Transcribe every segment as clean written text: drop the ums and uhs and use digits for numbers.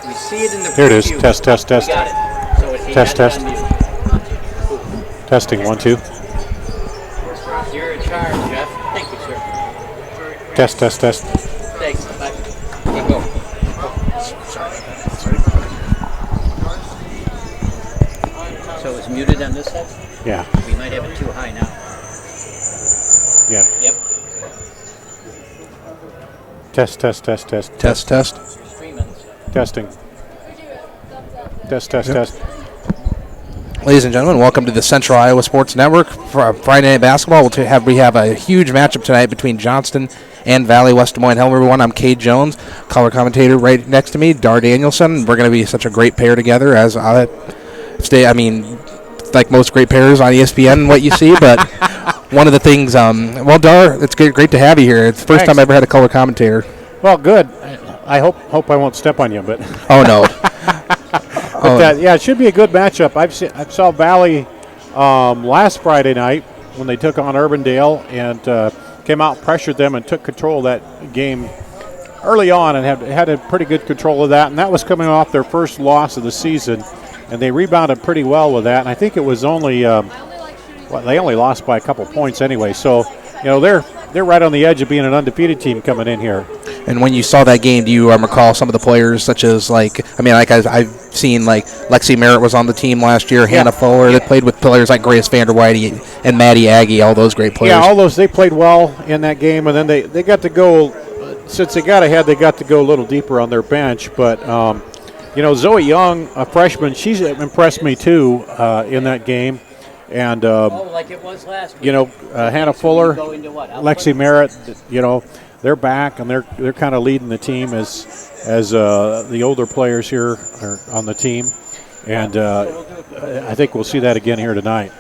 We see it in the Here it is. preview. Test, test, test. We got it. So he Test, has it test. on mute. Testing, 1, 2. You're in charge, Jeff. Thank you, sir. Test, test, test. Thanks. Bye. Okay, go. So it's muted on this side? Yeah. We might have it too high now. Yeah. Yep. Test, test, test, test. Test, test. 3 minutes. Testing. Test, test, test. Ladies and gentlemen, welcome to the Central Iowa Sports Network for Friday Night Basketball. We have a huge matchup tonight between Johnston and Valley West Des Moines. Hello, everyone. I'm Cade Jones, color commentator right next to me, Dar Danielson. We're going to be such a great pair together as like most great pairs on ESPN, what you see, but one of the things, Dar, it's great to have you here. It's the first time I ever had a color commentator. Well, good. I hope I won't step on you, but. Oh, no. But it should be a good matchup. I saw Valley last Friday night when they took on Urbandale and came out, pressured them, and took control of that game early on and had a pretty good control of that. And that was coming off their first loss of the season, and they rebounded pretty well with that. And I think it was only they only lost by a couple points anyway. So they're right on the edge of being an undefeated team coming in here. And when you saw that game, do you recall some of the players, such as I've seen Lexi Merritt was on the team last year, Hannah Fuller. They played with players like Grace Vanderweide and Maddie Aggie, all those great players. Yeah, all those, they played well in that game, and then they got to go, since they got ahead, they got to go a little deeper on their bench. But, Zoe Young, a freshman, she's impressed me too in that game. And, like it was last week. Hannah Fuller, Lexi Merritt, they're back, and they're kind of leading the team as the older players here are on the team. And I think we'll see that again here tonight.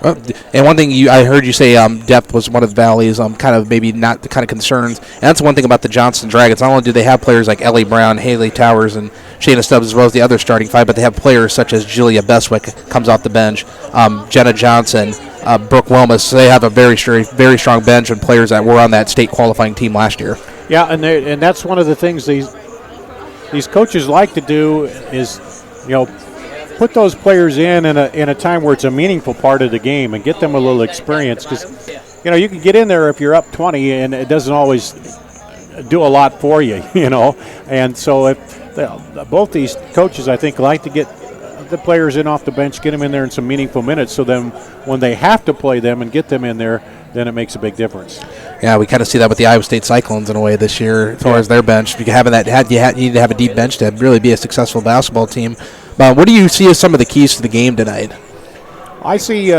And one thing I heard you say depth was one of Valley's kind of maybe not the kind of concerns. And that's one thing about the Johnston Dragons. Not only do they have players like Ellie Brown, Haley Towers, and Shayna Stubbs, as well as the other starting five, but they have players such as Julia Beswick comes off the bench, Jenna Johnson, Brooke Wilmus. So they have a very strong bench and players that were on that state qualifying team last year. Yeah, and that's one of the things these coaches like to do is, put those players in a time where it's a meaningful part of the game and get them a little experience, because you can get in there if you're up 20 and it doesn't always do a lot for you, and so if both these coaches, I think, like to get the players in off the bench, get them in there in some meaningful minutes, so then when they have to play them and get them in there, then it makes a big difference. Yeah, we kind of see that with the Iowa State Cyclones in a way this year as far as their bench. You need to have a deep bench to really be a successful basketball team. What do you see as some of the keys to the game tonight? I see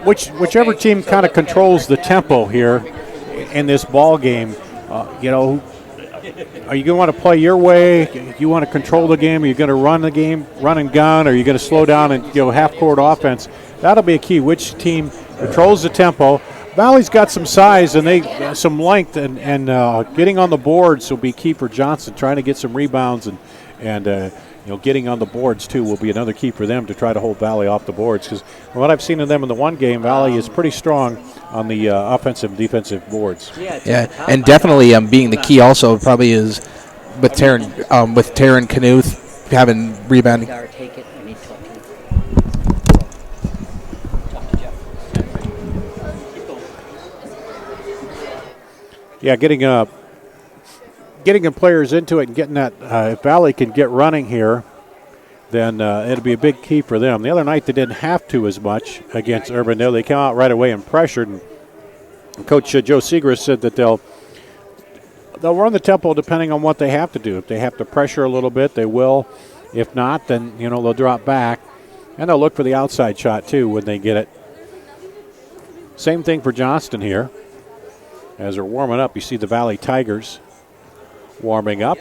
whichever team kind of controls the tempo here in this ball game. Are you going to want to play your way? Do you want to control the game? Are you going to run the game, run and gun? Or are you going to slow down and half-court offense? That'll be a key. Which team controls the tempo? Valley's got some size and some length, and getting on the boards will be key for Johnston. Trying to get some rebounds and getting on the boards too will be another key for them to try to hold Valley off the boards. Because from what I've seen of them in the one game, Valley is pretty strong on the offensive and defensive boards. Yeah, and definitely being the key also probably is with Taryn Knuth having rebounding. Yeah, getting the players into it and getting that, if Valley can get running here, then it'll be a big key for them. The other night they didn't have to as much against Urbandale. They came out right away and pressured. And Coach Joe Segrist said that they'll run the tempo depending on what they have to do. If they have to pressure a little bit, they will. If not, then they'll drop back, and they'll look for the outside shot too when they get it. Same thing for Johnston here. As they're warming up, you see the Valley Tigers warming up.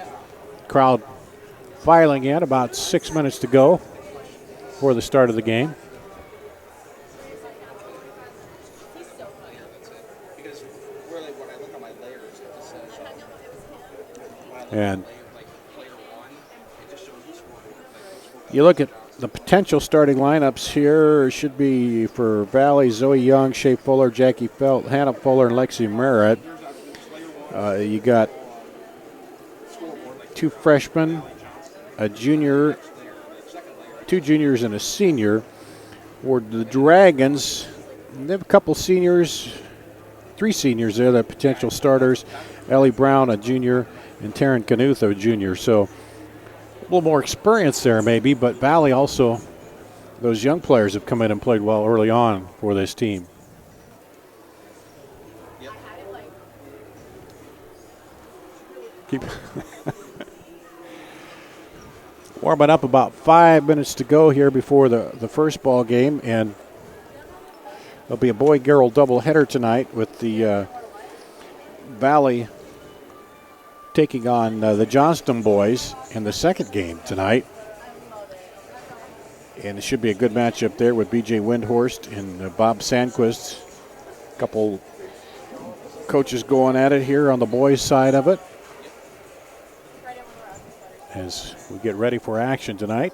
Crowd filing in, about 6 minutes to go for the start of the game. And you look at the potential starting lineups here. Should be for Valley: Zoe Young, Shea Fuller, Jackie Felt, Hannah Fuller, and Lexi Merritt. You got two freshmen, a junior, 2 juniors, and a senior. For the Dragons, they have a couple seniors, 3 seniors there, the potential starters. Ellie Brown, a junior, and Taryn Knuth, a junior. So a little more experience there maybe, but Valley also, those young players have come in and played well early on for this team. Keep warming up, about 5 minutes to go here before the first ball game, and there'll be a boy-girl doubleheader tonight with the Valley taking on the Johnston boys in the second game tonight. And it should be a good matchup there with B.J. Windhorst and Bob Sandquist. A couple coaches going at it here on the boys' side of it as we get ready for action tonight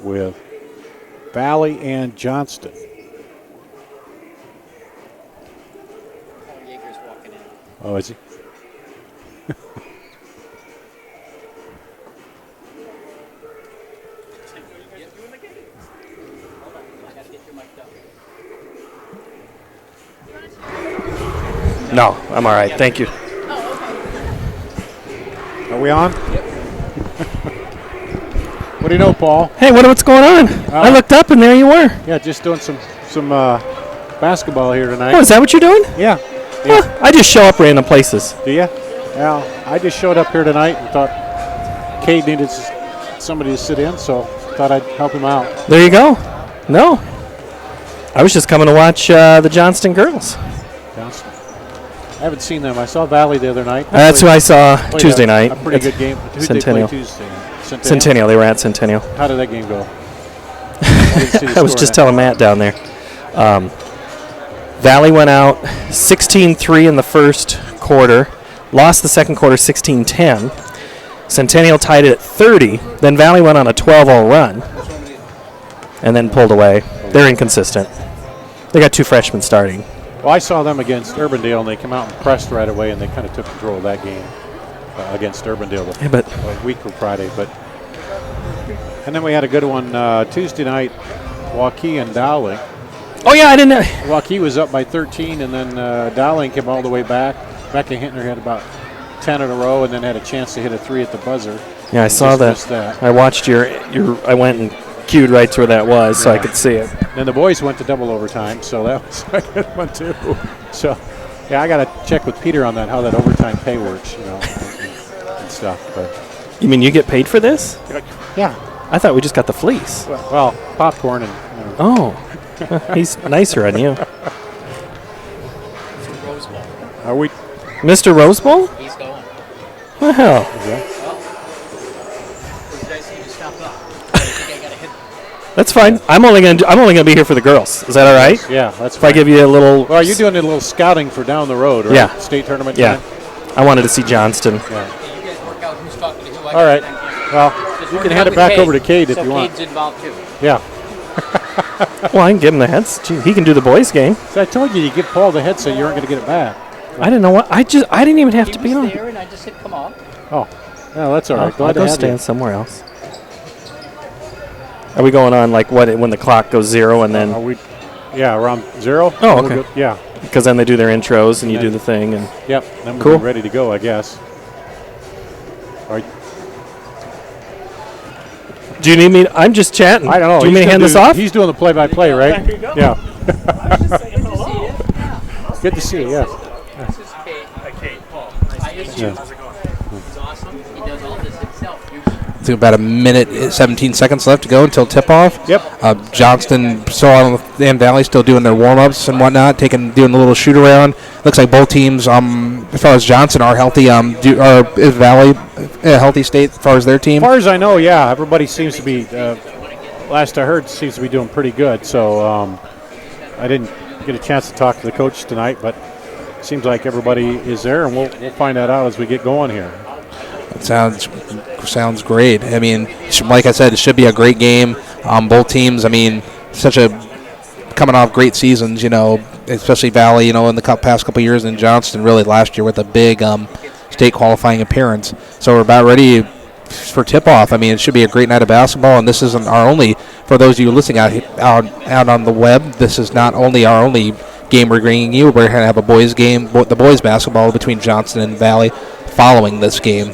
with Valley and Johnston. Yeager's walking in. Oh, is he? No, I'm all right. Thank you. Are we on? Yep. What do you know, Paul? Hey, what's going on? I looked up and there you were. Yeah, just doing some basketball here tonight. Oh, is that what you're doing? Yeah. Huh, I just show up random places. Do you? Well, I just showed up here tonight and thought Cade needed somebody to sit in, so thought I'd help him out. There you go. No. I was just coming to watch the Johnston girls. Johnston. I haven't seen them. I saw Valley the other night. That's who I saw Tuesday night. A pretty good game. Who Centennial. did they play Tuesday? Centennial. They were at Centennial. How did that game go? I was just telling Matt down there. Valley went out 16-3 in the first quarter, lost the second quarter 16-10. Centennial tied it at 30. Then Valley went on a 12-0 run and then pulled away. They're inconsistent. They got 2 freshmen starting. Well, I saw them against Urbandale, and they came out and pressed right away, and they kind of took control of that game against Urbandale a week from Friday. And then we had a good one Tuesday night, Waukee and Dowling. Oh, yeah, I didn't know. Waukee was up by 13, and then Dowling came all the way back. Becca Hintner had about 10 in a row and then had a chance to hit a 3 at the buzzer. Yeah, I saw that. I watched your I went and queued right to where that was so I could see it. Then the boys went to double overtime, so that was a good one too. So, yeah, I got to check with Peter on that, how that overtime pay works, and stuff. But you mean you get paid for this? Yeah. I thought we just got the fleece. Well, popcorn and. Oh, he's nicer on you. Rose Bowl. Are we? Mr. Rose Bowl? He's going. Wow. That's fine. I'm only gonna be here for the girls. Is that all right? Yeah, that's if fine. I give you a little. Well, you're doing a little scouting for down the road, right? Yeah. State tournament. Yeah. I wanted to see Johnston. Yeah. You guys work out who's talking to who. All right. Well, you can hand it back over to Cade if you want. Cade's involved too. Yeah. Well, I can give him the heads. Gee, he can do the boys' game. So I told you give Paul the headset, you aren't going to get it back. I didn't know what. I didn't even have to be on. There and I just said, come on. Oh, no, that's all right. I'll go stand somewhere else. Are we going on like when the clock goes 0 and then? Are we? Yeah, around 0. Oh, okay. Yeah. Because then they do their intros and you do the thing and. Yep. Then cool. We're ready to go, I guess. All right. Do you need me? I'm just chatting. I don't know. Do you need me to hand this off? He's doing the play-by-play, right? There you go. Yeah. I was just saying hello. Good to see you. Yes. This is Cade. Hi, Cade. Paul. Nice to meet you. How's it going? He's awesome. He does all this himself. It's about a minute, 17 seconds left to go until tip-off. Yep. Johnston still on the Valley, still doing their warm-ups and whatnot, doing a little shoot-around. Looks like both teams, as far as Johnston, are healthy. Is Valley a healthy state as far as their team? As far as I know, yeah. Everybody seems to be, last I heard, seems to be doing pretty good. So I didn't get a chance to talk to the coach tonight, but it seems like everybody is there, and we'll find that out as we get going here. It sounds great. I mean, like I said, it should be a great game. Both teams, I mean, coming off great seasons, especially Valley, in the past couple of years, and Johnston really last year with a big state qualifying appearance. So we're about ready for tip-off. I mean, it should be a great night of basketball, and this isn't our only, for those of you listening out on the web, this is not only our only game we're bringing you. We're going to have a boys game, the boys basketball between Johnston and Valley following this game.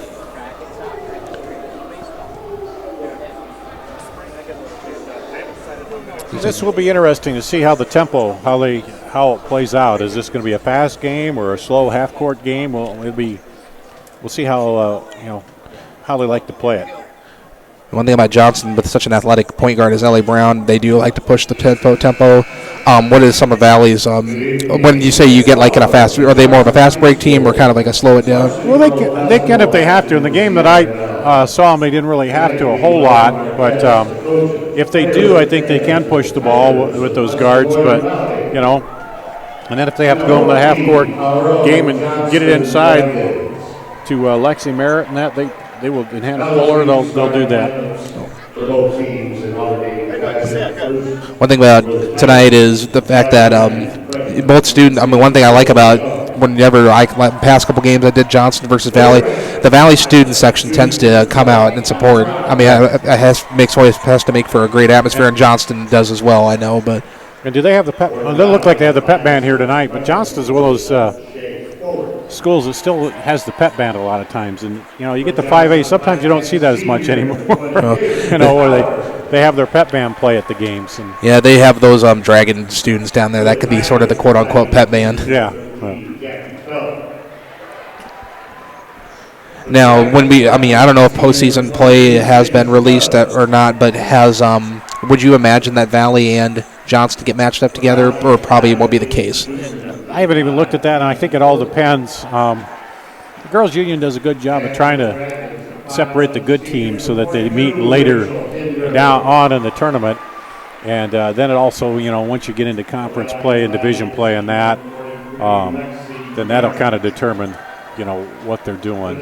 This will be interesting to see how the tempo, how it plays out. Is this going to be a fast game or a slow half-court game? We'll see how how they like to play it. One thing about Johnston with such an athletic point guard as Ellie Brown, they do like to push the tempo. What is some of Valley's? When you say you get like in a fast, are they more of a fast break team or kind of like a slow it down? Well, they can if they have to. In the game that I saw them, they didn't really have to a whole lot. But if they do, I think they can push the ball with those guards. But and then if they have to go in the half court game and get it inside to Lexi Merritt and that they will, in Hannah Fuller, they'll do that. One thing about tonight is the fact that both students, one thing I like about past couple games I did Johnston versus Valley, the Valley student section tends to come out and support. I mean, it has to make for a great atmosphere, and Johnston does as well, I know. But and do they have the pep? Well, it doesn't look like they have the pep band here tonight, but Johnston's one of those schools that still has the pep band a lot of times, and you get the 5A. Sometimes you don't see that as much anymore. Where they have their pep band play at the games. And yeah, they have those Dragon students down there. That could be sort of the quote unquote pep band. Yeah. Now, I don't know if postseason play has been released or not, but would you imagine that Valley and Johnston get matched up together, or probably won't be the case? I haven't even looked at that, and I think it all depends. The girls' union does a good job of trying to separate the good teams so that they meet later down on in the tournament. And then it also, once you get into conference play and division play and that, then that'll kind of determine, what they're doing.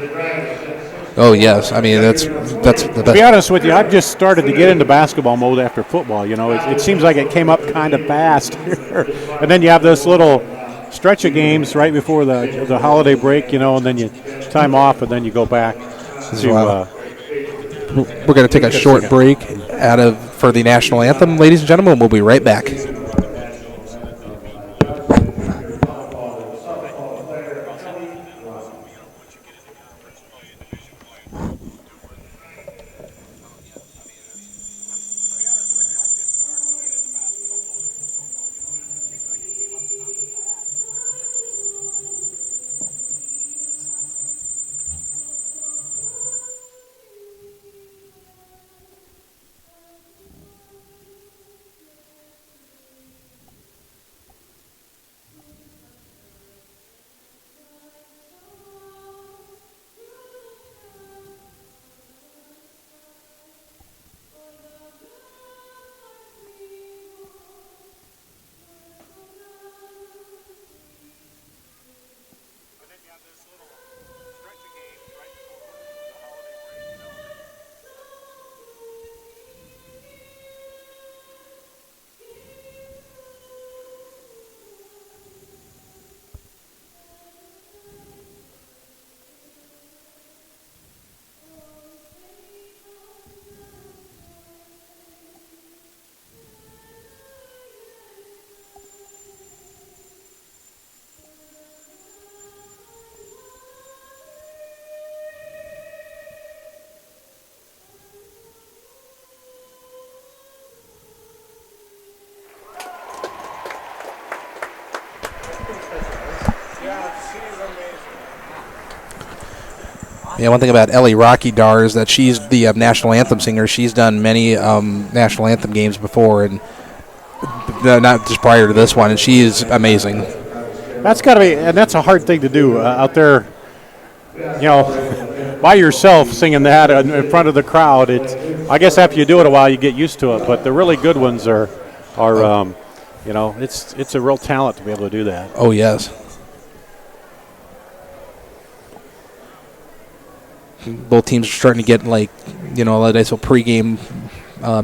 Oh, yes. I mean, that's the best. To be honest with you, I've just started to get into basketball mode after football. It seems like it came up kind of fast. And then you have this little stretch of games right before the holiday break, and then you time off, and then you go back to. We're going to take a short break for the national anthem, ladies and gentlemen. We'll be right back. Yeah, one thing about Ellie Rocky Dar is that she's the national anthem singer. She's done many national anthem games before, and not just prior to this one, and she is amazing. That's got to be, and that's a hard thing to do out there, by yourself singing that in front of the crowd. I guess after you do it a while, you get used to it. But the really good ones are it's a real talent to be able to do that. Oh yes. Both teams are starting to get a nice little pregame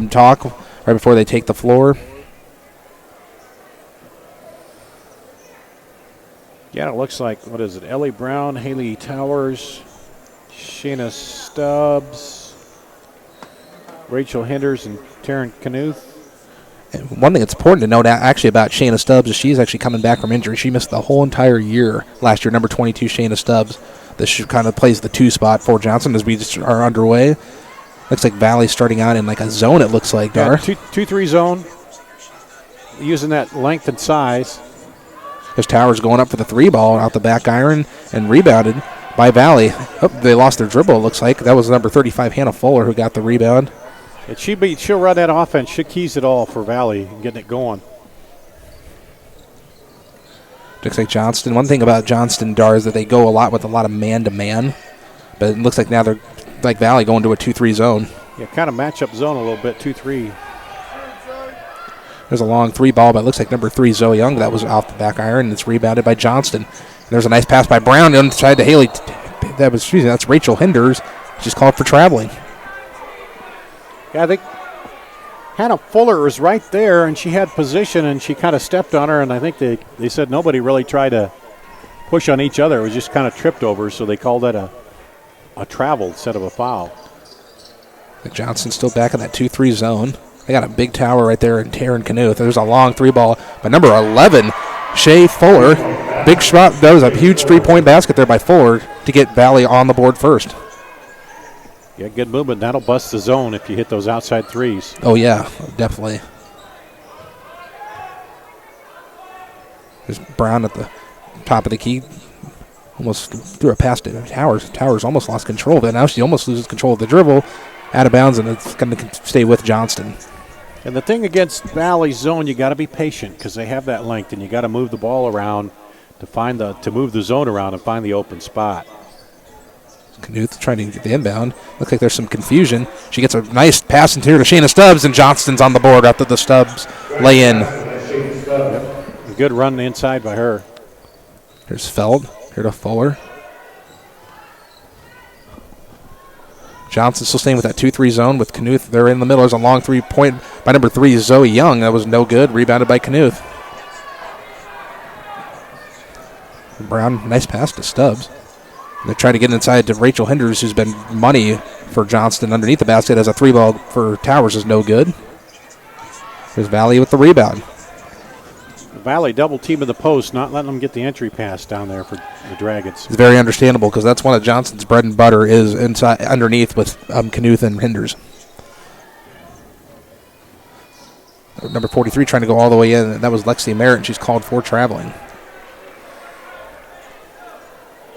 talk right before they take the floor. Yeah, it looks like, what is it? Ellie Brown, Haley Towers, Shayna Stubbs, Rachel Hinders, and Taryn Knuth. And one thing that's important to note actually about Shayna Stubbs is she's actually coming back from injury. She missed the whole entire year last year. Number 22, Shayna Stubbs. This kind of plays the 2 spot for Johnston as we just are underway. Looks like Valley's starting out in like a zone, it looks like, Dar. 2-3 zone, using that length and size. There's Towers going up for the 3 ball out the back iron and rebounded by Valley. Oh, they lost their dribble, it looks like. That was number 35, Hannah Fuller, who got the rebound. And she'll run that offense. She keys it all for Valley and getting it going. Looks like Johnston. One thing about Johnston, Dar, is that they go a lot with a lot of man-to-man. But it looks like now they're, like Valley, going to a 2-3 zone. Yeah, kind of match-up zone a little bit, 2-3. There's a long 3 ball, but it looks like number 3, Zoe Young, that was off the back iron, and it's rebounded by Johnston. And there's a nice pass by Brown inside to Haley. That's Rachel Hinders. She's called for traveling. Yeah, I think Hannah Fuller was right there, and she had position, and she kind of stepped on her, and I think they said nobody really tried to push on each other. It was just kind of tripped over, so they called that a travel instead of a foul. Johnston's still back in that 2-3 zone. They got a big tower right there in Taryn Knuth. There's a long 3 ball by number 11, Shea Fuller. Big shot. That was a huge 3-point basket there by Fuller to get Valley on the board first. Yeah, good movement. That'll bust the zone if you hit those outside threes. Oh, yeah, definitely. There's Brown at the top of the key. Almost threw a pass to Towers. Towers almost lost control of it. Now she almost loses control of the dribble. Out of bounds, and it's going to stay with Johnston. And the thing against Valley's zone, you got to be patient because they have that length, and you got to move the ball around to move the zone around and find the open spot. Knuth trying to get the inbound. Looks like there's some confusion. She gets a nice pass into here to Shayna Stubbs, and Johnston's on the board after the Stubbs lay in. A good run inside by her. There's Feld here to Fuller. Johnson still staying with that 2-3 zone with Knuth. They're in the middle. There's a long 3-point by number 3, Zoe Young. That was no good. Rebounded by Knuth. Brown, nice pass to Stubbs. They're trying to get inside to Rachel Hinders, who's been money for Johnston underneath the basket as a 3 ball for Towers is no good. There's Valley with the rebound. Valley double team in the post, not letting them get the entry pass down there for the Dragons. It's very understandable because that's one of Johnston's bread and butter is inside underneath with Knuth and Hinders. Number 43 trying to go all the way in. That was Lexi Merritt, and she's called for traveling.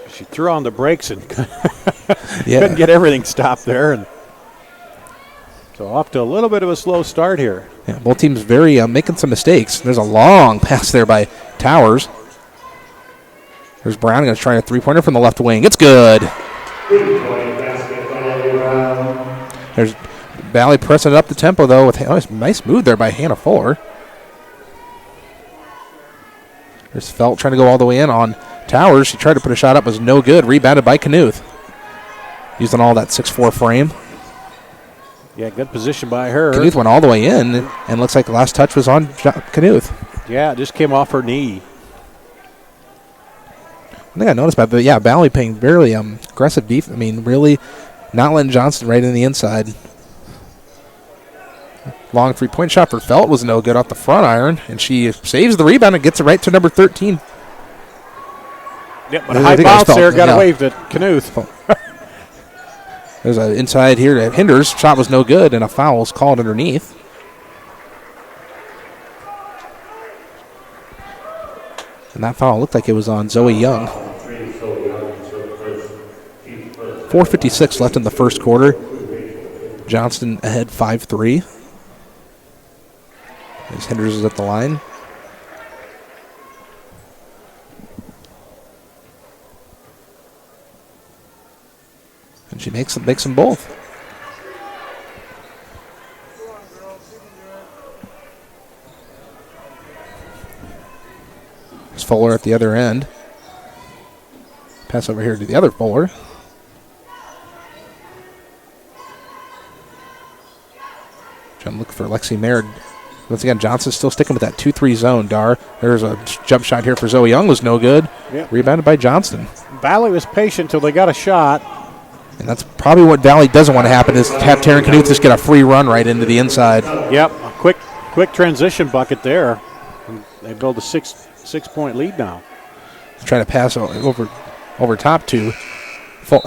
She threw on the brakes and Yeah. couldn't get everything stopped there. And so off to a little bit of a slow start here. Yeah, both teams very making some mistakes. There's a long pass there by Towers. There's Brown going to try a 3-pointer from the left wing. It's good. There's Valley pressing it up the tempo, though. With nice move there by Hannah Fuller. There's Felt trying to go all the way in on Towers. She tried to put a shot up. Was no good. Rebounded by Knuth. Using all that 6'4 frame. Yeah, good position by her. Knuth went all the way in, and looks like the last touch was on Knuth. Yeah, it just came off her knee. I think I noticed that, but yeah, Valley playing very aggressive defense. I mean, really not letting Johnston right in the inside. Long 3-point shot for Felt was no good off the front iron, and she saves the rebound and gets it right to number 13. Yep, but a high bounce there, got a wave to Knuth. There's an inside here to Hinders. Shot was no good, and a foul was called underneath. And that foul looked like it was on Zoe Young. 4:56 left in the first quarter. Johnston ahead 5-3. As Hinders is at the line. And she makes them both. There's Fuller at the other end. Pass over here to the other Fuller. Trying to look for Lexi Merritt. Once again, Johnson's still sticking with that 2-3 zone, Dar. There's a jump shot here for Zoe Young, was no good. Yep. Rebounded by Johnston. Valley was patient until they got a shot. And that's probably what Valley doesn't want to happen, is have Taryn Knuth just get a free run right into the inside. Yep, a quick transition bucket there. They build a six-point lead now. Trying to pass over top to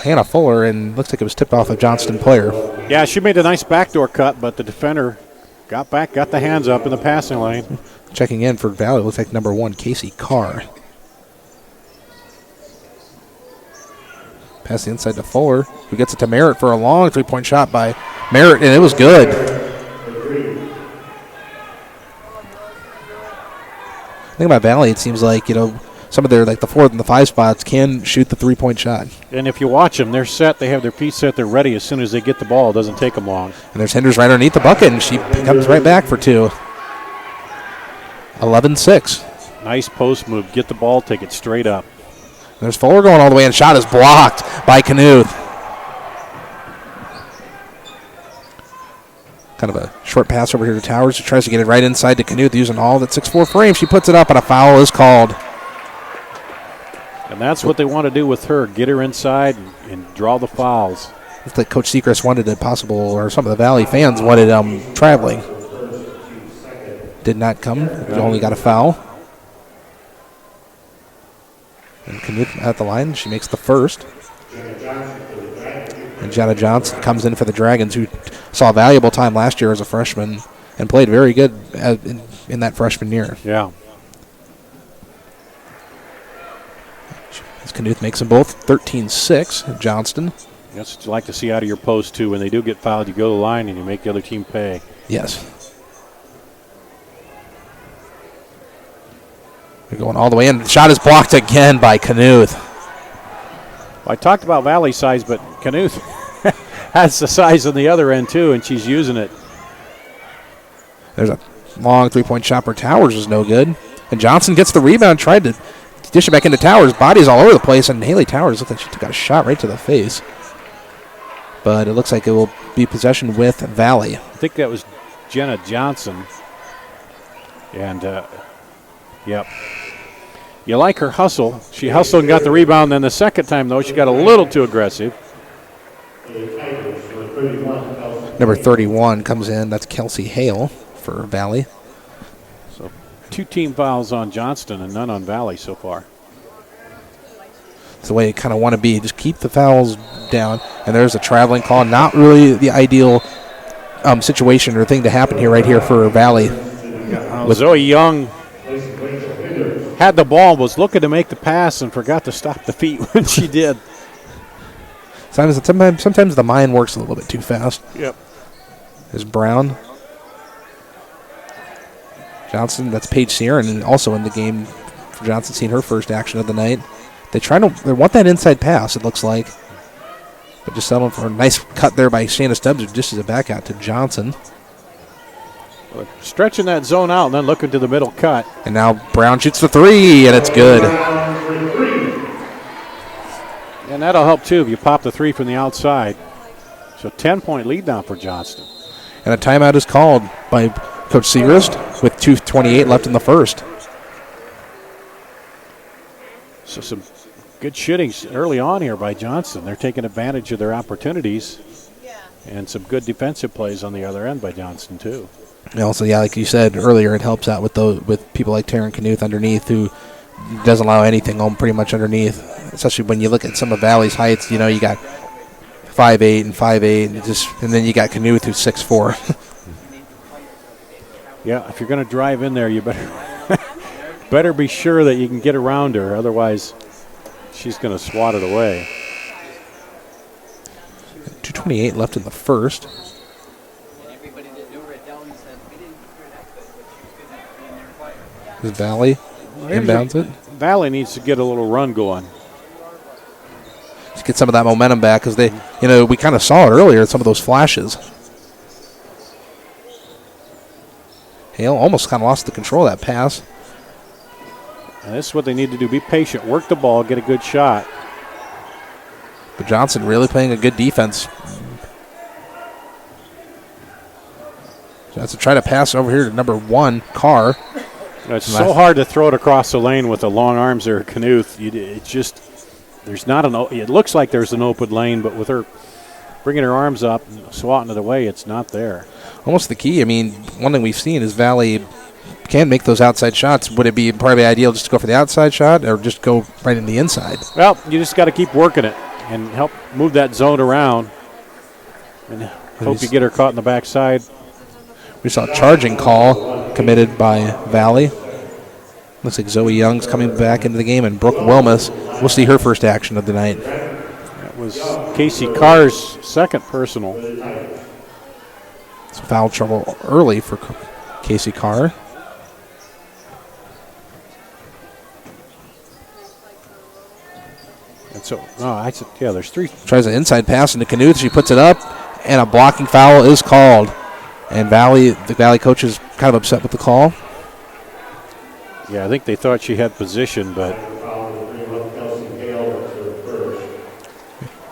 Hannah Fuller, and looks like it was tipped off a Johnston player. Yeah, she made a nice backdoor cut, but the defender got back, got the hands up in the passing lane. Checking in for Valley, looks like number 1, Casey Carr. Pass the inside to Fuller, who gets it to Merritt for a long 3-point shot by Merritt, and it was good. The thing about Valley, it seems like, some of their, like the 4th and the 5 spots can shoot the 3-point shot. And if you watch them, they're set. They have their piece set. They're ready as soon as they get the ball. It doesn't take them long. And there's Hinders right underneath the bucket, and she comes right back for 2. 11-6. Nice post move. Get the ball, take it straight up. There's Fuller going all the way, and shot is blocked by Knuth. Kind of a short pass over here to Towers. She tries to get it right inside to Knuth using all that 6'4 frame. She puts it up, and a foul is called. And that's what they want to do with her. Get her inside and draw the fouls. Looks like Coach Seacrest wanted it possible, or some of the Valley fans wanted traveling. Did not come. Only got a foul. And Knuth at the line. She makes the first. And Jenna Johnson comes in for the Dragons, who saw valuable time last year as a freshman and played very good in that freshman year. Yeah. As Knuth makes them both 13-6. Johnston. That's what you like to see out of your post, too. When they do get fouled, you go to the line and you make the other team pay. Yes. They're going all the way in. The shot is blocked again by Knuth. Well, I talked about Valley size, but Knuth has the size on the other end, too, and she's using it. There's a long 3-point shot for Towers, was no good. And Johnson gets the rebound, tried to dish it back into Towers. Body's all over the place, and Haley Towers looks like she got a shot right to the face. But it looks like it will be possession with Valley. I think that was Jenna Johnson. And, yep. You like her hustle. She hustled and got the rebound. Then the second time, though, she got a little too aggressive. Number 31 comes in. That's Kelsey Hale for Valley. So 2 team fouls on Johnston and none on Valley so far. It's the way you kind of want to be. Just keep the fouls down. And there's a traveling call. Not really the ideal situation or thing to happen here, right here for Valley. With Zoe Young had the ball, was looking to make the pass, and forgot to stop the feet when she did. Sometimes the mind works a little bit too fast. Yep. There's Brown. Johnston, that's Paige Sieran, and also in the game for Johnston, seeing her first action of the night. They want that inside pass, it looks like. But just settling for a nice cut there by Shayna Stubbs, who dishes it back out to Johnson. Stretching that zone out and then looking to the middle cut. And now Brown shoots the 3, and it's good. And that'll help, too, if you pop the 3 from the outside. So 10-point lead now for Johnston. And a timeout is called by Coach Segrist with 2:28 left in the first. So some good shooting early on here by Johnston. They're taking advantage of their opportunities. And some good defensive plays on the other end by Johnston, too. And also, yeah, like you said earlier, it helps out with people like Taryn Knuth underneath, who doesn't allow anything on pretty much underneath. Especially when you look at some of Valley's heights, you got 5'8" and 5'8", and then you got Knuth, who's 6'4". Yeah, if you're going to drive in there, you better be sure that you can get around her. Otherwise, she's going to swat it away. 2:28 left in the first. Is Valley inbounds it? Valley needs to get a little run going. Just get some of that momentum back, because we kind of saw it earlier, some of those flashes. Hale almost kind of lost the control of that pass. And this is what they need to do. Be patient, work the ball, get a good shot. But Johnson really playing a good defense. That's to try to pass over here to number 1, Carr. It's so hard to throw it across the lane with the long arms there, Knuth. It's just there's not it looks like there's an open lane, but with her bringing her arms up and swatting it away, it's not there. Almost the key. I mean, one thing we've seen is Valley can make those outside shots. Would it be probably ideal just to go for the outside shot or just go right in the inside? Well, you just got to keep working it and help move that zone around and hope you get her caught in the backside. We saw a charging call committed by Valley. Looks like Zoe Young's coming back into the game, and Brooke Wilmus. We'll see her first action of the night. That was Casey Carr's second personal. It's foul trouble early for Casey Carr. And so, there's 3. Tries an inside pass into Knuth. She puts it up, and a blocking foul is called. And the Valley coach is kind of upset with the call. Yeah, I think they thought she had position, but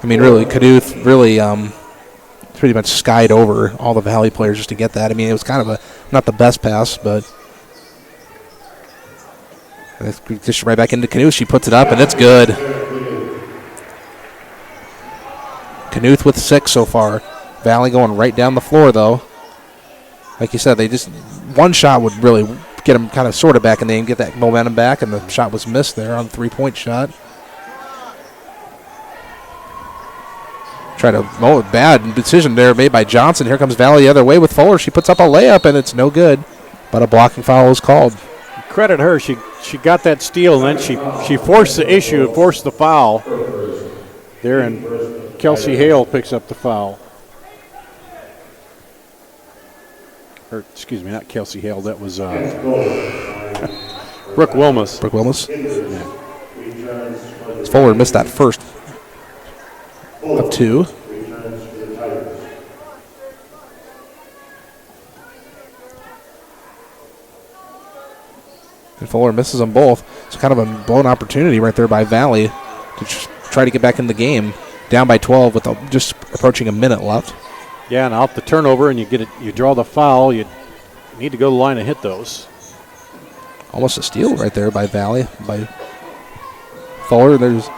I mean, really, Knuth really pretty much skied over all the Valley players just to get that. I mean, it was kind of not the best pass, but just right back into Knuth. She puts it up, and it's good. Knuth with 6 so far. Valley going right down the floor, though. Like you said, one shot would really get them kind of sort of back in the game, get that momentum back, and the shot was missed there on the 3-point shot. Try to bad decision there made by Johnston. Here comes Valley the other way with Fuller. She puts up a layup, and it's no good. But a blocking foul is called. Credit her. She got that steal, and then she forced the issue and forced the foul there, and Kelsey Hale picks up the foul. Or, excuse me, not Kelsey Hale. That was Brooke Wilmus. Brooke Wilmus. Yeah. Fuller missed that first of 2. And Fuller misses them both. It's kind of a blown opportunity right there by Valley to try to get back in the game. Down by 12 with just approaching a minute left. Yeah, and off the turnover, and you draw the foul. You need to go to the line and hit those. Almost a steal right there by Valley, by Fuller. There's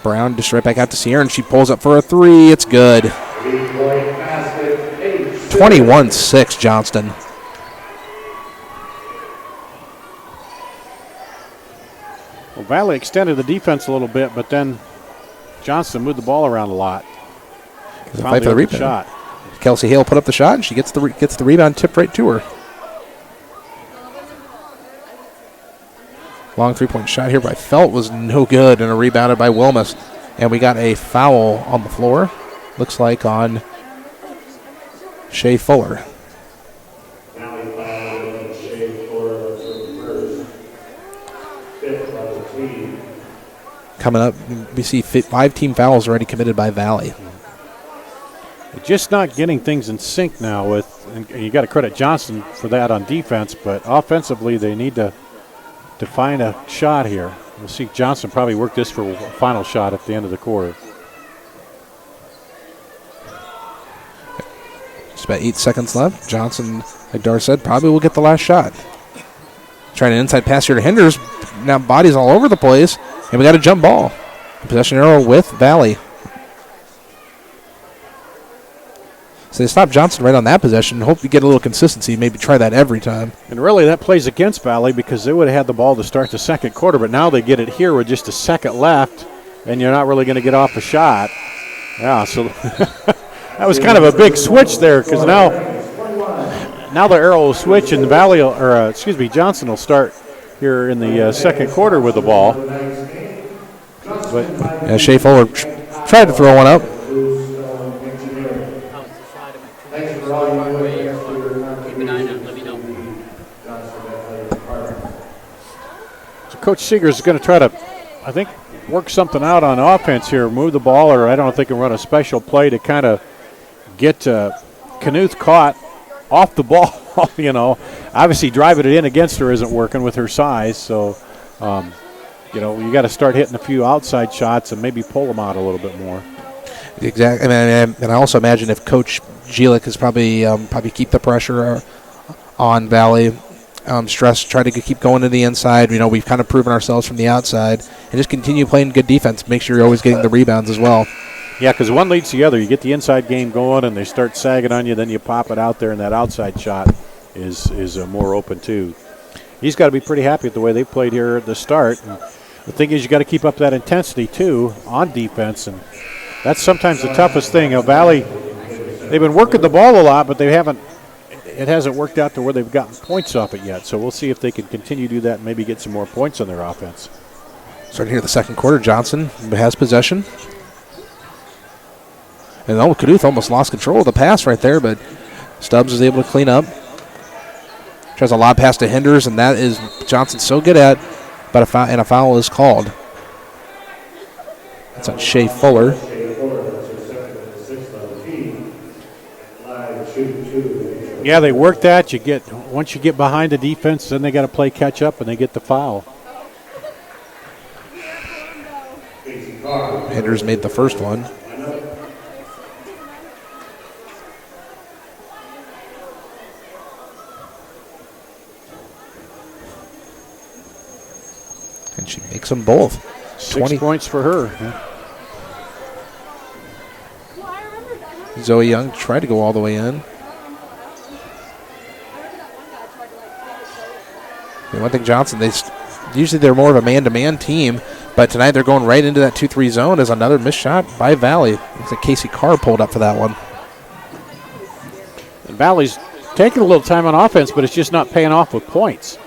Brown just right back out to Sierra, and she pulls up for a 3. It's good. 21-6 Johnston. Well, Valley extended the defense a little bit, but then Johnston moved the ball around a lot. Fight for the rebound. Shot. Kelsey Hale put up the shot, and she gets the rebound tipped right to her. Long 3-point shot here by Felt was no good, and a rebounded by Wilmus. And we got a foul on the floor. Looks like on Shea Fuller. Coming up, we see 5 team fouls already committed by Valley. They're just not getting things in sync now and you got to credit Johnston for that on defense, but offensively they need to find a shot here. We'll see Johnston probably work this for a final shot at the end of the quarter. Just about 8 seconds left. Johnston, like Dar said, probably will get the last shot. Trying an inside pass here to Hinders. Now bodies all over the place, and we got a jump ball. Possession arrow with Valley. So they stop Johnston right on that possession. Hope you get a little consistency. Maybe try that every time. And really that plays against Valley because they would have had the ball to start the second quarter, but now they get it here with just a second left, and you're not really going to get off a shot. Yeah, so that was kind of a big switch there because now the arrow will switch and Johnston will start here in the second quarter with the ball. But Shea Fuller tried to throw one up. So Coach Seegers is going to try to, I think, work something out on offense here, move the ball, or I don't know if they can run a special play to kind of get Knuth caught off the ball. Obviously driving it in against her isn't working with her size, so you got to start hitting a few outside shots and maybe pull them out a little bit more. Exactly. And I also imagine if Coach Gielik is probably keep the pressure on Valley, stress, try to keep going to the inside. We've kind of proven ourselves from the outside, and just continue playing good defense. Make sure you're always getting the rebounds as well. Yeah, because one leads the other. You get the inside game going, and they start sagging on you. Then you pop it out there, and that outside shot is more open too. He's got to be pretty happy with the way they played here at the start. And the thing is, you got to keep up that intensity too on defense, and that's sometimes the toughest thing. Valley, they've been working the ball a lot, but they haven't. It hasn't worked out to where they've gotten points off it yet. So we'll see if they can continue to do that and maybe get some more points on their offense. Starting here the second quarter, Johnston has possession. And Knuth almost lost control of the pass right there, but Stubbs is able to clean up. Tries a lob pass to Hinders, and that is Johnston so good at, but a foul is called. That's on Shea Fuller. Yeah, they work that. Once you get behind the defense, then they got to play catch up, and they get the foul. Hinders made the first one. And she makes them both. 6 points for her. Zoe Young tried to go all the way in. One thing, Johnston, usually they're more of a man-to-man team, but tonight they're going right into that 2-3 zone as another missed shot by Valley. Looks like Casey Carr pulled up for that one. And Valley's taking a little time on offense, but it's just not paying off with points.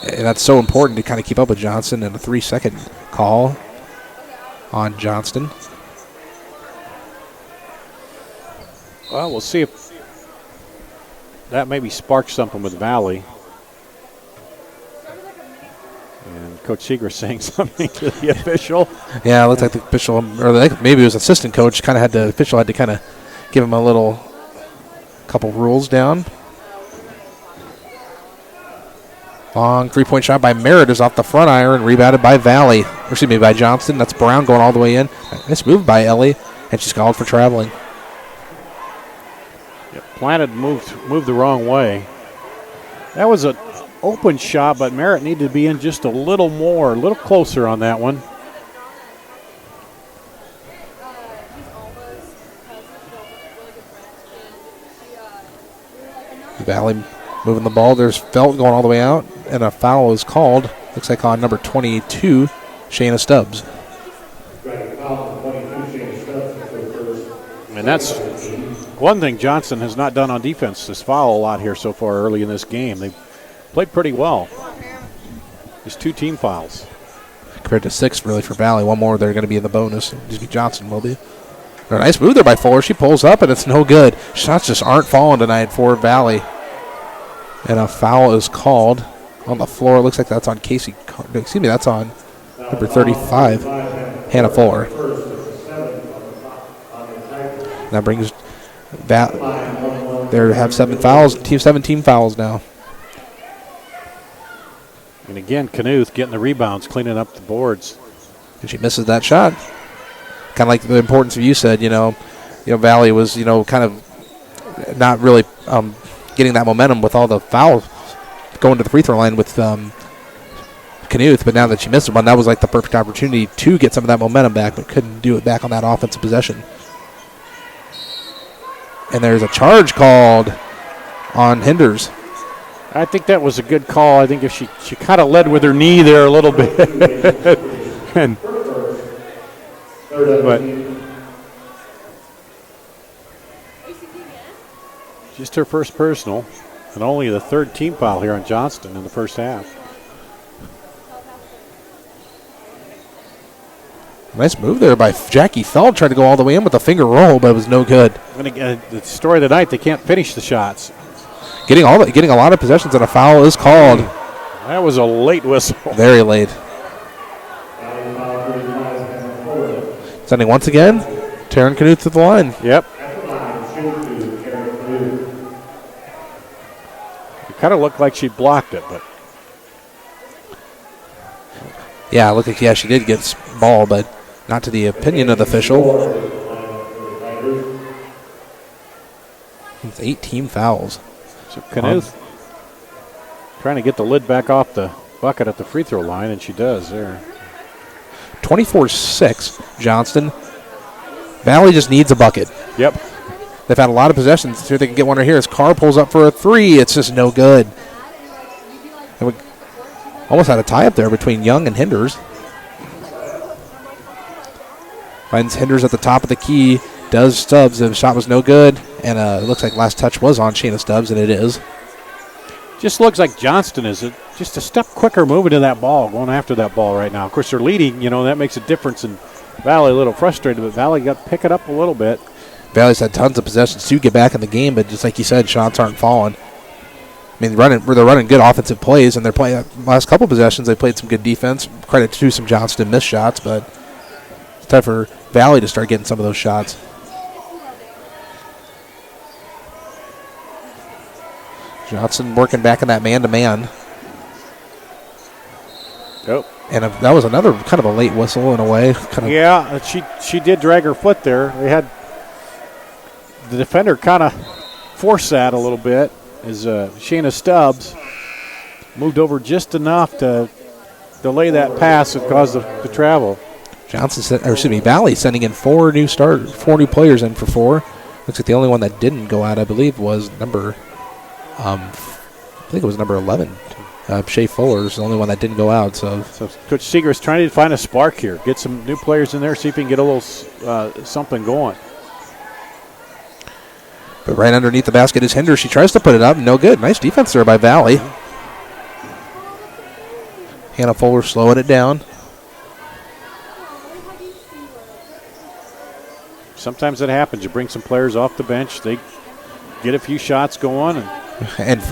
And that's so important to kind of keep up with Johnston, and a 3-second call on Johnston. Well, we'll see if that maybe sparks something with Valley. And Coach Seeger saying something to the official. Yeah, it looked like the official, or maybe it was assistant coach, the official had to kind of give him a couple rules down. Long three-point shot by Merritt is off the front iron, rebounded by by Johnston. That's Brown going all the way in. Nice move by Ellie, and she's called for traveling. Yep, Planted moved the wrong way. That was an open shot, but Merritt needed to be in just a little closer on that one. Valley moving the ball. There's Felt going all the way out, and a foul is called. Looks like on number 22, Shayna Stubbs. And that's one thing Johnston has not done on defense, is foul a lot here so far early in this game. They've played pretty well. There's 2 team fouls. Compared to 6, really, for Valley. One more, they're going to be in the bonus. Johnston will be. A nice move there by Fuller. She pulls up, and it's no good. Shots just aren't falling tonight for Valley. And a foul is called on the floor. It looks like that's on Casey. That's on number 35, Hannah Fuller. That brings there have 7 fouls. 17 fouls now. And again, Knuth getting the rebounds, cleaning up the boards. And she misses that shot. Kind of like the importance of you said, Valley was, kind of not really getting that momentum with all the fouls going to the free throw line with Knuth, but now that she missed one, that was like the perfect opportunity to get some of that momentum back, but couldn't do it back on that offensive possession. And there's a charge called on Hinders. I think that was a good call. I think if she kind of led with her knee there a little bit. But just her first personal, and only the 3rd team foul here on Johnston in the first half. Nice move there by Jackie Feld. Tried to go all the way in with a finger roll, but it was no good. And again, the story of the night, they can't finish the shots. Getting a lot of possessions, and a foul is called. That was a late whistle. Very late. Sending once again, Taryn Knuth to the line. Yep. It kind of looked like she blocked it, but. Yeah, she did get ball, but Not to the opinion of the official. It's 8 team fouls. So Knuth trying to get the lid back off the bucket at the free throw line, and she does there. 24-6, Johnston. Valley just needs a bucket. Yep. They've had a lot of possessions. See if they can get one right here. As Carr pulls up for a 3, it's just no good. And we almost had a tie up there between Young and Hinders. Finds Hinders at the top of the key. Does Stubbs. The shot was no good. And it looks like last touch was on Shayna Stubbs, and it is. Just looks like Johnston is just a step quicker moving to that ball, going after that ball right now. Of course, they're leading. That makes a difference. And Valley a little frustrated, but Valley got to pick it up a little bit. Valley's had tons of possessions to get back in the game, but just like you said, shots aren't falling. I mean, they're running good offensive plays, and they're playing last couple possessions. They played some good defense. Credit to some Johnston missed shots, but it's time for Valley to start getting some of those shots. Johnston working back in that man-to-man. Yep. And that was another kind of a late whistle in a way. Yeah, she did drag her foot there. They had the defender kind of force that a little bit as Shayna Stubbs moved over just enough to delay that pass and cause the travel. Valley sending in 4 new players in for 4. Looks like the only one that didn't go out, I believe, was number 11. Shea Fuller is the only one that didn't go out. So Coach Seeger is trying to find a spark here, get some new players in there, see if he can get a little something going. But right underneath the basket is Hinders. She tries to put it up. No good. Nice defense there by Valley. Hannah Fuller slowing it down. Sometimes it happens. You bring some players off the bench. They get a few shots going and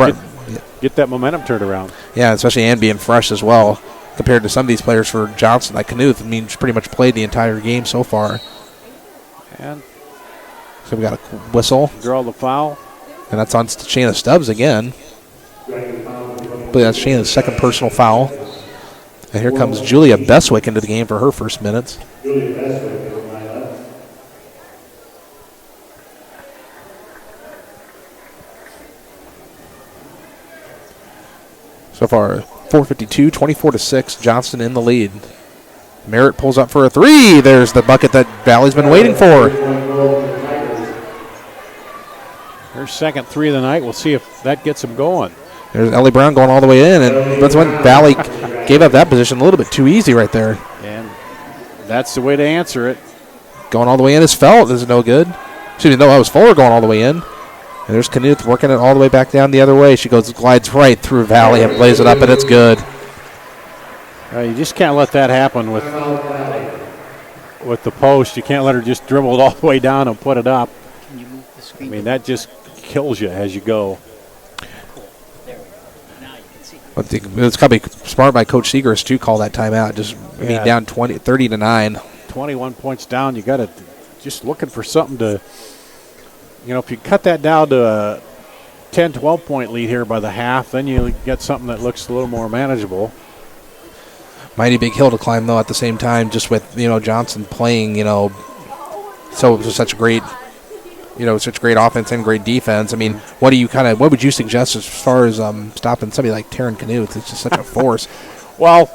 get that momentum turned around. Yeah, especially Ann being fresh as well compared to some of these players for Johnston, like Knuth. I mean, she's pretty much played the entire game so far. And so we got a whistle. Draw the foul. And that's on Shayna Stubbs again. But that's Shayna's second personal foul. And here comes Julia Beswick into the game for her first minutes. So far, 4:52, 24-6, Johnston in the lead. Merritt pulls up for a 3. There's the bucket that Valley's been waiting for. Her second 3 of the night. We'll see if that gets them going. There's Ellie Brown going all the way in, and that's when Valley gave up that position a little bit too easy right there. And that's the way to answer it. Going all the way in is Felt. Is no good. Excuse me, no, that was Fuller going all the way in. And there's Knuth working it all the way back down the other way. She glides right through Valley and plays it up, and it's good. You just can't let that happen with the post. You can't let her just dribble it all the way down and put it up. I mean, that just kills you as you go. I think it's probably smart by Coach Seegers to call that timeout. Just being down 30-9. 21 points down. You got to just looking for something to. If you cut that down to a 10, 12-point lead here by the half, then you get something that looks a little more manageable. Mighty big hill to climb, though, at the same time, just with, Johnson playing, such great offense and great defense. I mean, what would you suggest as far as stopping somebody like Taryn Knuth? It's just such a force. Well,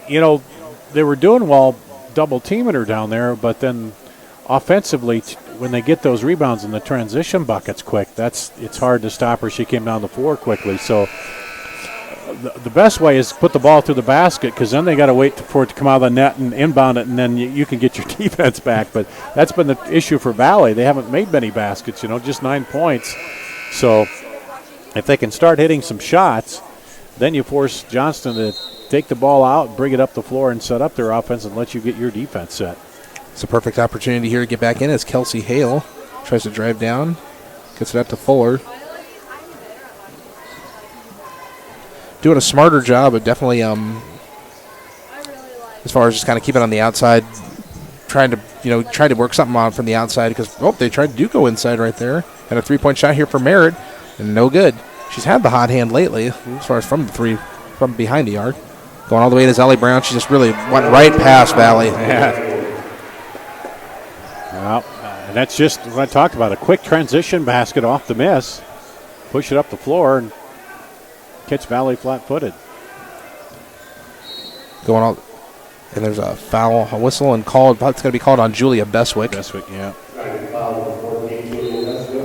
they were doing well double-teaming her down there, but then offensively, when they get those rebounds in the transition buckets quick, it's hard to stop her. She came down the floor quickly. So the best way is to put the ball through the basket, because then they got to wait for it to come out of the net and inbound it, and then you can get your defense back. But that's been the issue for Valley. They haven't made many baskets, just 9 points. So if they can start hitting some shots, then you force Johnston to take the ball out, bring it up the floor, and set up their offense and let you get your defense set. It's a perfect opportunity here to get back in as Kelsey Hale tries to drive down, gets it up to Fuller. Doing a smarter job, but definitely as far as just kind of keeping on the outside, trying to work something on from the outside, because they tried to go inside right there. And a 3-point shot here for Merritt, and no good. She's had the hot hand lately as far as from behind the arc. Going all the way to Ellie Brown. She just really went right past Valley. Well, and that's just what I talked about. A quick transition basket off the miss. Push it up the floor and catch Valley flat-footed. Going all, and there's a foul, a whistle, and called. It's going to be called on Julia Beswick. Beswick, yeah.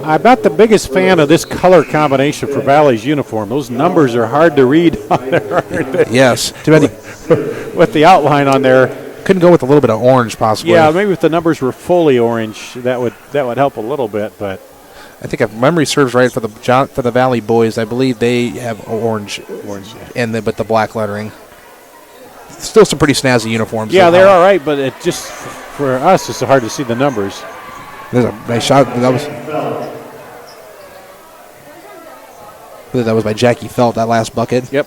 I'm about the biggest fan of this color combination for Valley's uniform. Those numbers are hard to read on there, aren't they? Yes. Too many. With the outline on there. Couldn't go with a little bit of orange, possibly. Yeah, maybe if the numbers were fully orange, that would help a little bit. But I think if memory serves right for the Valley boys, I believe they have orange, and but the black lettering. Still some pretty snazzy uniforms. Yeah, they're all right, but it just for us, it's hard to see the numbers. There's a nice shot. That was by Jackie Felt, that last bucket. Yep.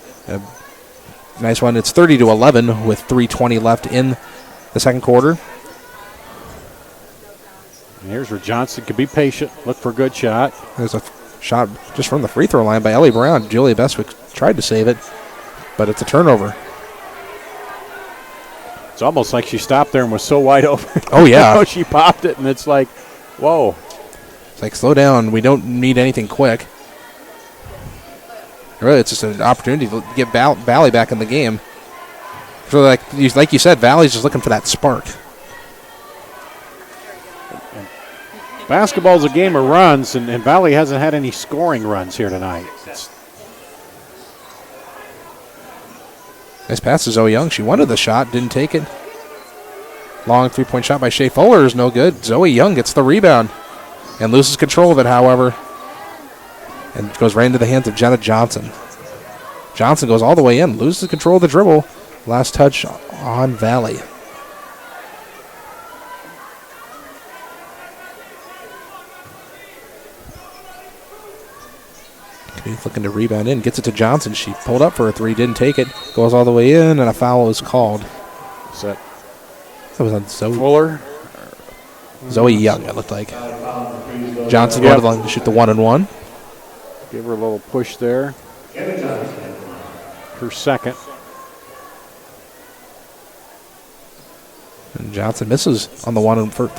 Nice one. It's 30-11 with 3:20 left in the second quarter. And here's where Johnston could be patient, look for a good shot. There's a shot just from the free throw line by Ellie Brown. Julia Beswick tried to save it, but it's a turnover. It's almost like she stopped there and was so wide open. Oh, yeah. She popped it, and it's like, whoa. It's like, slow down. We don't need anything quick. Really, it's just an opportunity to get Valley back in the game. So, like you said, Valley's just looking for that spark. Basketball's a game of runs, and Valley hasn't had any scoring runs here tonight. Nice pass to Zoe Young. She wanted the shot, didn't take it. Long three-point shot by Shea Fuller is no good. Zoe Young gets the rebound and loses control of it, however. And goes right into the hands of Jenna Johnson. Johnson goes all the way in, loses control of the dribble. Last touch on Valley. He's looking to rebound in, gets it to Johnson. She pulled up for a three, didn't take it. Goes all the way in, and a foul is called. Set. That was on Zoe. Fuller. Zoe Young, it looked like. Johnson going to the line to shoot the 1-and-1. Give her a little push there. Her second. And Johnson misses on the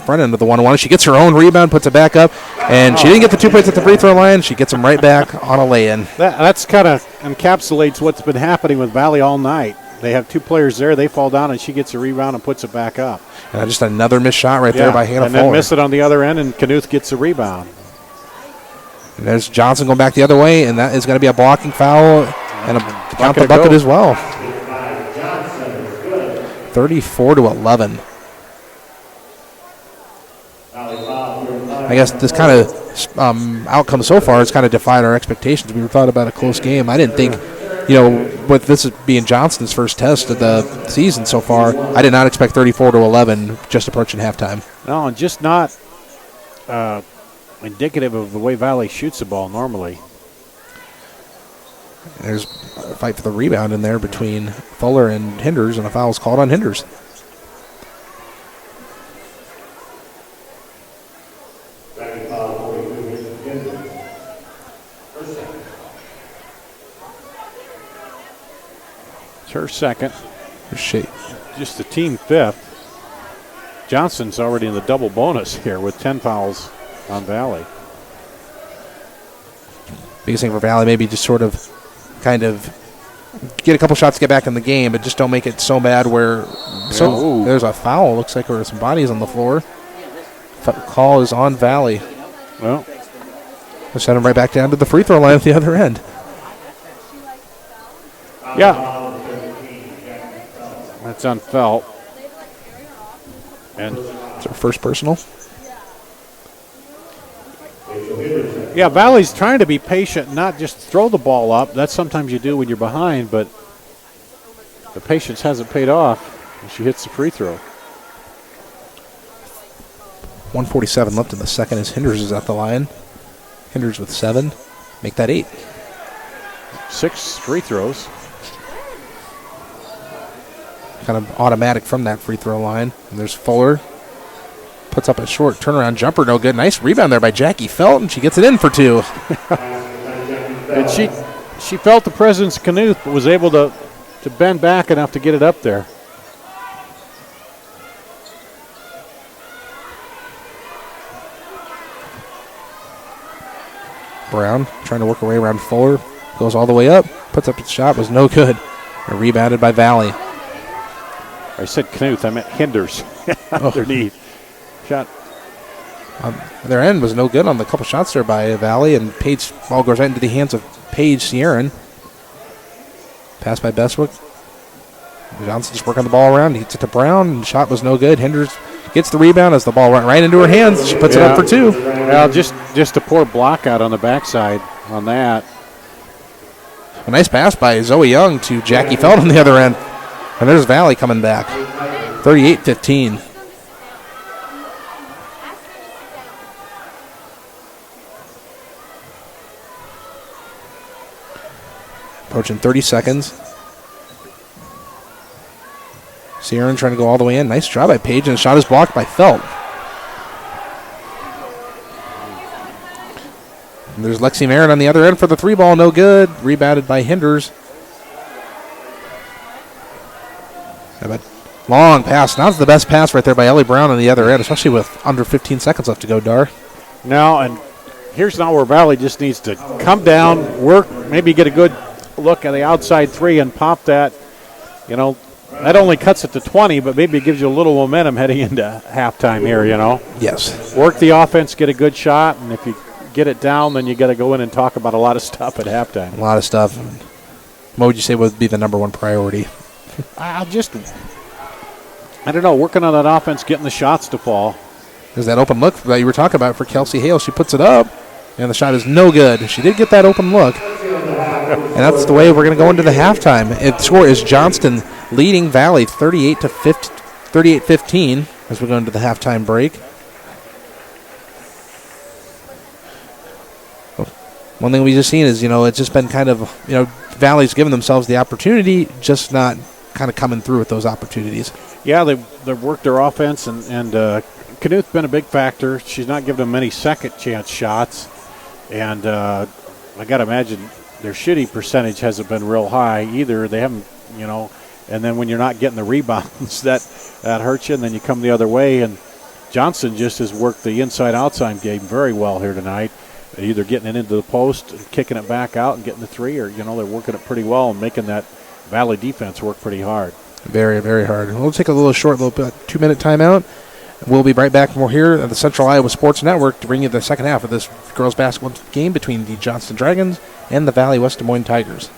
front end of the 1-1. She gets her own rebound, puts it back up, and she didn't get the 2 points at the free throw line. She gets them right back on a lay-in. That's kind of encapsulates what's been happening with Valley all night. They have two players there. They fall down, and she gets a rebound and puts it back up. And just another missed shot right there by Hannah Fuller. And then miss it on the other end, and Knuth gets a rebound. And there's Johnson going back the other way, and that is going to be a blocking foul and count the bucket as well. 34-11. I guess this kind of outcome so far has kind of defied our expectations. We thought about a close game. I didn't think, with this being Johnston's first test of the season so far, I did not expect 34-11 just approaching halftime. No, and just not indicative of the way Valley shoots the ball normally. There's a fight for the rebound in there between Fuller and Hinders, and a foul's called on Hinders. It's her second. Shape. Just the team fifth. Johnson's already in the double bonus here with 10 fouls on Valley. Biggest thing for Valley, maybe just sort of kind of get a couple shots to get back in the game, but just don't make it so bad where there's a foul. Looks like there's some bodies on the floor. Call is on Valley. Well, we'll send him right back down to the free throw line at the other end. Yeah. That's on Felt. And it's our first personal. Yeah, Valley's trying to be patient, not just throw the ball up. That's sometimes you do when you're behind, but the patience hasn't paid off, and she hits the free throw. 1:47 left in the second as Hinders is at the line. Hinders with 7. Make that 8. 6 free throws. Kind of automatic from that free throw line. And there's Fuller. Puts up a short turnaround jumper, no good. Nice rebound there by Jackie Felt, and she gets it in for 2. And she felt the presence of Knuth, but was able to to bend back enough to get it up there. Brown trying to work her way around Fuller. Goes all the way up. Puts up its shot. Was no good. Rebounded by Valley. I said Knuth. I meant Hinders. Underneath. Shot. Their end was no good on the couple shots there by Valley. And Page, ball goes right into the hands of Paige Sierran. Pass by Bestwick. Johnston just working the ball around. He hits it to Brown. And shot was no good. Hinders gets the rebound as the ball went right into her hands. She puts it up for two. Well, just a poor block out on the backside on that. A nice pass by Zoe Young to Jackie Feld on the other end. And there's Valley coming back. 38-15. Approaching 30 seconds. Sierran trying to go all the way in. Nice try by Page, and the shot is blocked by Felt. And there's Lexi Merritt on the other end for the three ball. No good. Rebounded by Hinders. Long pass. Now's the best pass right there by Ellie Brown on the other end, especially with under 15 seconds left to go, Dar. Now, and here's now where Valley just needs to come down, work, maybe get a good look at the outside three and pop that. You know, that only cuts it to 20, but maybe it gives you a little momentum heading into halftime here, you know. Yes. Work the offense, get a good shot, and if you get it down, then you got to go in and talk about a lot of stuff at halftime. A lot of stuff. What would you say would be the number one priority? I don't know, working on that offense, getting the shots to fall. There's that open look that you were talking about for Kelsey Hale. She puts it up, and the shot is no good. She did get that open look. And that's the way we're going to go into the halftime. The score is Johnston leading Valley 38-15 as we go into the halftime break. One thing we just seen is, it's just been kind of, Valley's given themselves the opportunity, just not kind of coming through with those opportunities. Yeah, they've worked their offense, and Knuth's been a big factor. She's not giving them many second chance shots, and I got to imagine their shooting percentage hasn't been real high either. They haven't, and then when you're not getting the rebounds, that hurts you, and then you come the other way. And Johnston just has worked the inside-outside game very well here tonight, either getting it into the post and kicking it back out and getting the three, or, they're working it pretty well and making that Valley defense work pretty hard. Very, very hard. We'll take a little 2-minute timeout. We'll be right back more here at the Central Iowa Sports Network to bring you the second half of this girls basketball game between the Johnston Dragons and the Valley West Des Moines Tigers.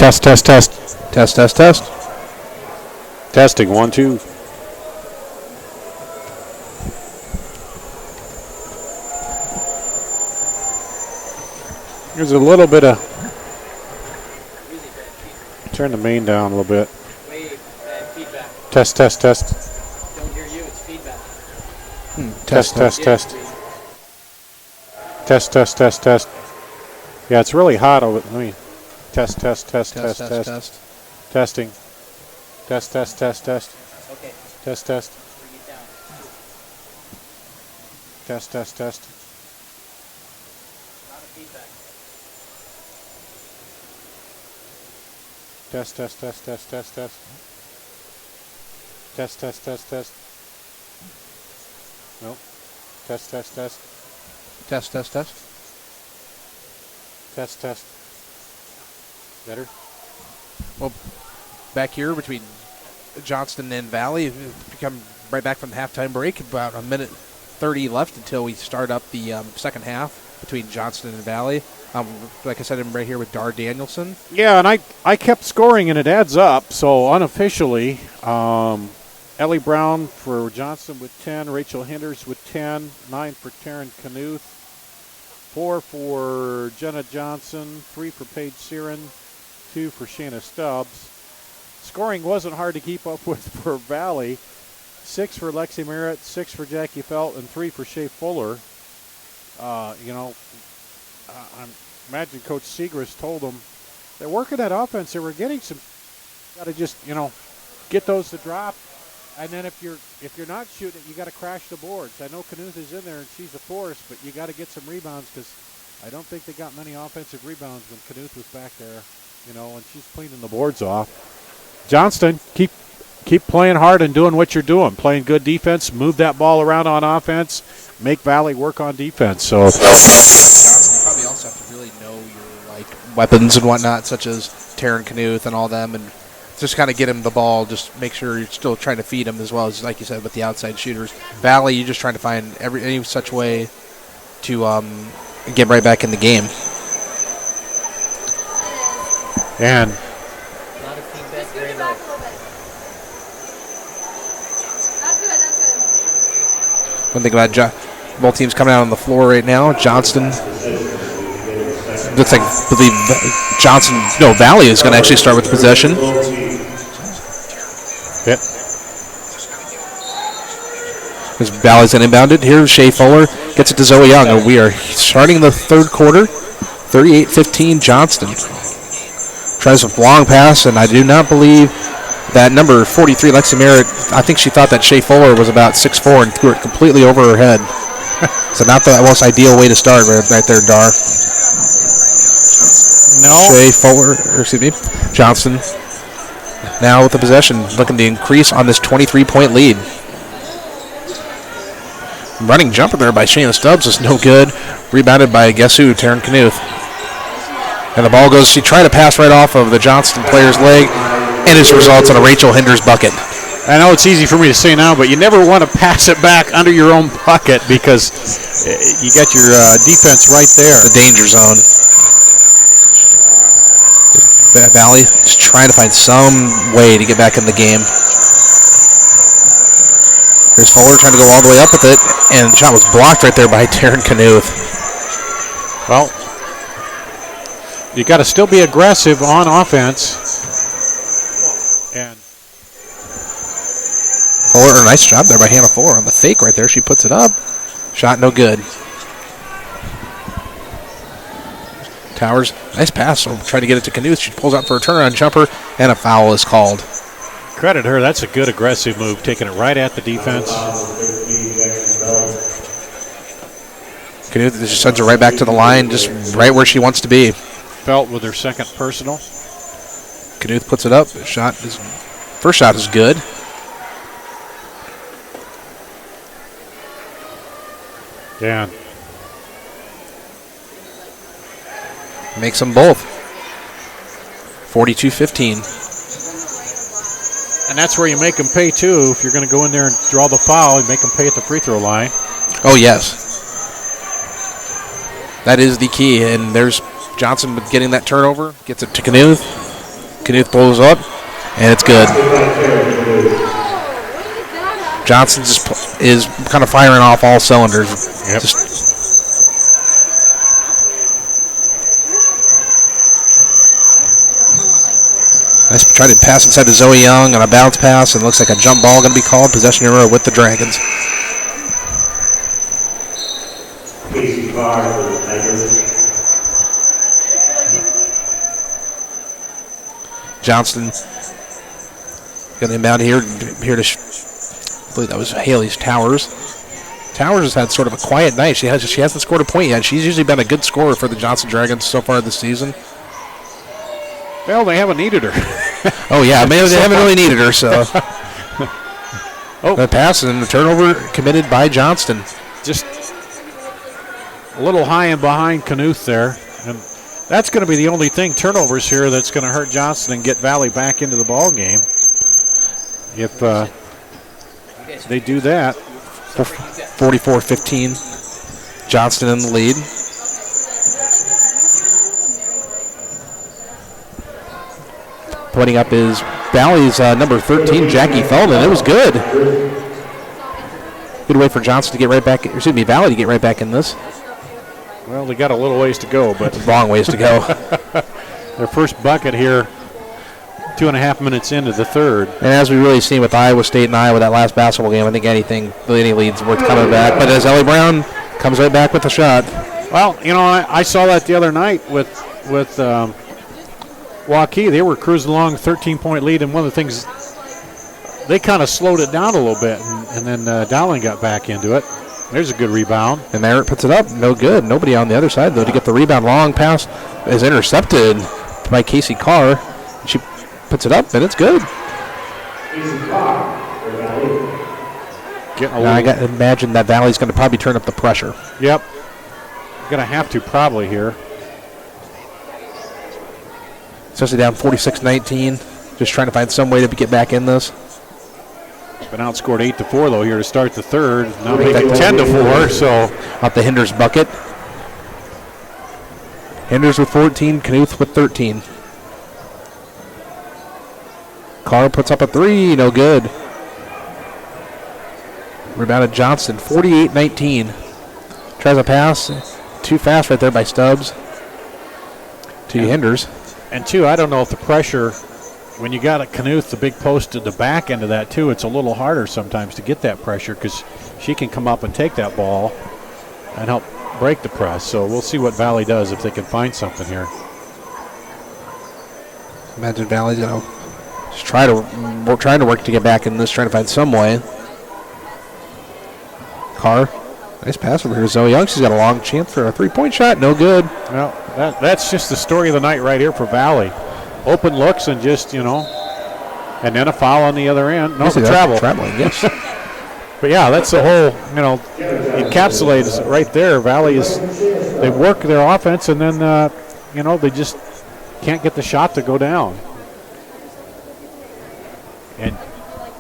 Test, test, test. Test, test, test. Testing, 1, 2. There's a little bit of. Turn the main down a little bit. Wave and feedback. Test, test, test. Don't hear you, it's feedback. Test, test, test. Test, test, test, test. Yeah, it's really hot over. Let me test, test, test, test, test. Testing. Test, test, test, test. Okay, Test, test. bring it down. Test, test, test. A lot of feedback. Test, test, test, test, test, test. Test, test, test, test. Nope. Test, test, test. Test, test, test. Test, test. Better? Well, back here between Johnston and Valley, we come right back from the halftime break. About a minute 30 left until we start up the second half between Johnston and Valley. Like I said, I'm right here with Dar Danielson. Yeah, and I kept scoring, and it adds up. So unofficially, Ellie Brown for Johnston with 10, Rachel Hinders with 10, 9 for Taryn Knuth, 4 for Jenna Johnson, 3 for Paige Searon, 2 for Shayna Stubbs. Scoring wasn't hard to keep up with for Valley. 6 for Lexi Merritt, 6 for Jackie Felt, and 3 for Shay Fuller. I imagine Coach Segrist told them they're working that offense. They were getting some. Got to just get those to drop, and then if you're not shooting it, you got to crash the boards. I know Knuth is in there and she's a force, but you got to get some rebounds because I don't think they got many offensive rebounds when Knuth was back there. And she's cleaning the boards off. Johnston, keep playing hard and doing what you're doing. Playing good defense, move that ball around on offense, make Valley work on defense. So Johnston, you probably also have to really know your weapons and whatnot, such as Taryn Knuth and all them, and just kind of get him the ball. Just make sure you're still trying to feed him as well as, like you said, with the outside shooters. Valley, you're just trying to find any such way to get right back in the game. And A lot of feedback, very low. One thing about both teams coming out on the floor right now, Johnston looks like Valley is going to actually start with the possession. Yep. As Valley's going to inbound it. Here's Shay Fuller, gets it to Zoe Young, and we are starting the third quarter, 38-15 Johnston. Tries a long pass, and I do not believe that number 43, Lexi Merritt, I think she thought that Shay Fuller was about 6'4" and threw it completely over her head. So not the most ideal way to start right there, Dar. no, Johnston now with the possession, looking to increase on this 23-point lead. Running jumper there by Shayna Stubbs is no good. Rebounded by, guess who, Taryn Knuth. And the ball goes, she tried to pass right off of the Johnston player's leg, and it results in a Rachel Hinders bucket. I know it's easy for me to say now, but you never want to pass it back under your own bucket because you got your defense right there. The danger zone. Valley just trying to find some way to get back in the game. Here's Fuller trying to go all the way up with it, and the shot was blocked right there by Taryn Knuth. Well, you got to still be aggressive on offense. And Fuller, nice job there by Hannah Fuller on the fake right there. She puts it up. Shot no good. Towers, nice pass. So trying to get it to Knuth. She pulls out for a turnaround jumper, and a foul is called. credit her. That's a good aggressive move, taking it right at the defense. Knuth just sends her right back to the line, just right where she wants to be. Felt with her second personal. Knuth puts it up. First shot is good. Yeah. Makes them both. 42-15. And that's where you make them pay, too. If you're going to go in there and draw the foul, you make them pay at the free throw line. Oh, yes. That is the key. And there's Johnson getting that turnover. Gets it to Knuth. Knuth throws up, and it's good. Johnston just is kind of firing off all cylinders. Yep. Nice try to pass inside to Zoe Young on a bounce pass, and looks like a jump ball going to be called. Possession error with the Dragons. Johnston going to inbound here to, I believe that was Haley's Towers. Towers has had sort of a quiet night. She hasn't scored a point yet. She's usually been a good scorer for the Johnston Dragons so far this season. Well, they haven't needed her. Oh, yeah. Maybe they haven't really needed her, so. The pass and the turnover committed by Johnston. Just a little high and behind Knuth there. And that's going to be the only thing, turnovers here, that's going to hurt Johnston and get Valley back into the ball game. If they do that. 44-15. Johnston in the lead. Putting up is Valley's number 13, Jackie Feldman. It was good. Good way for Johnston to get right back, Valley to get right back in this. Well, they got a little ways to go, but long ways to go. Their first bucket here, 2.5 minutes into the third. And as we really seen with Iowa State and Iowa that last basketball game, I think any lead's worth coming back. But as Ellie Brown comes right back with a shot. Well, I saw that the other night with Waukee. They were cruising along, 13-point lead, and one of the things, they kind of slowed it down a little bit, and then Dowling got back into it. There's a good rebound. And Merritt puts it up. No good. Nobody on the other side, though, to get the rebound. Long pass is intercepted by Casey Carr. She puts it up, and it's good. Now I got to imagine that Valley's going to probably turn up the pressure. Yep. Going to have to probably here. Especially down 46-19. Just trying to find some way to get back in this. Been outscored 8-4 though here to start the third. Now making 10-4. So off the Hinders bucket. Hinders with 14. Knuth with 13. Carr puts up a three. No good. Rebounded Johnston. 48-19. Tries a pass. Too fast right there by Stubbs. To Hinders. And two, I don't know if the pressure, when you got a Knuth, the big post at the back end of that too, it's a little harder sometimes to get that pressure because she can come up and take that ball and help break the press. So we'll see what Valley does if they can find something here. Imagine Valley's going to just trying to work to get back in this, trying to find some way. Carr, nice pass over here. Zoe Young, she's got a long chance for a three-point shot. No good. Well, that's just the story of the night right here for Valley. Open looks and just, and then a foul on the other end. No, the travel. Traveling, yes. But yeah, that's the whole, encapsulates it right there. Valley they work their offense and then, they just can't get the shot to go down. And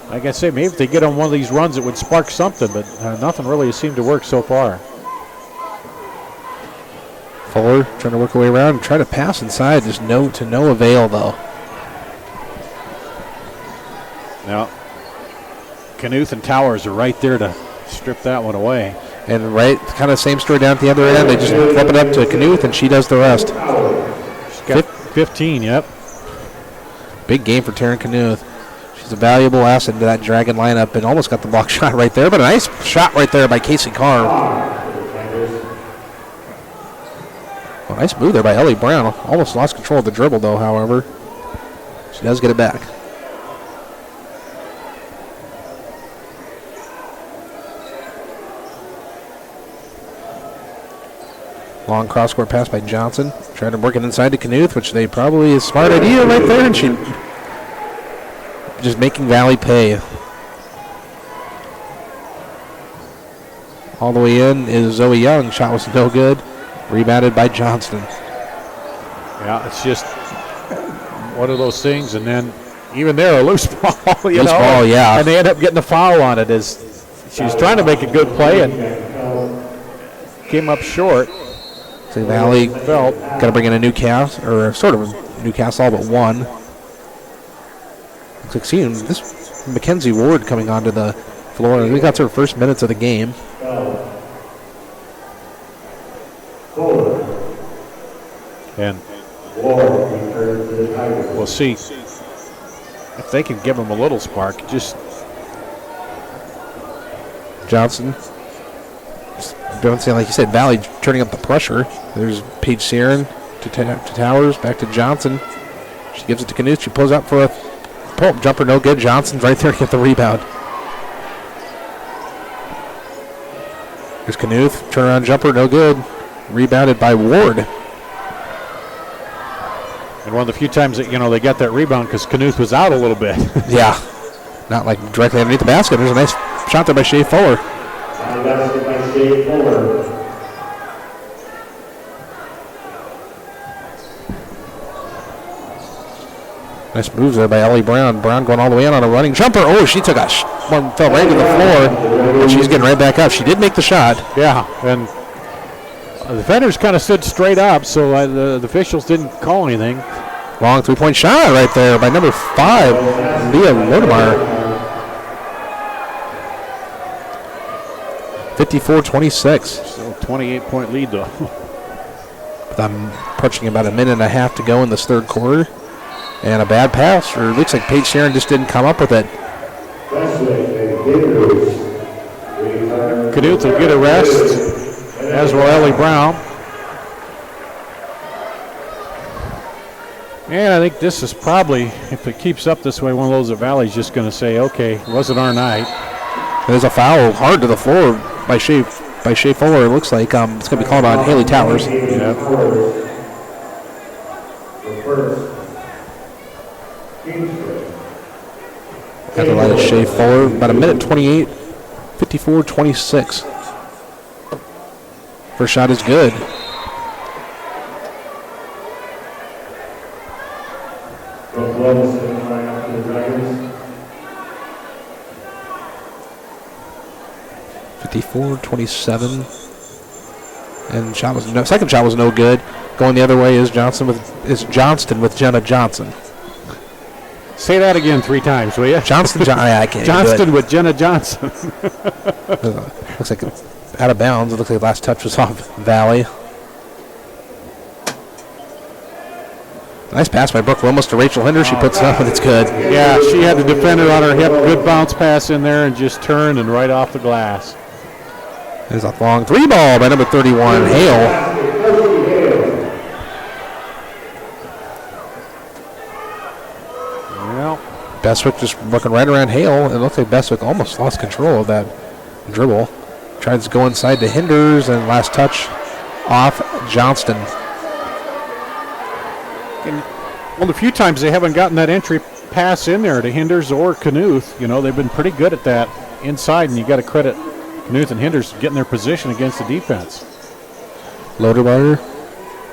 like I say, maybe if they get on one of these runs, it would spark something, but nothing really seemed to work so far. Fuller trying to work her way around and try to pass inside, just to no avail though. Now, Knuth and Towers are right there to strip that one away. And right, kind of same story down at the other end. They just flip it up to Knuth and she does the rest. She's got 15, yep. Big game for Taryn Knuth. She's a valuable asset to that Dragon lineup and almost got the block shot right there, but a nice shot right there by Casey Carr. Well, nice move there by Ellie Brown. Almost lost control of the dribble, though, however. She does get it back. Long cross-court pass by Johnson. Trying to work it inside to Knuth, which they probably is a smart idea right there. And she just making Valley pay. All the way in is Zoe Young. Shot was no good. Rebounded by Johnston. Yeah, it's just one of those things, and then even there, a loose ball, loose ball, yeah. And they end up getting a foul on it as she was trying to make a good play and came up short. So Valley got to bring in a Newcastle, or sort of a Newcastle, all but one. Looks like seeing this Mackenzie Ward coming onto the floor. We got her first minutes of the game. And we'll see if they can give them a little spark. Just Johnston. Bouncing, like you said, Valley turning up the pressure. There's Paige Sarin to Towers, back to Johnson. She gives it to Knuth. She pulls out for a pull-up jumper, no good. Johnson's right there to get the rebound. Here's Knuth, turnaround jumper, no good. Rebounded by Ward. And one of the few times that, they got that rebound because Knuth was out a little bit. Yeah. Not like directly underneath the basket. There's a nice shot there by Shea Fuller. Nice moves there by Ellie Brown. Brown going all the way in on a running jumper. Oh, she took one fell right to the floor, and she's getting right back up. She did make the shot. Yeah, and the defenders kind of stood straight up, so the officials didn't call anything. Long three-point shot right there by number 5, Leah Lodemeyer. 54-26. Still a 28-point lead, though. I'm approaching about a minute and a half to go in this third quarter. And a bad pass, or it looks like Paige Sharon just didn't come up with it. Knuth will get a rest, as will Ellie Brown. And I think this is probably, if it keeps up this way, one of those that Valley's just going to say, okay, it wasn't our night. There's a foul hard to the floor by Shea Fuller. It looks like it's going to be called on Haley Towers. Yep. At the line of Shea Fuller, about a minute 28, 54-26. First shot is good. (54-27), and second shot was no good. Going the other way is Johnston with Jenna Johnson. Say that again 3 times, will you? I can't Johnston with Jenna Johnson. Looks like out of bounds. It looks like the last touch was off Valley. Nice pass by Brooke Wilmus to Rachel Hinder. She puts it up and it's good. Yeah, she had the defender on her hip. Good bounce pass in there and just turned and right off the glass. There's a long 3 ball by number 31, Hale. Bestwick just working right around Hale. It looks like Bestwick almost lost control of that dribble. Tries to go inside to Hinders, and last touch off Johnston. Well, the few times they haven't gotten that entry pass in there to Hinders or Knuth, they've been pretty good at that inside, and you got to credit Knuth and Hinders getting their position against the defense. Lodermeyer.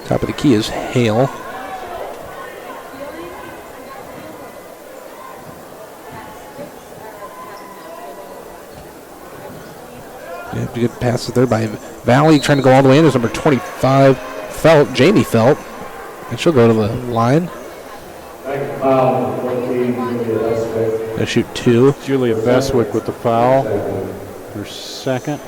Top of the key is Hale. Good passes there by Valley, trying to go all the way in. There's number 25, Jamie Felt, and she'll go to the line. They shoot 2. Julia Bestwick with the foul, her second.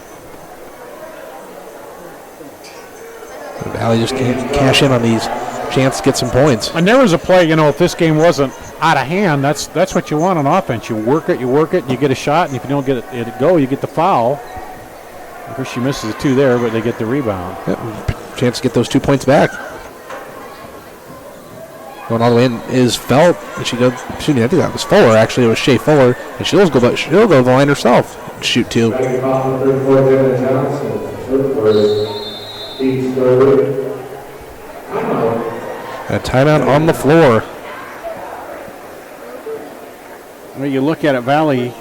Valley just can't cash in on these. Chance to get some points. And there was a play, if this game wasn't out of hand, that's what you want on offense. You work it, and you get a shot, and if you don't get it go, you get the foul. Of course, she misses the 2 there, but they get the rebound. Yep. Chance to get those 2 points back. Going all the way in is Felt. And she goes, I think that was Fuller, actually. It was Shea Fuller. And she'll go to the line herself and shoot 2. And a timeout on the floor. Well, you look at it, Valley,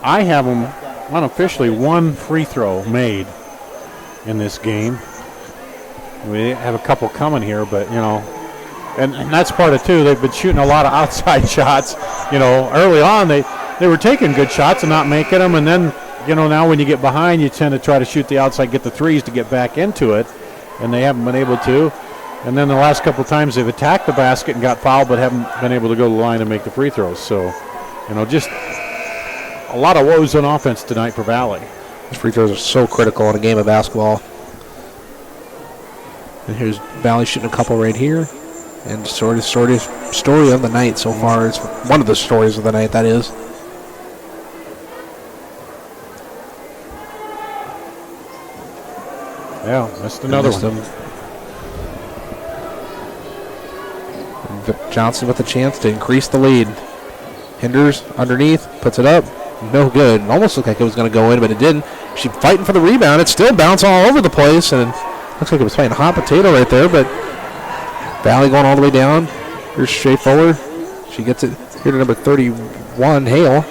I have them unofficially 1 free throw made in this game. We have a couple coming here, but, and that's part of 2. They've been shooting a lot of outside shots. Early on they were taking good shots and not making them, and then, now when you get behind, you tend to try to shoot the outside, get the threes to get back into it, and they haven't been able to. And then the last couple of times they've attacked the basket and got fouled, but haven't been able to go to the line and make the free throws. So, just a lot of woes on offense tonight for Valley. These free throws are so critical in a game of basketball. And here's Valley shooting a couple right here. And story of the night so far. It's one of the stories of the night, that is. Yeah, missed another one. Johnston with a chance to increase the lead. Hinders underneath, puts it up. No good. It almost looked like it was going to go in, but it didn't. She's fighting for the rebound. It still bounced all over the place, and it looks like it was playing hot potato right there, but Valley going all the way down. Here's Shea Fuller. She gets it here to number 31, Hale.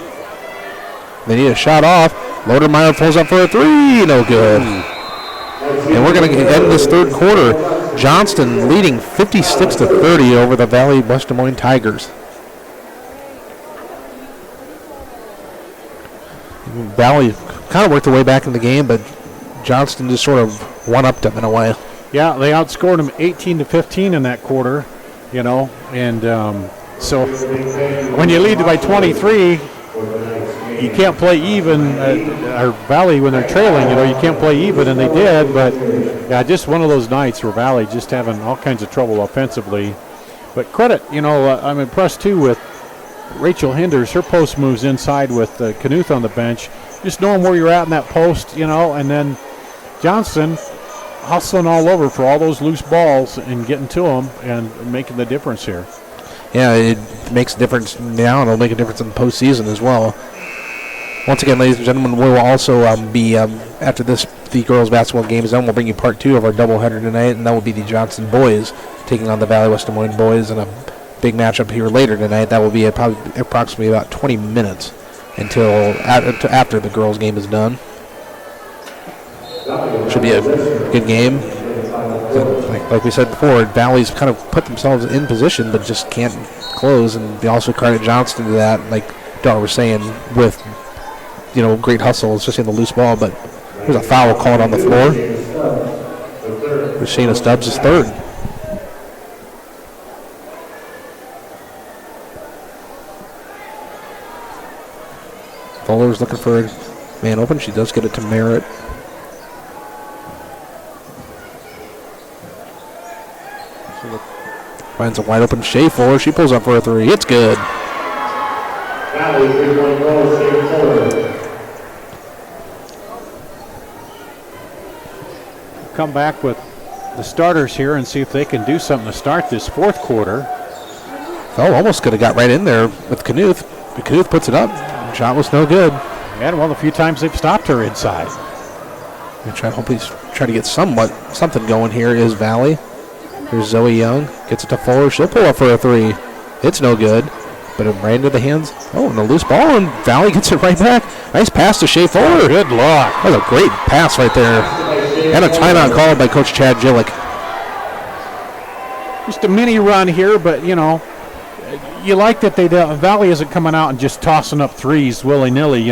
They need a shot off. Lodermeyer pulls up for a three. No good. And we're going to end this third quarter. Johnston leading 56-30 over the Valley West Des Moines Tigers. Valley kind of worked their way back in the game, but Johnston just sort of one-upped them in a way. Yeah, they outscored them 18-15 in that quarter, and so when you lead by 23, you can't play even. Our Valley, when they're trailing, you can't play even, and they did. But yeah, just one of those nights where Valley just having all kinds of trouble offensively. But credit, I'm impressed too with Rachel Hinders. Her post moves inside with Knuth on the bench, just knowing where you're at in that post, and then Johnston hustling all over for all those loose balls and getting to them and making the difference here. Yeah, it makes a difference now, and it'll make a difference in the postseason as well. Once again, ladies and gentlemen, we will also be, after the girls' basketball game is done, we'll bring you part 2 of our doubleheader tonight, and that will be the Johnston boys taking on the Valley West Des Moines boys in a big matchup here later tonight. That will be probably approximately about 20 minutes until after the girls' game is done. Should be a good game. Like we said before, Valley's kind of put themselves in position, but just can't close, and they also credit Johnston to that, like Dar was saying, with great hustle, especially in the loose ball. But there's a foul called on the floor. Shayna Stubbs is third. Fuller's looking for a man open. She does get it to Merritt. Finds a wide open Shea Fuller. She pulls up for a three. It's good. Come back with the starters here and see if they can do something to start this fourth quarter. Oh, almost could have got right in there with Knuth. But Knuth puts it up. Shot was no good. And one of the few times they've stopped her inside. Hopefully try to get something going here is Valley. Here's Zoe Young. Gets it to Fuller. She'll pull up for a three. It's no good. But it right into the hands. Oh, and a loose ball, and Valley gets it right back. Nice pass to Shea Fuller. Good luck. That was a great pass right there. And a timeout called by Coach Chad Gillick. Just a mini run here, but, you like that Valley isn't coming out and just tossing up threes willy-nilly.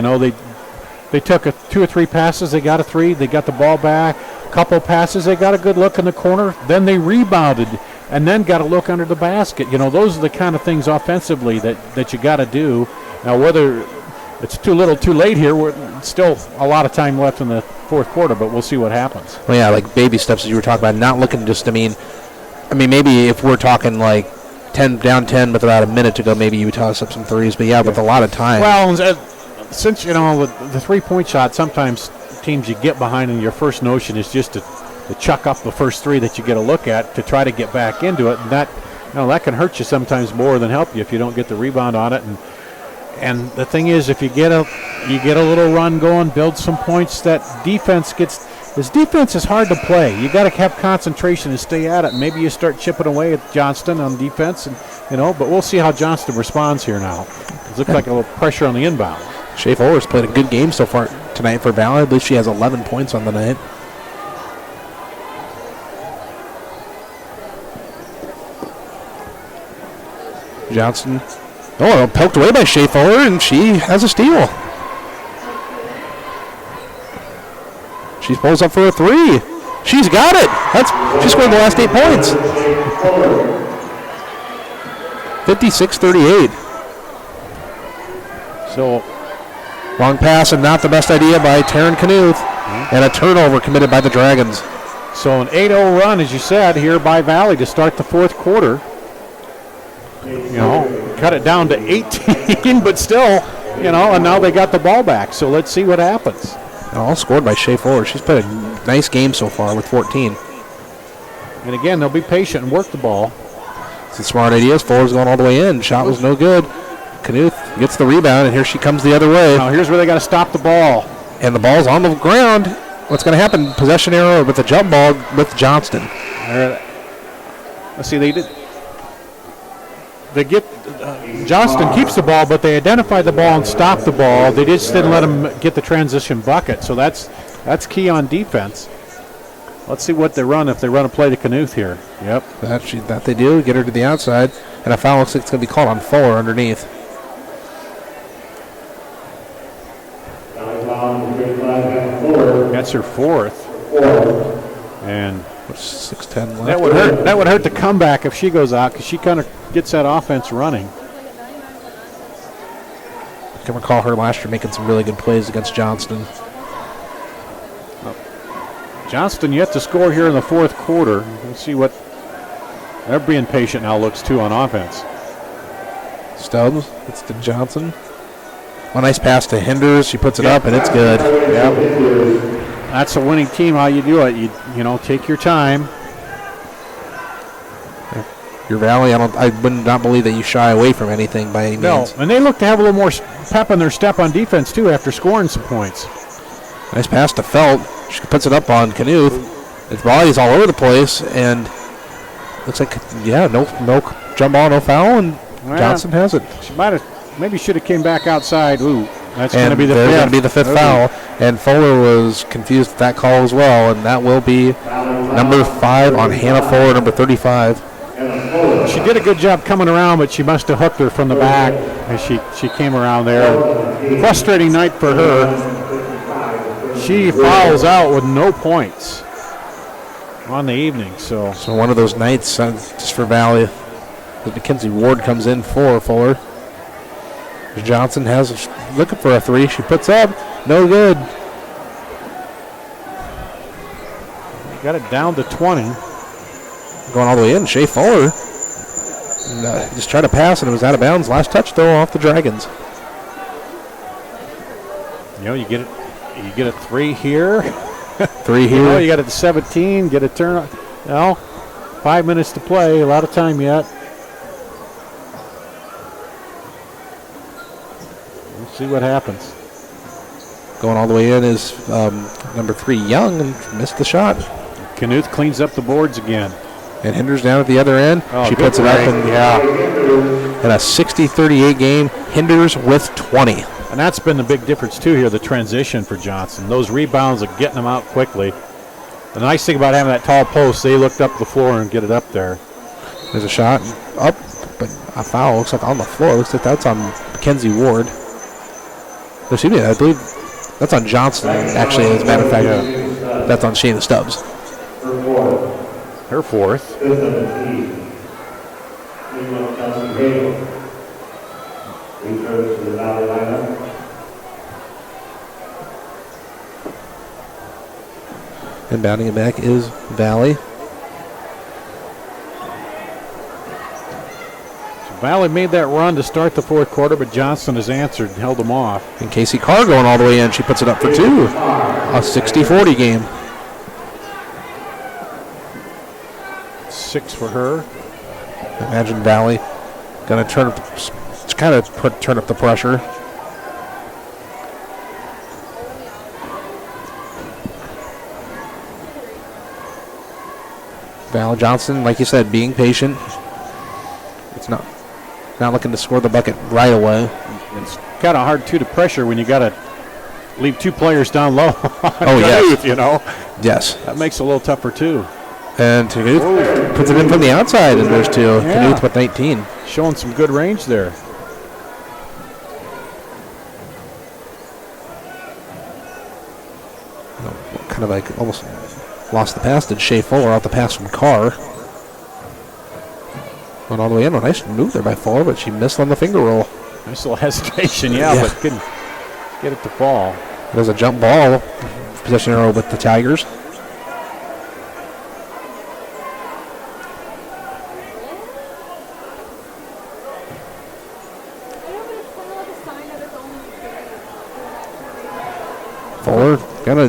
They took 2 or 3 passes. They got a three. They got the ball back. Couple passes. They got a good look in the corner. Then they rebounded and then got a look under the basket. Those are the kind of things offensively that you got to do. Now, whether it's too little too late here, it's still a lot of time left in the fourth quarter, but we'll see what happens. Well, yeah, like baby steps as you were talking about, not looking just, I mean, maybe if we're talking like 10 down 10 with about a minute to go, maybe you would toss up some threes, but yeah, with a lot of time. Well, since, with the three-point shot, sometimes teams you get behind and your first notion is just to chuck up the first three that you get a look at to try to get back into it, and that can hurt you sometimes more than help you if you don't get the rebound on it. And the thing is, if you get a little run going, build some points, that defense is hard to play. You got to have concentration and stay at it. Maybe you start chipping away at Johnston on defense, and but we'll see how Johnston responds here now. It looks like a little pressure on the inbound. Shea Fuller's played a good game so far tonight for Valley. I believe she has 11 points on the night. Johnston. Oh, poked away by Shea Fuller, and she has a steal. She pulls up for a three. She's got it. She scored the last 8 points. 56-38. So Long pass and not the best idea by Taryn Knuth. And a turnover committed by the Dragons. So an 8-0 run, as you said, here by Valley to start the fourth quarter. You know, cut it down to 18, but still, you know, and now they got the ball back. So let's see what happens. All scored by Shea Fuller. She's played a nice game so far with 14. And again, they'll be patient and work the ball. Some smart ideas. Fuller's going all the way in. Shot was no good. Knuth gets the rebound, and here she comes the other way. Now here's where they got to stop the ball. And the ball's on the ground. What's going to happen? Possession error with the jump ball with Johnston. Let's see, they get Johnston keeps the ball, but they identify the ball and stop the ball. They just didn't let him get the transition bucket, so that's key on defense. Let's see what they run if they run a play to Knuth here. Yep, that they do. Get her to the outside, and a foul looks like it's going to be called on Fuller underneath. That's her fourth. And 6:10 left. That would hurt the comeback if she goes out because she kind of gets that offense running. I can recall her last year making some really good plays against Johnston. Johnston yet to score here in the fourth quarter. Let's see what they're being patient now looks too on offense. Stubbs, it's to Johnson. One nice pass to Hinders. She puts it up, and it's good. Yep. That's a winning team. How you do it? You know, take your time. Your Valley, I would not believe that you shy away from anything by any means. No, and they look to have a little more pep in their step on defense too after scoring some points. Nice pass to Felt. She puts it up on Knuth. Its body's all over the place, and looks like no jump ball, no foul, and Johnson has it. She maybe should have came back outside. Ooh, that's going to be the fifth. Going to be the fifth foul, and Fuller was confused with that call as well, and that will be number 5 on Hannah Fuller, number 35. She did a good job coming around, but she must have hooked her from the back as she came around there. Frustrating night for her. She fouls out with no points on the evening. So one of those nights just for Valley. Mackenzie Ward comes in for Fuller. Johnson has looking for a 3. She puts up. No good. Got it down to 20. Going all the way in. Shea Fuller. Just tried to pass, and it was out of bounds. Last touch, though, off the Dragons. You know, you get a 3 here. 3 here. You know, you got it to 17. Get a turn. 5 minutes to play. A lot of time yet. Let's see what happens. Going all the way in is number 3, Young, and missed the shot. Knuth cleans up the boards again. And Hinders down at the other end. She puts it up in a 60-38 game. Hinders with 20. And that's been the big difference, too, here, the transition for Johnson. Those rebounds are getting them out quickly. The nice thing about having that tall post, they looked up the floor and get it up there. There's a shot up, but a foul looks like on the floor. Looks like that's on Mackenzie Ward. Excuse me, I believe that's on Johnston, actually, as a matter of fact. That's on Shayna Stubbs. Her fourth. And bounding it back is Valley. Valley made that run to start the fourth quarter, but Johnston has answered and held them off. And Casey Carr going all the way in. She puts it up for 2. A 60-40 game. 6 for her. Imagine Valley going to turn up the pressure. Valley Johnson, like you said, being patient. It's not looking to score the bucket right away. It's kind of hard, too, to pressure when you got to leave 2 players down low. Yes. You know? Yes. That makes it a little tougher, too. And Knuth puts it in from the outside, and there's 2. Knuth with 19. Showing some good range there. Kind of like almost lost the pass. Did Shea Fuller out the pass from Carr. Going all the way in. A nice move there by Fuller, but she missed on the finger roll. Nice little hesitation, but couldn't get it to fall. There's a jump ball. Possession arrow with the Tigers. Fuller I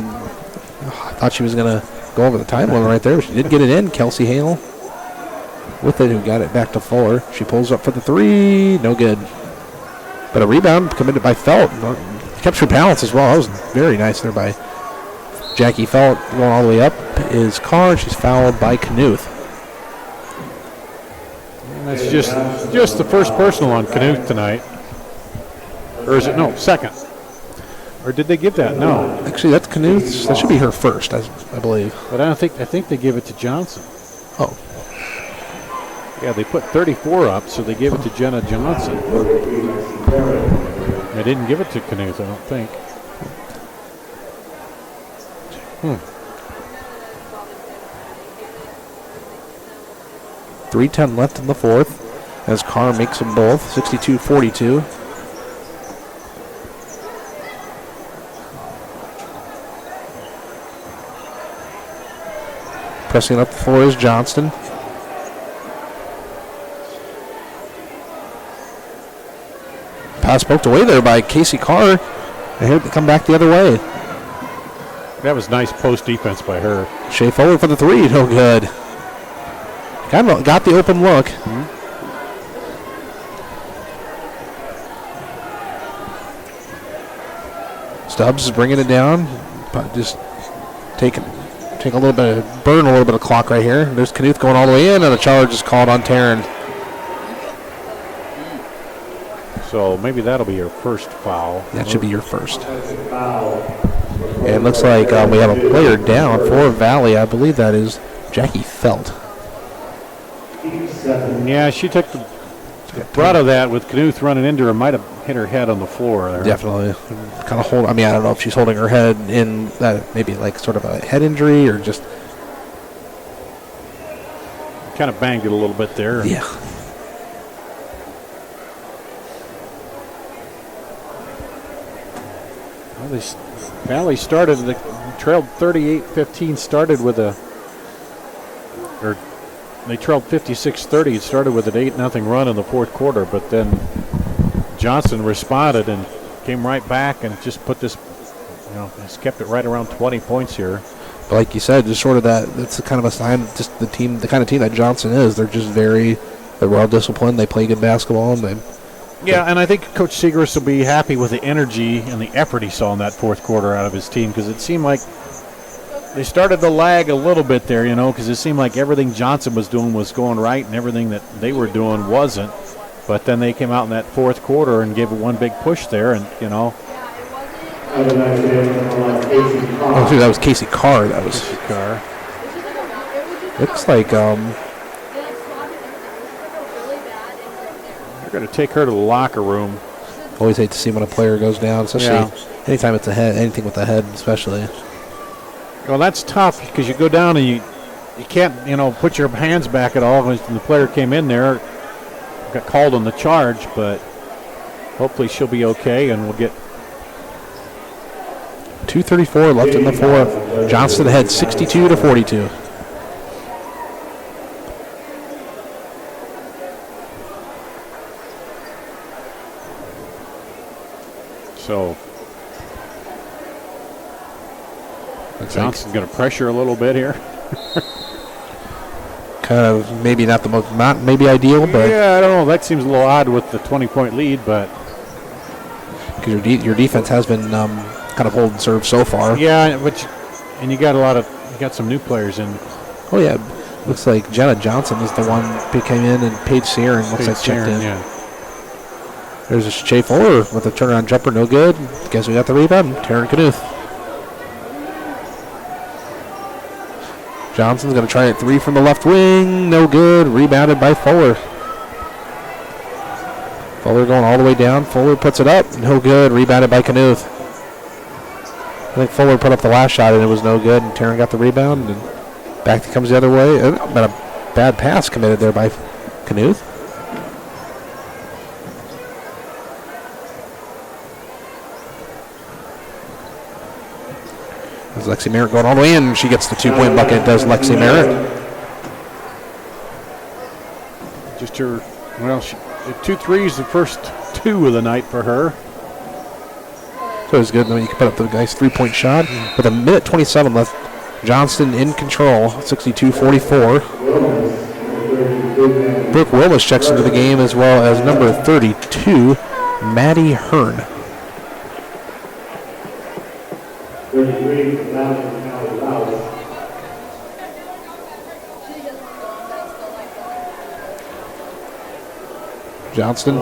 thought she was gonna go over the time limit right there, but she did get it in. Kelsey Hale with it, who got it back to Fuller. She pulls up for the three, no good. But a rebound committed by Felt. Kept her balance as well. That was very nice there by Jackie Felt. Going all the way up is Carr. She's fouled by Knuth. And that's just the first personal on Knuth tonight. Or is it? No, second. Or did they give that? No. Actually, that's Knuth's. That should be her first, I believe. But I think they give it to Johnson. Oh. Yeah, they put 34 up, so they gave it to Jenna Johnson. They didn't give it to Knuth, I don't think. 3:10 left in the fourth as Carr makes them both, 62-42. Pressing up the floor is Johnston. Pass poked away there by Casey Carr. And here they come back the other way. That was nice post defense by her. Shea Fuller for the three, no good. Kind of got the open look. Stubbs is bringing it down, but just take a little bit of burn, a little bit of clock right here. There's Knuth going all the way in, and a charge is called on Taryn. So maybe that'll be your first foul. That should be your first. And it looks like we have a player down for Valley. I believe that is Jackie Felt. Yeah, she took the brunt of that with Knuth running into her. Might have hit her head on the floor there. Definitely. Kind of hold. I mean, I don't know if she's holding her head in maybe like sort of a head injury or just. Kind of banged it a little bit there. Yeah. Well, Valley started, trailed 38-15, started with they trailed 56-30. It started with an 8-0 run in the fourth quarter, but then Johnston responded and came right back and just put this, has kept it right around 20 points here. But like you said, just sort of that's kind of a sign, just the kind of team that Johnston is. They're just they're well disciplined. They play good basketball, and and I think Coach Segrist will be happy with the energy and the effort he saw in that fourth quarter out of his team, because it seemed like they started to lag a little bit there, because it seemed like everything Johnson was doing was going right and everything that they were doing wasn't. But then they came out in that fourth quarter and gave it one big push there, and, Oh, that was Casey Carr. That was Casey Carr. Looks like they're going to take her to the locker room. Always hate to see when a player goes down, especially anytime it's a head, anything with the head, especially. Well, that's tough because you go down and you can't, put your hands back at all. And the player came in there, got called on the charge, but hopefully she'll be okay, and we'll get 2:34 left in the fourth. Johnston ahead 62-42. So Johnston's going to pressure a little bit here. Kind of maybe not maybe ideal, but yeah, I don't know. That seems a little odd with the 20-point lead, but because your defense has been kind of holding serve so far. Yeah, but you got some new players in. Oh yeah, looks like Jenna Johnson is the one who came in, and Paige Searing looks like checked in. Yeah. There's a Shea Fuller with a turnaround jumper, no good. Guess we got the rebound. Taryn Knuth. Johnson's going to try it three from the left wing. No good. Rebounded by Fuller. Fuller going all the way down. Fuller puts it up. No good. Rebounded by Knuth. I think Fuller put up the last shot and it was no good. And Taryn got the rebound. And back it comes the other way. Been a bad pass committed there by Knuth. Is Lexi Merritt going all the way in? She gets the 2-point bucket, does Lexi Merritt. Just her, well, she, 2 threes the first 2 of the night for her. So it's good when you can put up the nice 3-point shot. With a minute 27 left, Johnston in control, 62-44. Brooke Willis checks into the game, as well as number 32, Maddie Hearn. Johnston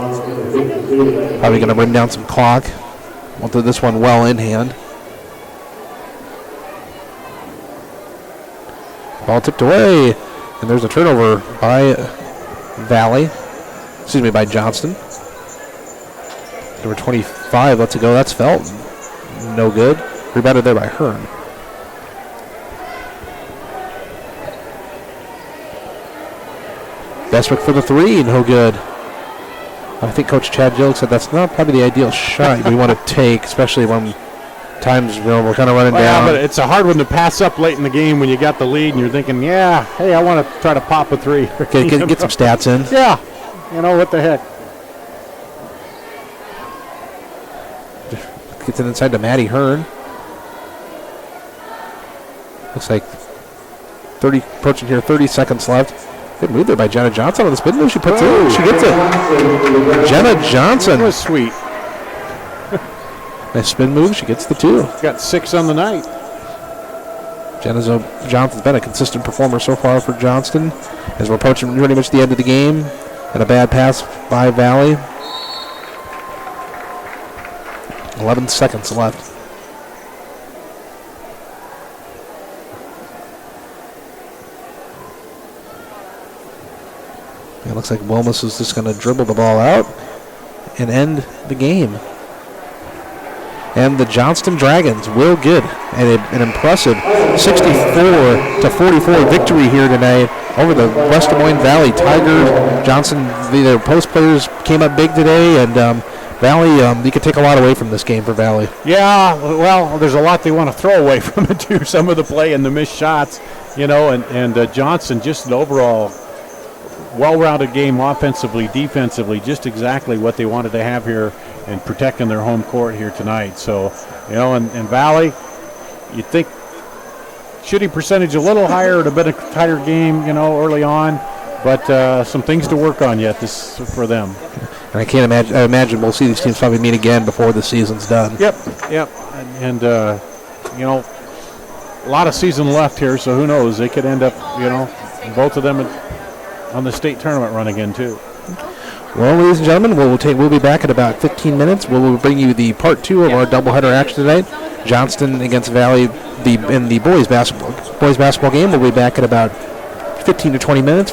probably going to bring down some clock. Wanted this one well in hand. Ball tipped away, and there's a turnover by by Johnston. Number 25 lets it go. That's Felton. No good. Rebounded there by Hearn. Bestwick for the 3, no good. I think Coach Chad Gillick said that's not probably the ideal shot we want to take, especially when times we're kind of running down. Yeah, but it's a hard one to pass up late in the game when you got the lead and you're thinking, yeah, hey, I want to try to pop a 3. Get some stats in. Yeah, what the heck. Gets it inside to Maddie Hearn. Looks like 30 seconds left. Good move there by Jenna Johnson on the spin move. She puts it. She gets it. Jenna Johnson. That was sweet. Nice spin move. She gets the 2. Got 6 on the night. Jenna Johnson's been a consistent performer so far for Johnston as we're approaching pretty much the end of the game. And a bad pass by Valley. 11 seconds left. It looks like Wilmus is just going to dribble the ball out and end the game. And the Johnston Dragons will get an impressive 64-44 victory here tonight over the West Des Moines Valley Tigers. Johnston, their post players came up big today, and Valley, you could take a lot away from this game for Valley. Yeah, well, there's a lot they want to throw away from it too. Some of the play and the missed shots, and Johnston, just an overall well-rounded game offensively, defensively, just exactly what they wanted to have here and protecting their home court here tonight. So, and Valley, you'd think shooting percentage a little higher, it'd have been a tighter game, early on, but some things to work on yet this for them. And I can't imagine. I imagine we'll see these teams probably meet again before the season's done. Yep. And a lot of season left here, so who knows? They could end up, both of them on the state tournament run again too. Well, ladies and gentlemen, we'll be back in about 15 minutes. We'll bring you the part 2 of our doubleheader action tonight. Johnston against Valley in the boys basketball game. We'll be back in about 15 to 20 minutes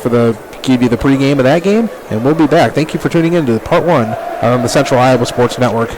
give you the pregame of that game, and we'll be back. Thank you for tuning in to the part 1 on the Central Iowa Sports Network.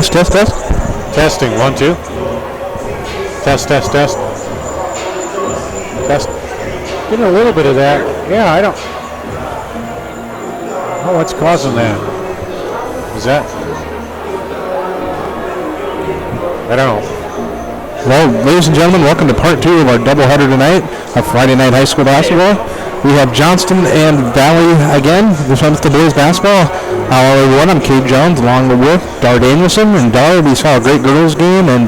Test. Testing, 1, 2. Test. Test. Getting a little bit of that. Yeah, I don't. Oh, what's causing that? Is that? I don't know. Well, ladies and gentlemen, welcome to part 2 of our doubleheader tonight of Friday night high school basketball. We have Johnston and Valley again. This one's the boys basketball. Hello everyone, I'm Cade Jones along with Dar Danielson. And Dar, we saw a great girls game, and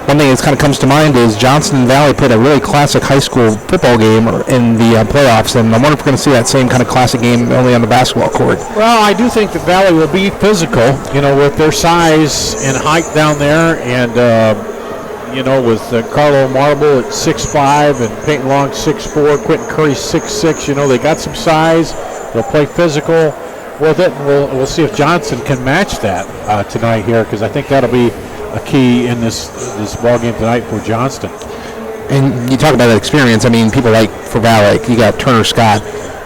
one thing that kind of comes to mind is Johnston and Valley played a really classic high school football game in the playoffs, and I wonder if we're going to see that same kind of classic game only on the basketball court. Well, I do think that Valley will be physical, with their size and height down there, and with Carlo Marble at 6'5", and Peyton Long 6'4", Quentin Curry 6'6", they got some size. They'll play physical with it, and we'll see if Johnston can match that tonight here, because I think that'll be a key in this ball game tonight for Johnston. And you talk about that experience. I mean, people like for Valley, you got Turner Scott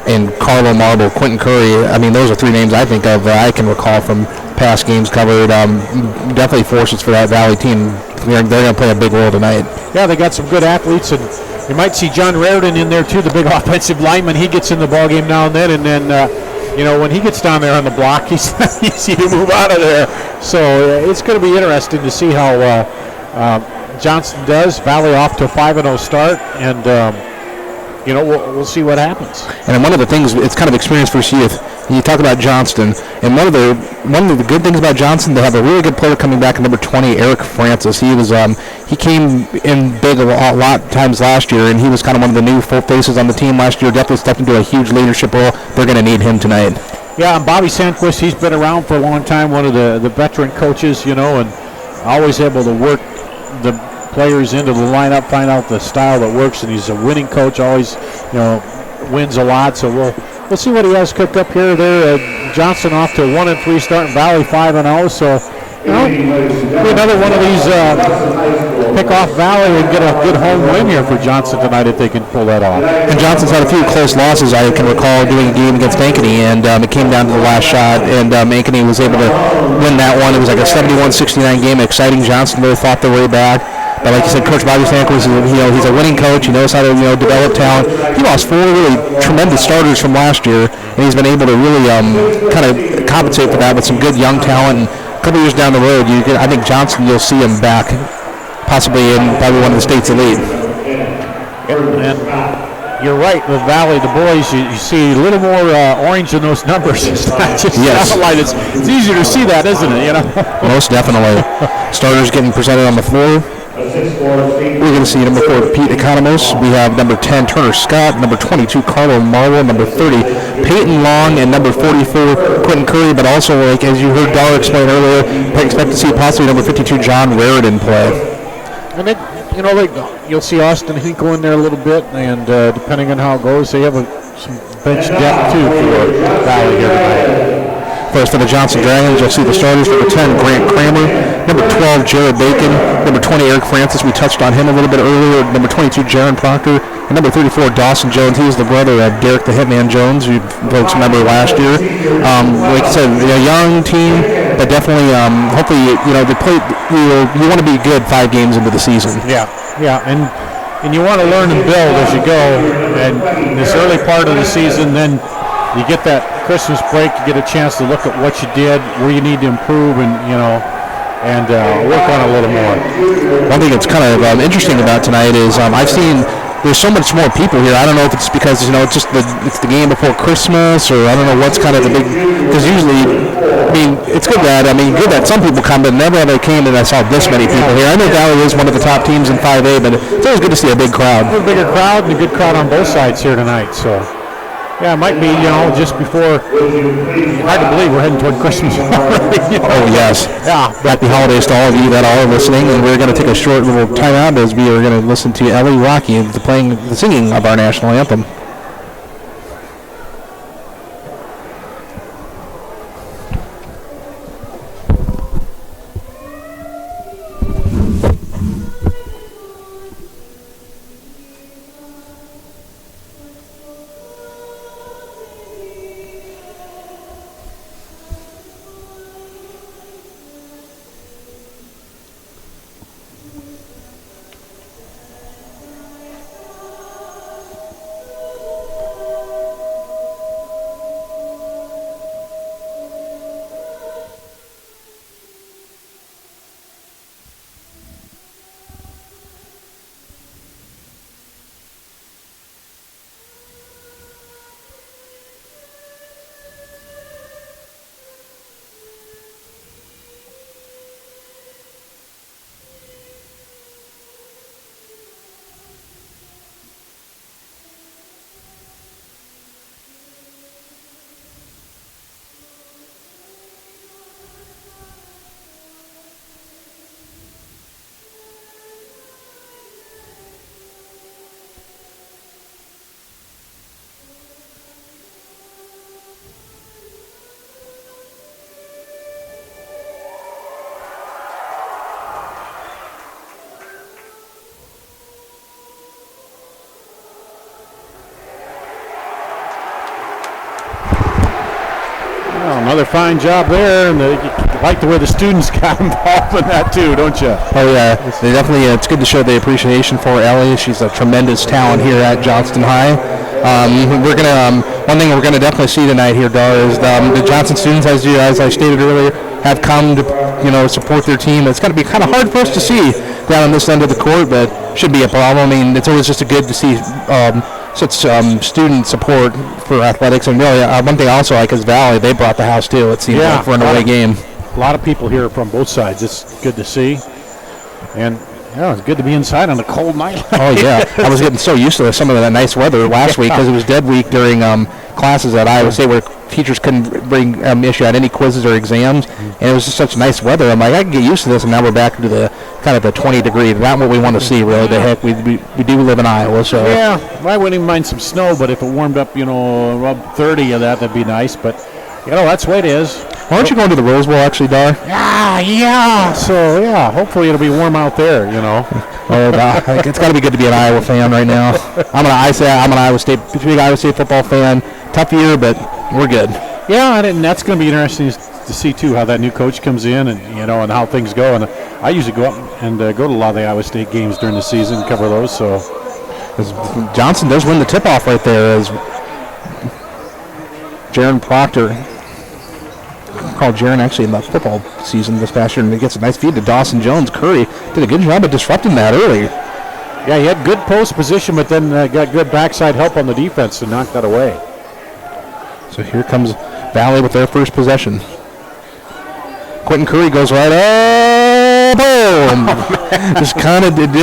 and Carlo Marble, Quentin Curry. I mean, those are 3 names I think of I can recall from past games covered. Definitely forces for that Valley team. They're going to play a big role tonight. Yeah, they got some good athletes, and you might see John Raridan in there too, the big offensive lineman. He gets in the ball game now and then, when he gets down there on the block, he's easy to move out of there. So it's going to be interesting to see how Johnston does. Valley off to a 5-0 start, and we'll see what happens. And one of the things, it's kind of experience for youth. You talk about Johnston, and one of the good things about Johnston, they have a really good player coming back at number 20, Eric Francis. He came in big a lot of times last year, and he was kind of one of the new full faces on the team last year. Definitely stepped into a huge leadership role. They're going to need him tonight. Yeah, and Bobby Sandquist, he's been around for a long time, one of the veteran coaches, and always able to work the players into the lineup, find out the style that works, and he's a winning coach, always, wins a lot. So we'll see what he has cooked up here. There, Johnston off to 1-3 starting, Valley 5-0. So, be another one of these pick off Valley and get a good home win here for Johnston tonight if they can pull that off. And Johnston's had a few close losses. I can recall doing a game against Ankeny, and it came down to the last shot, and Ankeny was able to win that one. It was like a 71-69 game, exciting. Johnston really fought their way back. But like you said, Coach Bobby Sandquist, he's a winning coach. He knows how to develop talent. He lost 4 really tremendous starters from last year, and he's been able to really kind of compensate for that with some good young talent. And a couple years down the road, I think Johnston, you'll see him back, possibly in probably one of the state's elite. And you're right with Valley, the boys. You see a little more orange in those numbers. It's not just outline. It's easier to see that, isn't it? Most definitely. Starters getting presented on the floor. We're going to see number 4, Pete Economos. We have number 10, Turner Scott, number 22, Carlo Marlowe, number 30, Peyton Long, and number 44, Quentin Curry. But also, as you heard Dar explain earlier, I expect to see possibly number 52, John Raridan play. And you'll see Austin Hinkle in there a little bit, and depending on how it goes, they have some bench depth too for Valley here tonight. First for the Johnston Dragons, you'll see the starters. Number 10, Grant Kramer. Number 12, Jared Bacon. Number 20, Eric Francis. We touched on him a little bit earlier. Number 22, Jaron Proctor. And number 34, Dawson Jones. He was the brother of Derek the Hitman Jones, who folks remember last year. Like I said, a young team, but definitely, hopefully, they play. You want to be good 5 games into the season. Yeah, and you want to learn and build as you go. And this early part of the season, then you get that Christmas break, you get a chance to look at what you did, where you need to improve, and work on it a little more. One thing that's kind of interesting about tonight is I've seen there's so much more people here. I don't know if it's because it's the game before Christmas, or I don't know what's kind of the big. Because usually, it's good that some people come, but never ever came and I saw this many people here. I know Valley is one of the top teams in 5A, but it's always good to see a big crowd. A bigger crowd and a good crowd on both sides here tonight. So. Yeah, it might be, just before, hard to believe we're heading toward Christmas already. Oh, yes. Yeah. Happy holidays to all of you that are listening, and we're going to take a short little time out as we are going to listen to Ellie Rocky playing the singing of our national anthem. another fine job there, and you like the way the students got involved in that too, don't you? Oh yeah, they definitely. It's good to show the appreciation for Ellie. She's a tremendous talent here at Johnston High. We're gonna one thing we're gonna definitely see tonight here, Dar, is the Johnston students, as I stated earlier, have come to support their team. It's going to be kind of hard for us to see down on this end of the court, but should be a problem. I mean, it's always just good to see such student support for athletics. And really, one thing I also like is Valley. They brought the house too. It seems like for an away game. A lot of people here from both sides. It's good to see, and it's good to be inside on a cold night. Oh yeah, I was getting so used to some of that nice weather last week because it was dead week during classes at Iowa State where teachers couldn't bring issue out any quizzes or exams, and it was just such nice weather. I'm like, I can get used to this, and now we're back to the kind of the 20 degree. Not what we want to see, really. The heck, we do live in Iowa, so yeah, I wouldn't even mind some snow, but if it warmed up, around 30 of that'd be nice. But that's the way it is. Why aren't you going to the Rose Bowl actually, Dar? Yeah. So hopefully it'll be warm out there. Oh, it's got to be good to be an Iowa fan right now. I'm an Iowa State football fan. Tough year, but we're good. Yeah, and that's going to be interesting to see too how that new coach comes in and and how things go. And I usually go up and go to a lot of the Iowa State games during the season, cover those. So Johnson does win the tip-off right there as Jaron Proctor called Jaron actually in the football season this past year, and he gets a nice feed to Dawson Jones. Curry did a good job of disrupting that early. Yeah, he had good post position, but then got good backside help on the defense to knock that away. So here comes Valley with their first possession. Quentin Curry goes right up. Boom! Just kind of didn't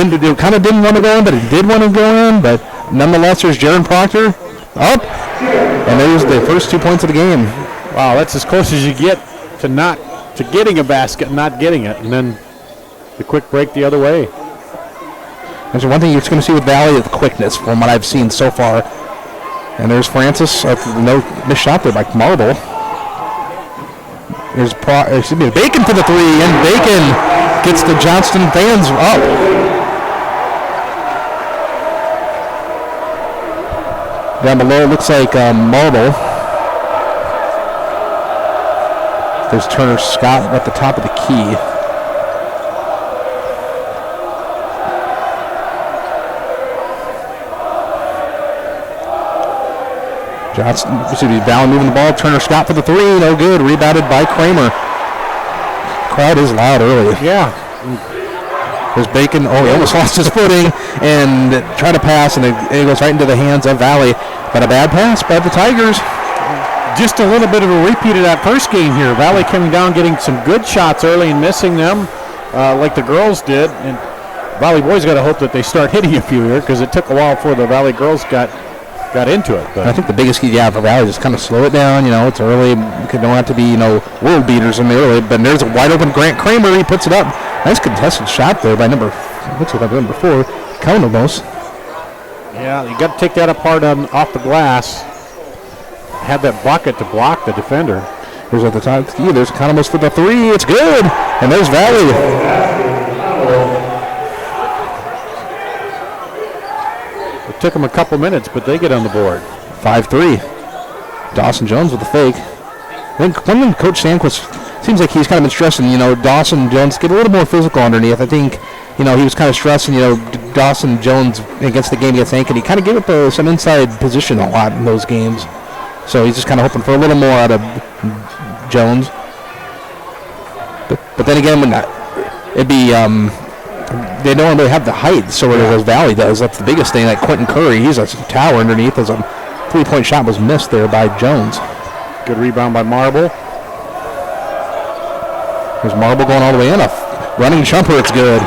want to go in, but it did want to go in. But nonetheless, there's Jaron Proctor up, and there's the first 2 points of the game. Wow, that's as close as you get to getting a basket, not getting it, and then the quick break the other way. There's one thing you're going to see with Valley is the quickness from what I've seen so far. And there's Francis. No missed shot there by Marble. There's Bacon for the three, and Bacon gets the Johnston fans up. Down below it looks like Marble. There's Turner Scott at the top of the key. Valley moving the ball. Turner Scott for the three. No good. Rebounded by Kramer. Crowd is loud early. Yeah. There's Bacon. Oh, he almost lost his footing and tried to pass, and it goes right into the hands of Valley. But a bad pass by the Tigers. Just a little bit of a repeat of that first game here. Valley coming down, getting some good shots early and missing them like the girls did. And Valley boys got to hope that they start hitting a few here because it took a while before the Valley girls got into it. But I think the biggest key for Valley is just kind of slow it down. It's early. It don't have to be world beaters in the early. But there's a wide open Grant Kramer. He puts it up. Nice contested shot there by number 4, Count almost. Yeah, you got to take that apart off the glass. Have that bucket to block the defender. Here's at the top. There's Economist for the three. It's good. And there's Valley. It took them a couple minutes, but they get on the board. 5-3. Dawson Jones with the fake. I think one thing Coach Stanquist seems like he's kind of been stressing, Dawson Jones get a little more physical underneath. I think, he was kind of stressing, Dawson Jones against the game against Aiken. He kind of gave up some inside position a lot in those games. So he's just kind of hoping for a little more out of Jones. But then again, it'd be they don't really have the height, so as Valley does. That's the biggest thing. Like Quentin Curry, he's a tower underneath. As a 3-point shot was missed there by Jones. Good rebound by Marble. There's Marble going all the way in. A running jumper, it's good.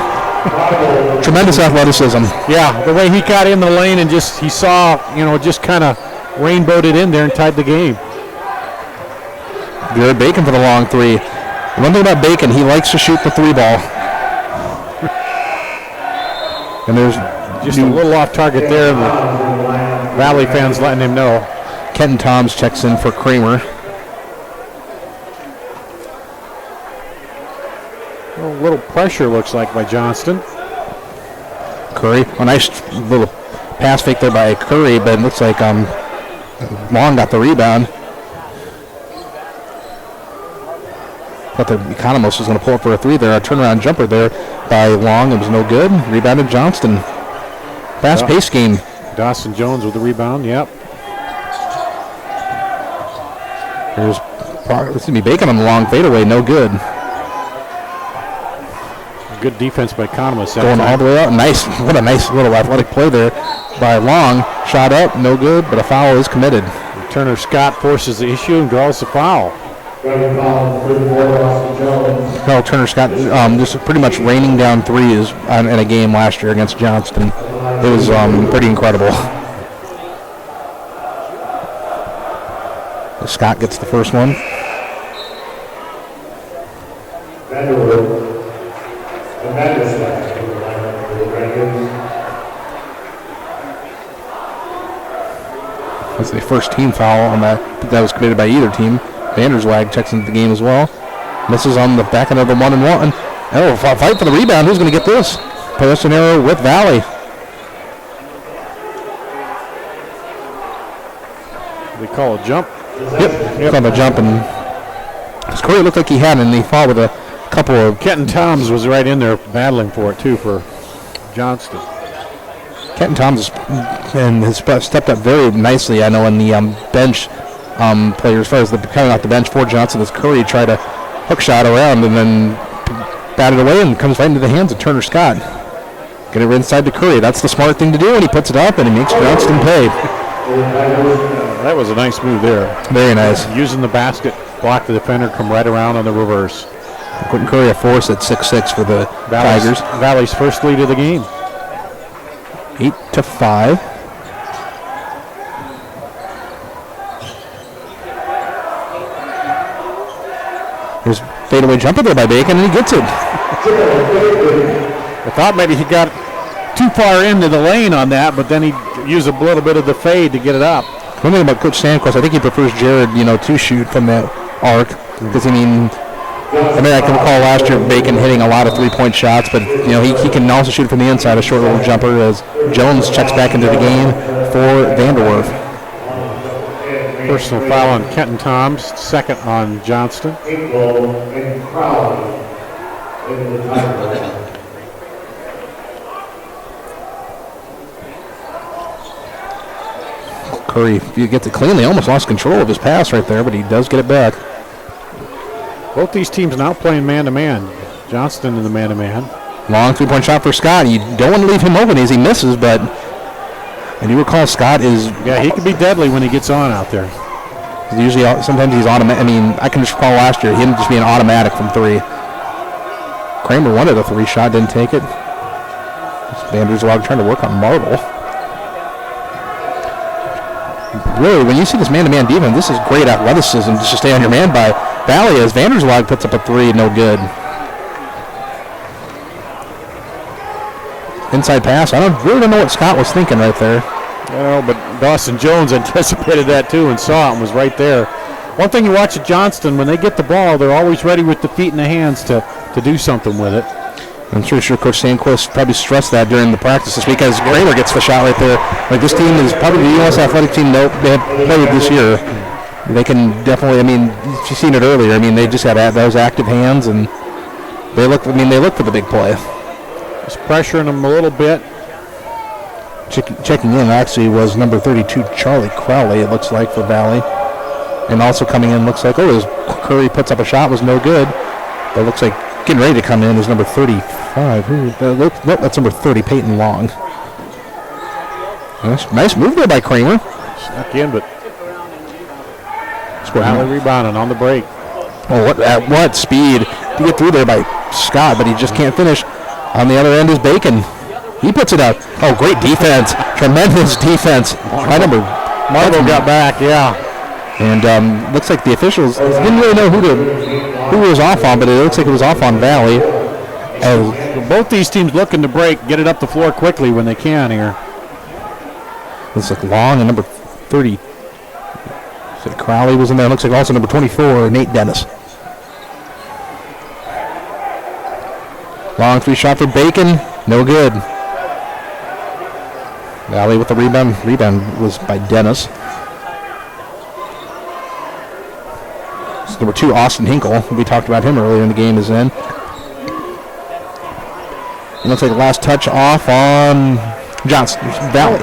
Tremendous athleticism. Yeah, the way he got in the lane and he saw, just kind of rainbowed it in there and tied the game. Good Bacon for the long three. One thing about Bacon, he likes to shoot the three ball. And there's just a little off target there. The Valley fans letting him know. Kenton Toms checks in for Kramer. A little pressure looks like by Johnston. Curry, a nice little pass fake there by Curry, but it looks like Long got the rebound. Thought the Economist was going to pull up for a three there. A turnaround jumper there by Long. It was no good. Rebounded Johnston. Fast-paced game. Dawson Jones with the rebound. Yep. There's going to be Bacon on the long fadeaway. No good. Good defense by Economist. Going all the way out. Nice. What a nice little athletic play there by Long. Shot up. No good, but a foul is committed. Turner Scott forces the issue and draws the foul. Carl Turner Scott just pretty much raining down threes in a game last year against Johnston. It was pretty incredible. Scott gets the first one. That's the first team foul on that was committed by either team. Vanderswag checks into the game as well. Misses on the back end of the 1-and-1. Oh, fight for the rebound. Who's going to get this? Possession arrow with Valley. We call a jump. Yep. Called a jump, and Curry looked like he had it, and he fought with a couple of... Kenton Toms was right in there battling for it, too, for Johnston. Kenton Toms has stepped up very nicely, I know, in the bench player, as far as coming off the bench for Johnston, as Curry tried a hook shot around and then batted away and comes right into the hands of Turner Scott. Get it inside to Curry. That's the smart thing to do, and he puts it up, and he makes Johnston pay. That was a nice move there. Very nice. Using the basket, block the defender, come right around on the reverse. Quentin Curry a force at 6'6" for the Tigers. Valley's first lead of the game. 8-5. There's fadeaway jumper there by Bacon, and he gets it. I thought maybe he got too far into the lane on that, but then he used a little bit of the fade to get it up. One thing about Coach Sandquist, I think he prefers Jared, to shoot from that arc. Because, I can recall last year Bacon hitting a lot of three-point shots, but, he can also shoot from the inside, a short little jumper, as Jones checks back into the game for Vanderwerf. Personal foul on Kenton Toms, second on Johnston. Curry, if you gets it cleanly, almost lost control of his pass right there, but he does get it back. Both these teams now playing man-to-man. Johnston in the man-to-man. Long three-point shot for Scott. You don't want to leave him open as he misses, but I do recall Scott is... Yeah, he can be deadly when he gets on out there. Usually, sometimes he's automatic. I can just recall last year him just being automatic from three. Kramer wanted a three shot, didn't take it. Vanderswag trying to work on Marble. Really, when you see this man-to-man defense, this is great athleticism just to stay on your man by Valley as Vanderswag puts up a three, no good. Inside pass. I really don't know what Scott was thinking right there. But Dawson Jones anticipated that too and saw it and was right there. One thing you watch at Johnston, when they get the ball, they're always ready with the feet and the hands to do something with it. I'm pretty sure Coach Sandquist probably stressed that during the practice this week as Kramer gets the shot right there. Like, this team is probably the U.S. athletic team they have played this year. They can definitely, you've seen it earlier. They just had those active hands, and they look for the big play. Just pressuring them a little bit. Checking in actually was number 32, Charlie Crowley, it looks like, for Valley. And also coming in looks like, Curry puts up a shot, was no good. But it looks like getting ready to come in is number 35. That's number 30, Peyton Long. Nice move there by Kramer. Snuck in, but Valley rebounding on the break. Oh, what speed to get through there by Scott, but he just can't finish. On the other end is Bacon. He puts it up. Oh, great defense. Tremendous defense. Marble got back, yeah. And looks like the officials didn't really know who was off on, but it looks like it was off on Valley. Both these teams looking to break, get it up the floor quickly when they can here. Looks like Long and number 30. So Crowley was in there. Looks like also number 24, Nate Dennis. Long three shot for Bacon. No good. Valley with the rebound. Rebound was by Dennis. Number 2, Austin Hinkle. We talked about him earlier in the game, is in. It looks like the last touch off on Johnston Valley.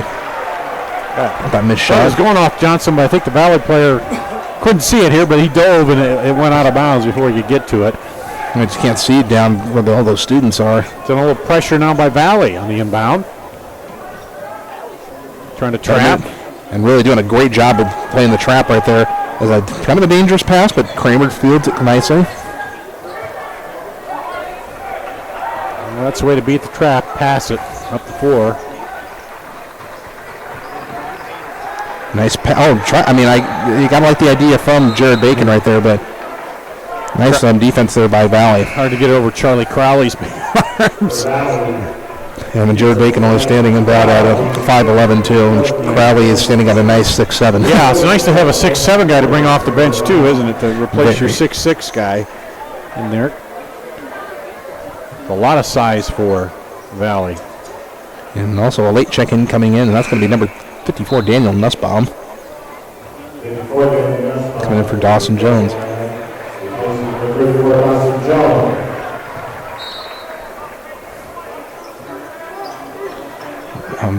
That missed shot. It was going off Johnston, but I think the Valley player couldn't see it here, but he dove and it went out of bounds before he could get to it. I just can't see it down where all those students are. It's a little pressure now by Valley on the inbound. Trying to trap. And really doing a great job of playing the trap right there. As a kind of a dangerous pass, but Kramer fields it nicely. Well, that's the way to beat the trap. Pass it up the floor. Nice pass. Oh, you got to like the idea from Jared Bacon right there, but nice defense there by Valley. Hard to get over Charlie Crowley's arms. And Jared Bacon only standing about at a 5'11", too, and Crowley is standing at a nice 6'7". Yeah, it's nice to have a 6'7" guy to bring off the bench, too, isn't it, to replace your 6'6" guy in there. A lot of size for Valley. And also a late check-in coming in, and that's going to be number 54, Daniel Nussbaum. Coming in for Dawson Jones.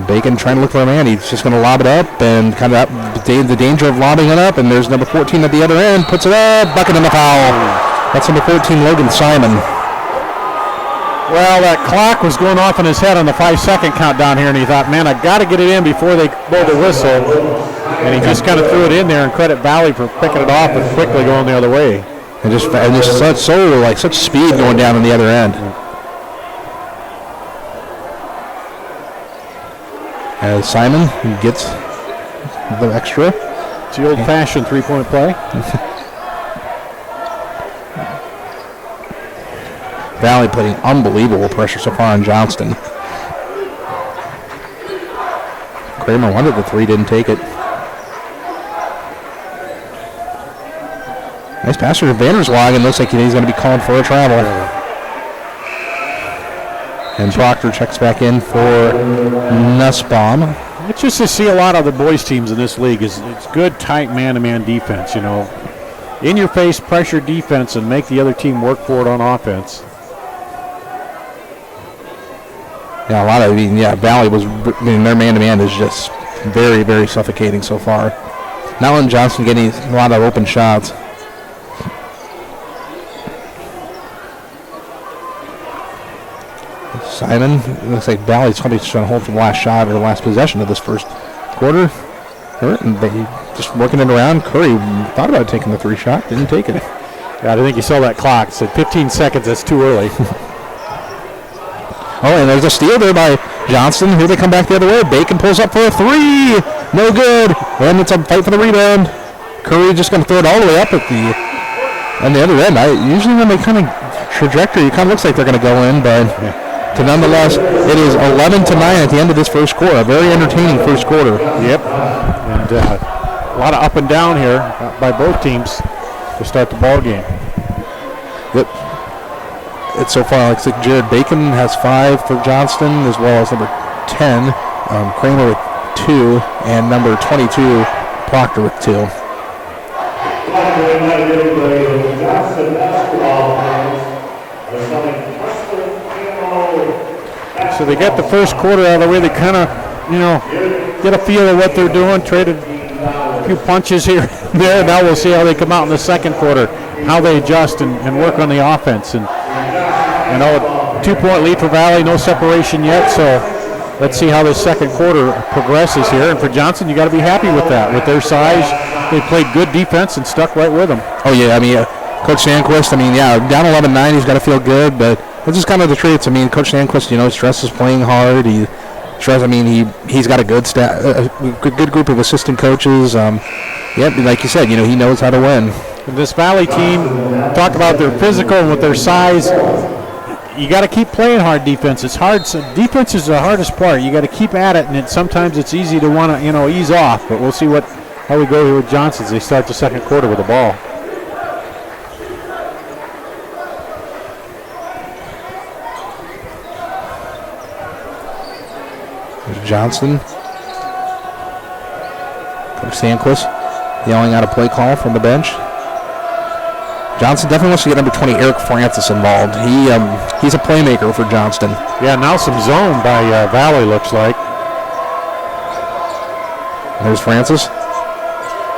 Bacon trying to look for a man. He's just going to lob it up and kind of the danger of lobbing it up. And there's number 14 at the other end. Puts it up. Bucket and a foul. That's number 14, Logan Simon. Well, that clock was going off in his head on the 5-second countdown here, and he thought, man, I got to get it in before they blow the whistle. And he just kind of threw it in there, and credit Valley for picking it off and quickly going the other way. And just such speed going down on the other end. As Simon gets the extra. It's the old-fashioned three-point play. Valley putting unbelievable pressure so far on Johnston. Kramer wanted the three, didn't take it. Nice pass to Vanderswag, and looks like he's going to be called for a travel. And Proctor checks back in for Nussbaum. It's just to see a lot of the boys' teams in this league is it's good, tight man-to-man defense, you know. In-your-face pressure defense and make the other team work for it on offense. Yeah, Valley was, their man-to-man is just very, very suffocating so far. Not letting Johnston getting a lot of open shots. Simon, looks like Valley's probably trying to hold for the last shot or the last possession of this first quarter. And they just working it around. Curry thought about taking the 3-shot, didn't take it. Yeah, I think you saw that clock. It said 15 seconds, that's too early. Oh, and there's a steal there by Johnston. Here they come back the other way. Bacon pulls up for a 3. No good. And it's a fight for the rebound. Curry just going to throw it all the way up at on the other end. Usually when they kind of trajectory, it kind of looks like they're going to go in, but nonetheless, it is 11-9 at the end of this first quarter. A very entertaining first quarter. Yep. And a lot of up and down here by both teams to start the ball game. Yep. It's so far like Jared Bacon has 5 for Johnston, as well as number 10, Kramer with 2, and number 22, Proctor with 2. So they get the first quarter out of the way. They kind of, get a feel of what they're doing, traded a few punches here and there. Now we'll see how they come out in the second quarter, how they adjust and work on the offense. And a 2-point lead for Valley, no separation yet. So let's see how the second quarter progresses here. And for Johnston, you got to be happy with that. With their size, they played good defense and stuck right with them. Oh, yeah. Coach Sandquist, down 11-9, he's got to feel good, but this is kind of the traits. Coach Sandquist, stresses playing hard. He's got a good group of assistant coaches. Like you said, he knows how to win. And this Valley team, talk about their physical and with their size. You got to keep playing hard defense. It's hard. So defense is the hardest part. You got to keep at it, and sometimes it's easy to want to, ease off. But we'll see how we go here with Johnston as they start the second quarter with the ball. There's Johnston. Coach Sandquist yelling out a play call from the bench. Johnston definitely wants to get number 20, Eric Francis, involved. He's a playmaker for Johnston. Yeah, now some zone by Valley, looks like. There's Francis.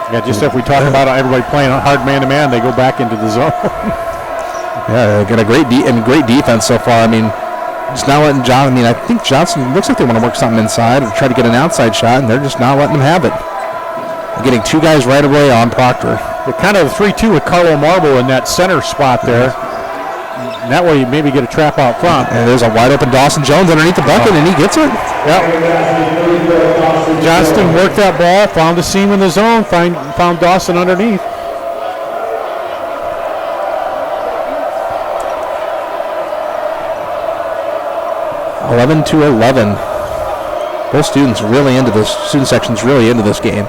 Yeah, just if we talk about everybody playing hard man-to-man, they go back into the zone. Yeah, got a great defense so far. I mean, just not letting John. I mean, I think Johnston looks like they want to work something inside or try to get an outside shot, and they're just not letting them have it. They're getting two guys right away on Proctor. They're kind of 3-2 with Carlo Marble in that center spot there. And that way you maybe get a trap out front. And there's a wide open Dawson Jones underneath the bucket, and he gets it. Yep. Johnston worked that ball, found a seam in the zone, found Dawson underneath. (11 to 11). Both students really into this. Student section's really into this game.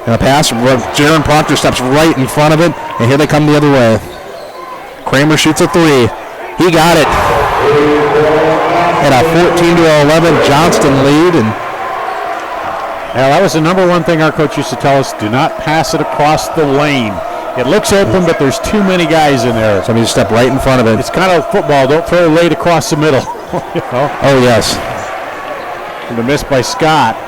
And a pass, Jaron Proctor steps right in front of it, and here they come the other way. Kramer shoots a three. He got it. And a 14 to 11 Johnston lead. And now that was the number one thing our coach used to tell us: do not pass it across the lane. It looks open, but there's too many guys in there. Somebody step right in front of it. It's kind of football. Don't throw it late across the middle. You know? Oh, yes. And the miss by Scott.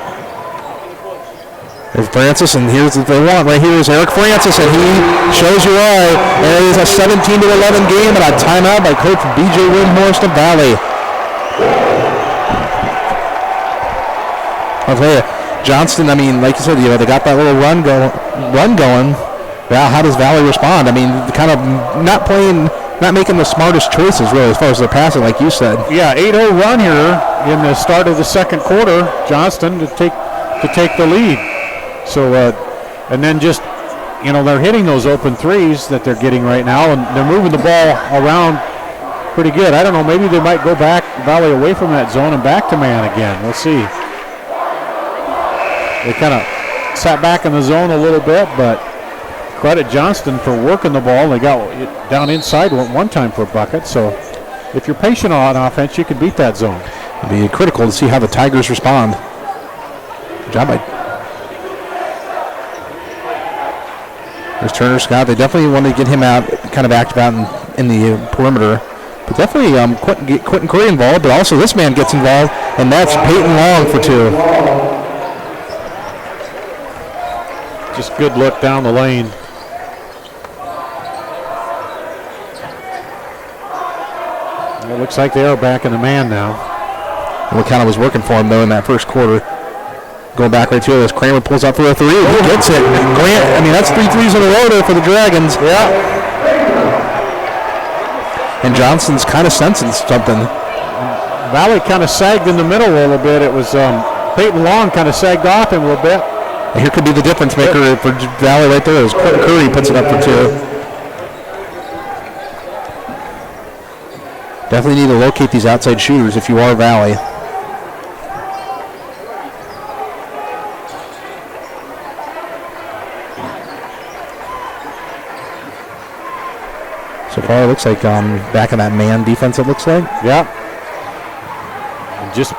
There's Francis, and here's what they want. Right here is Eric Francis, and he shows you why. There is a 17 to 11 game and a timeout by Coach B.J. Windhorst of Valley. I'll tell you, Johnston, I mean, like you said, they got that little run going. Well, how does Valley respond? I mean, kind of not making the smartest choices, really, as far as their passing, like you said. Yeah, 8-0 run here in the start of the second quarter. Johnston to take the lead. So, and then just, they're hitting those open threes that they're getting right now, and they're moving the ball around pretty good. I don't know, maybe they might go back, Valley away from that zone and back to man again. We'll see. They kind of sat back in the zone a little bit, but credit Johnston for working the ball. They got down inside one time for a bucket, so if you're patient on offense, you can beat that zone. It'll be critical to see how the Tigers respond. Good job by there's Turner Scott. They definitely want to get him out, kind of active out in the perimeter. But definitely get Quentin Curry involved, but also this man gets involved, and that's Peyton Long for two. Just good look down the lane. It looks like they are back in the man now. What kind of was working for him, though, in that first quarter. Going back right to it as Kramer pulls up for a three. He gets it. And Grant, that's 3 threes in a row there for the Dragons. Yeah. And Johnston's kind of sensing something. Valley kind of sagged in the middle a little bit. It was Peyton Long kind of sagged off him a little bit. And here could be the difference maker for Valley right there as Curry puts it up for two. Definitely need to locate these outside shooters if you are Valley. So far, it looks like back in that man defense, it looks like. Yeah. Just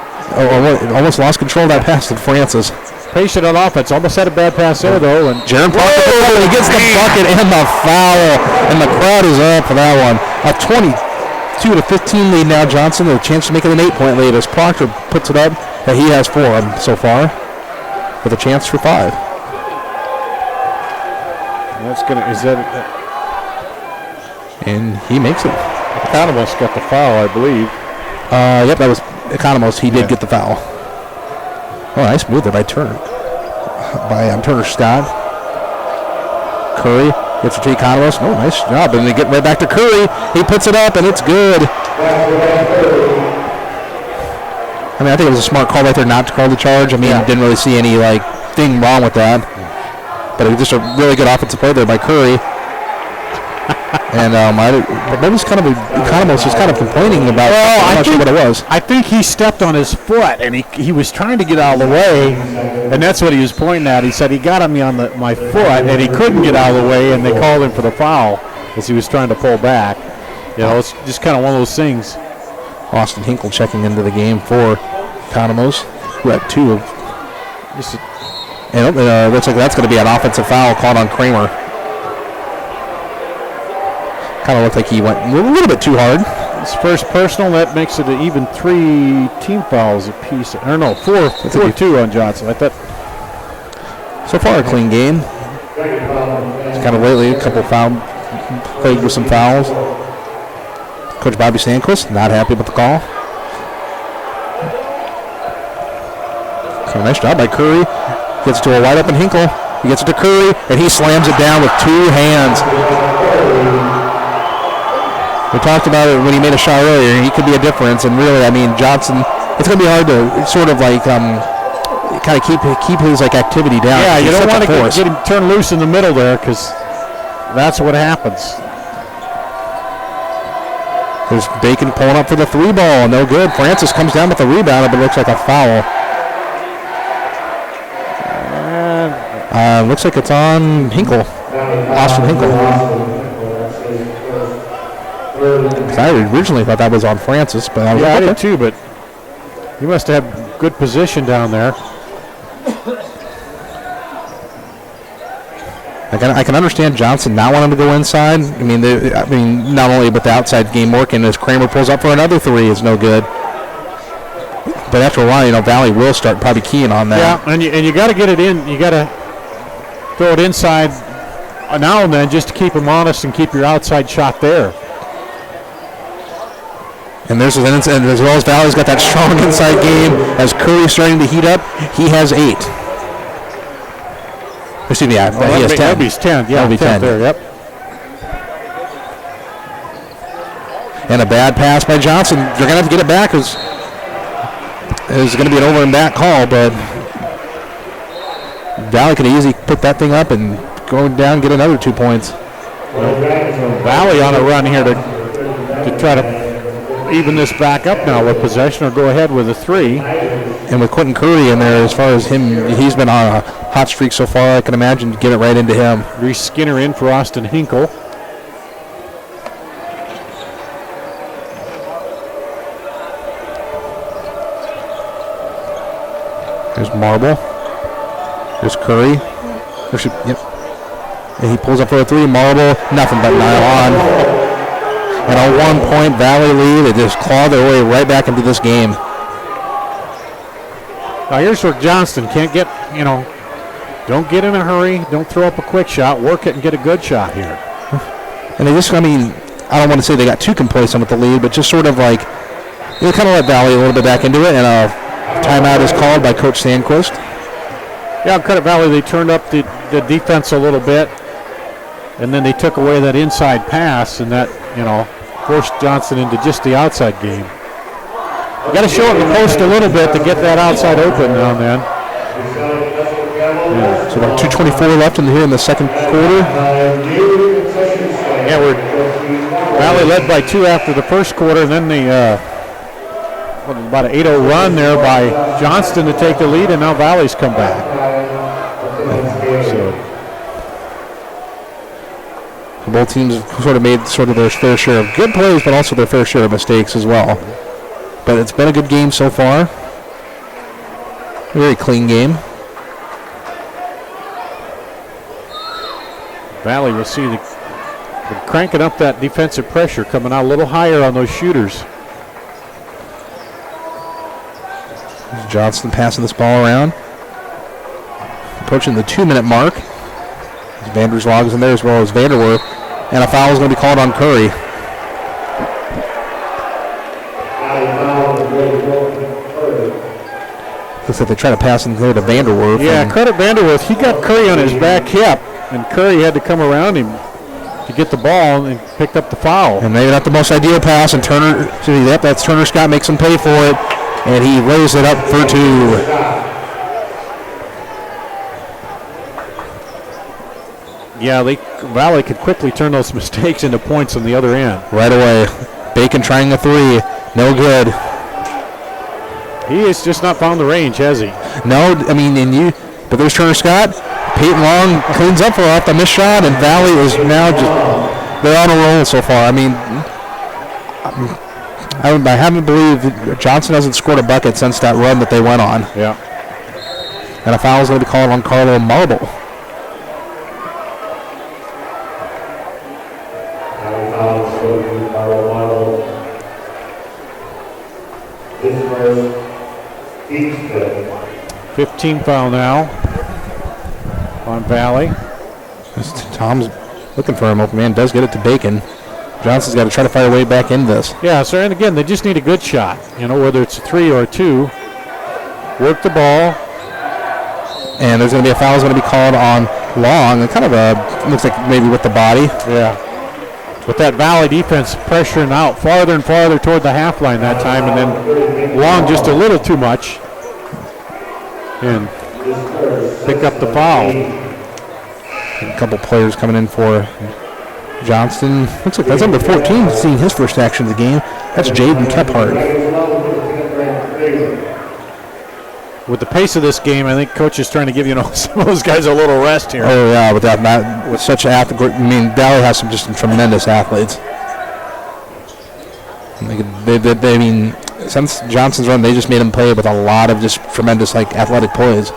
almost lost control of that pass to Francis. Patient on offense. Almost had a bad pass there, though. And Jaron Proctor he gets the bucket and the foul. And the crowd is up for that one. A 22 to 15 lead now. Johnston with a chance to make it an 8-point lead as Proctor puts it up. And he has 4 so far with a chance for 5. And he makes it. Economos got the foul, I believe. Yep, that was Economos. He did get the foul. Oh, nice move there by Turner. Turner Scott. Curry gets it to Economos. Oh, nice job. And they get right back to Curry. He puts it up, and it's good. I think it was a smart call right there not to call the charge. Didn't really see any thing wrong with that. But it was just a really good offensive play there by Curry. And maybe it's kind of Economos was kind of complaining about. I'm not sure what it was. I think he stepped on his foot, and he was trying to get out of the way, and that's what he was pointing at. He said he got me on my foot, and he couldn't get out of the way, and they called him for the foul as he was trying to pull back. It's just kind of one of those things. Austin Hinkle checking into the game for Economos, who had 2. And it looks like that's going to be an offensive foul called on Kramer. Kind of looked like he went a little bit too hard. His first personal, that makes it an even 3 team fouls apiece. Or no, 4-2 on Johnston. I thought. So far, a clean game. It's kind of lately, a couple plagued with some fouls. Coach Bobby Sandquist not happy with the call. So nice job by Curry. Gets to a wide open Hinkle. He gets it to Curry, and he slams it down with 2 hands. We talked about it when he made a shot earlier. He could be a difference, and really, I mean, Johnston. It's going to be hard to sort of like kind of keep his like activity down. Yeah, you don't want to get him turned loose in the middle there because that's what happens. There's Bacon pulling up for the 3 ball. No good. Francis comes down with the rebound, but it looks like a foul. Looks like it's on Hinkle. Austin Hinkle. I originally thought that was on Francis, but I did too, but he must have good position down there. I can understand Johnston not wanting to go inside. I mean, not only but the outside game working as Kramer pulls up for another 3 is no good. But after a while, Valley will start probably keying on that. Yeah, and you got to get it in. You got to throw it inside now and then just to keep him honest and keep your outside shot there. And as well as Valley's got that strong inside game. As Curry's starting to heat up, he has 8. Excuse me, he has 10. That'll be 10. Yeah, that'll be 10 there. Yep. And a bad pass by Johnston. They're going to have to get it back because it's going to be an over and back call, but Valley could easily pick that thing up and go down and get another 2 points. Valley on a run here to try to even this back up now with possession or go ahead with a 3. And with Quentin Curry in there, as far as him, he's been on a hot streak so far. I can imagine get it right into him. Reese Skinner in for Austin Hinkle. There's Marble. There's Curry. Yep. And he pulls up for a 3. Marble, nothing but nylon. And a 1-point Valley lead. They just claw their way right back into this game. Now here's where Johnston can't get, don't get in a hurry. Don't throw up a quick shot. Work it and get a good shot here. And they just, I don't want to say they got too complacent with the lead, but just sort of like, they kind of let Valley a little bit back into it. And a timeout is called by Coach Sandquist. Yeah, Credit Valley, they turned up the defense a little bit. And then they took away that inside pass, and that, forced Johnston into just the outside game. You got to show it in the post a little bit to get that outside open now and then. Yeah. So about 2:24 left here in the second quarter. Yeah, Valley led by 2 after the first quarter, and then about an 8-0 run there by Johnston to take the lead, and now Valley's come back. So both teams have sort of made their fair share of good plays, but also their fair share of mistakes as well. But it's been a good game so far. A very clean game. Valley will see they're cranking up that defensive pressure, coming out a little higher on those shooters. Johnston passing this ball around. Approaching the 2-minute mark. Vandersloog is in there as well as Vanderwerf. And a foul is going to be called on Curry. Looks like they try to pass him there to Vanderwerf. Yeah, credit Vanderwerf. He got Curry on his back hip, and Curry had to come around him to get the ball and picked up the foul. And maybe not the most ideal pass, and that's Turner Scott makes him pay for it, and he lays it up for 2. Yeah, Valley could quickly turn those mistakes into points on the other end. Right away. Bacon trying a 3. No good. He has just not found the range, has he? No, but there's Turner Scott. Peyton Long cleans up for off the missed shot, and Valley is now they're on a roll so far. I haven't believed Johnston hasn't scored a bucket since that run that they went on. Yeah. And a foul is going to be called on Carlo Marble. Fifteen foul now on Valley. Tom's looking for him. Open man does get it to Bacon. Johnston's got to try to find a way back into this. Yeah, so and again, they just need a good shot. You know, whether it's a 3 or a 2. Work the ball. And there's going to be a foul. Is going to be called on Long. It kind of looks like maybe with the body. Yeah. With that Valley defense pressuring out farther and farther toward the half line that time, and then Long just a little too much. And pick up the foul. A couple players coming in for Johnston. Looks like that's number 14 seeing his first action of the game. That's Jaden Kephart. With the pace of this game, I think coach is trying to give some of those guys a little rest here. Oh yeah, with such athlete. I mean, Valley has some tremendous athletes. I mean, since Johnston's run, they just made him play with a lot of just tremendous athletic plays.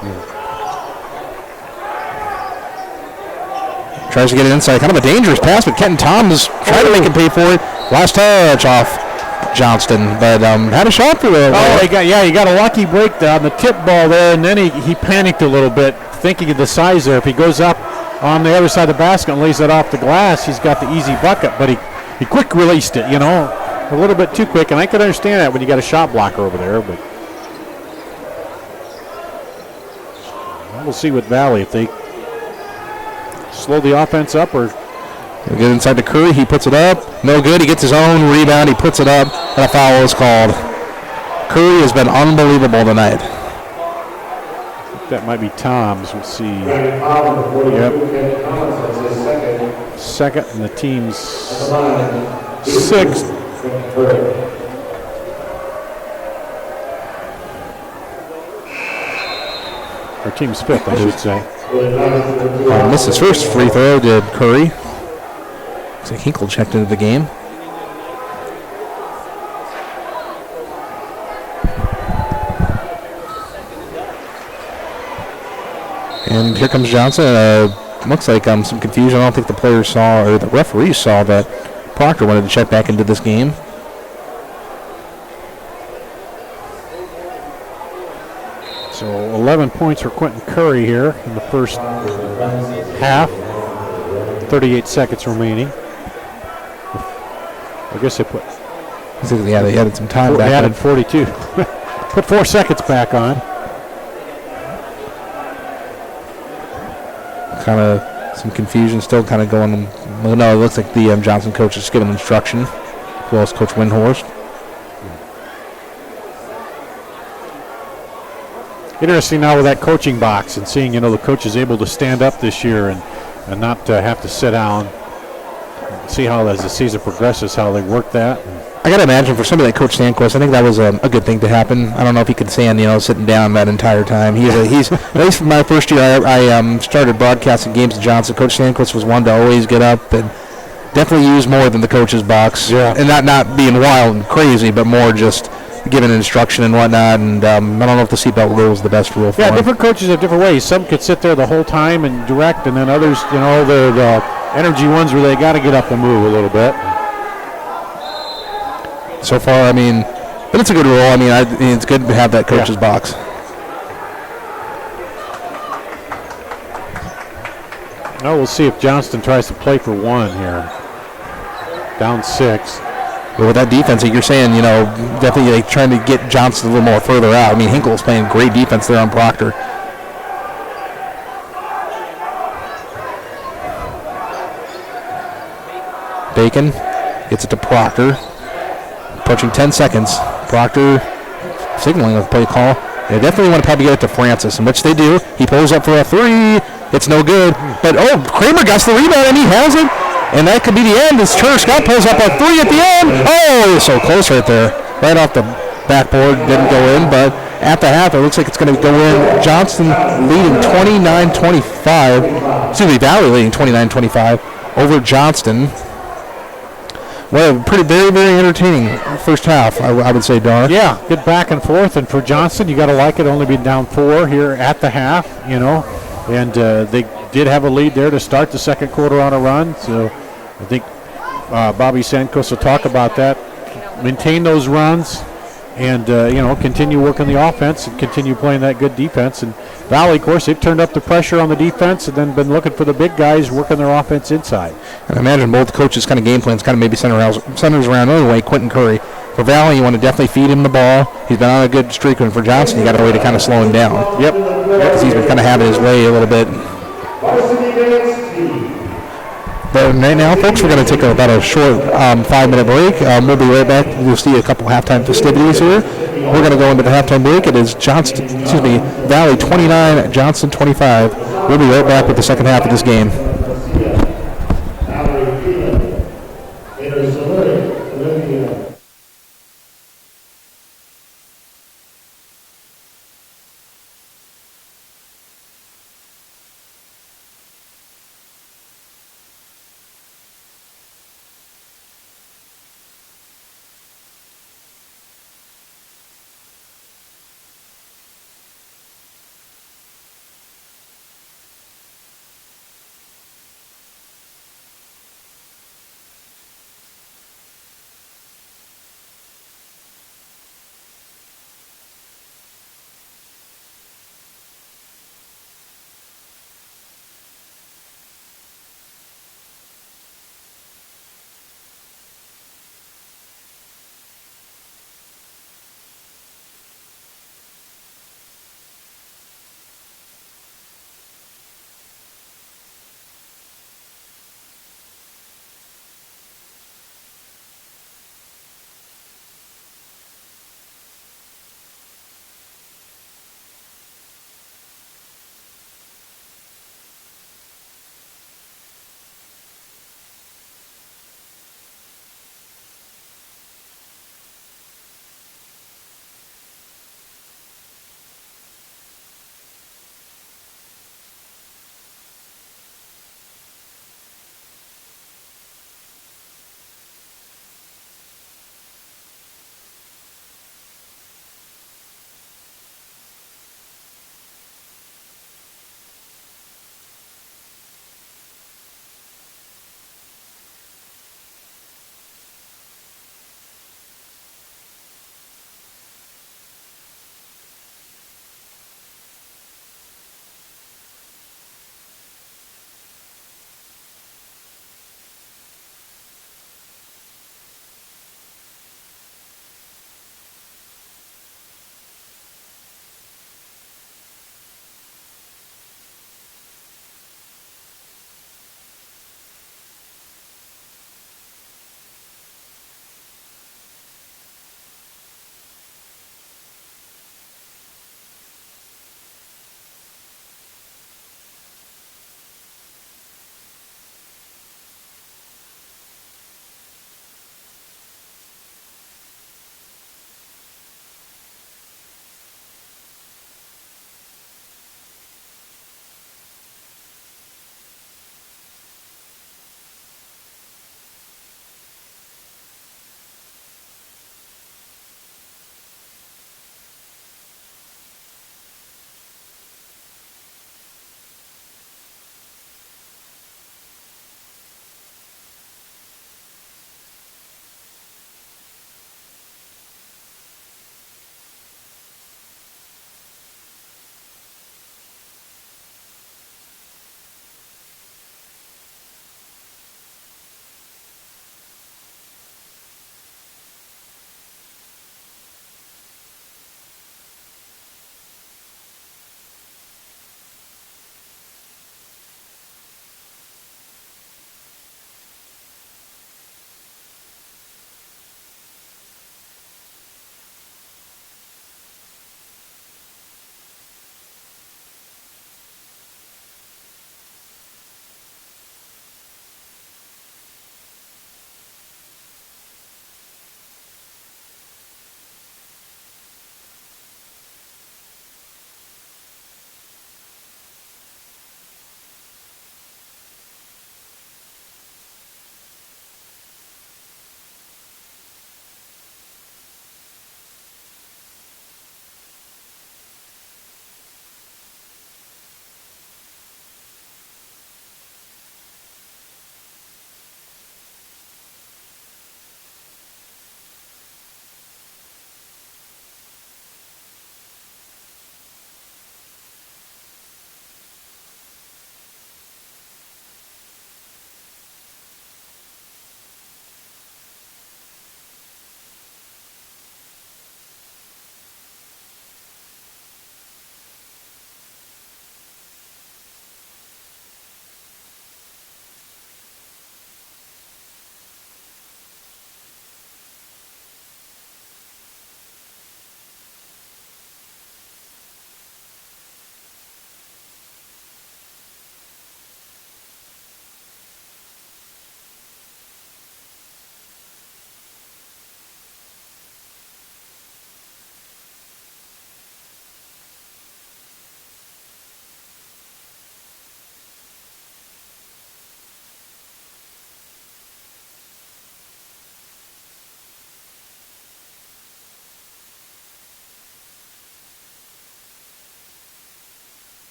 Tries to get it inside. Kind of a dangerous pass, but Kenton Thomas trying to make him pay for it. Last touch off Johnston, but had a shot for it. Oh, he got a lucky break on the tip ball there, and then he panicked a little bit, thinking of the size there. If he goes up on the other side of the basket and lays it off the glass, he's got the easy bucket, but he quick released it, a little bit too quick, and I could understand that when you got a shot blocker over there, but we'll see with Valley if they slow the offense up or he'll get inside to Curry. He puts it up. No good. He gets his own rebound. He puts it up, and a foul is called. Curry has been unbelievable tonight. That might be Tom's. We'll see. Yep. Second, and the team's sixth. Our team's fifth, I should say. Missed his first free throw, did Curry. Looks like Hinkle checked into the game. And here comes Johnston. Looks like some confusion. I don't think the players saw, or the referees saw, that Proctor wanted to check back into this game. So 11 points for Quentin Curry here in the first half. 38 seconds remaining. I guess they put. Yeah, they added some time back. They added 42. Put 4 seconds back on. Kind of some confusion still kind of going. Well, no, it looks like the Johnston coach is giving instruction, as well as Coach Windhorst. Interesting now with that coaching box and seeing, the coach is able to stand up this year and not have to sit down. See how, as the season progresses, how they work that. I got to imagine for somebody like Coach Stanquist, I think that was a good thing to happen. I don't know if he could stand, sitting down that entire time. He's at least for my first year, I started broadcasting games at Johnston. Coach Stanquist was one to always get up and definitely use more than the coach's box. Yeah. And not being wild and crazy, but more just giving instruction and whatnot. And I don't know if the seatbelt rule is the best rule for him. Different coaches have different ways. Some could sit there the whole time and direct, and then others, the energy ones where they got to get up and move a little bit. So far, but it's a good rule. It's good to have that coach's box. Now we'll see if Johnston tries to play for one here. Down 6. But with that defense, like you're saying, definitely trying to get Johnston a little more further out. Hinkle's playing great defense there on Proctor. Bacon gets it to Proctor. Approaching 10 seconds. Proctor signaling a play call. They definitely want to probably get it to Francis, in which they do. He pulls up for a 3. It's no good. But, Kramer gets the rebound, and he has it. And that could be the end as Turner Scott pulls up a 3 at the end. Oh, so close right there. Right off the backboard. Didn't go in, but at the half, it looks like it's going to go in. Johnston leading 29-25. Excuse me, Valley leading 29-25 over Johnston. Well, very, very entertaining first half, I would say, Dar. Yeah, good back and forth. And for Johnston, you got to like it, only being down 4 here at the half, And they did have a lead there to start the second quarter on a run. So I think Bobby Sankos will talk about that. Maintain those runs and, continue working the offense and continue playing that good defense. And Valley, of course, they've turned up the pressure on the defense and then been looking for the big guys working their offense inside. And I imagine both coaches' kind of game plans kind of maybe centers around anyway. Quentin Curry. For Valley, you want to definitely feed him the ball. He's been on a good streak, and for Johnston, you got a way to kind of slow him down. Yep. Because he's been kind of having his way a little bit. But right now, folks, we're going to take about a short 5-minute break. We'll be right back. You'll see a couple halftime festivities here. We're going to go into the halftime break. It is Valley 29, Johnston 25. We'll be right back with the second half of this game.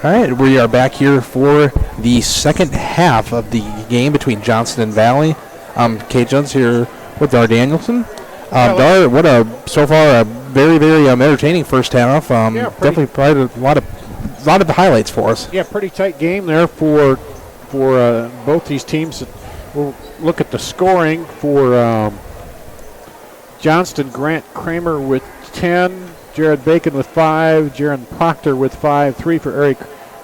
All right, we are back here for the second half of the game between Johnston and Valley. Kate Jones here with Dar Danielson. Dar, so far a very, very entertaining first half. Definitely provided a lot of the highlights for us. Yeah, pretty tight game there for both these teams. We'll look at the scoring for Johnston. Grant Kramer with 10, Jared Bacon with 5, Jaron Proctor with 5, 3 for Eric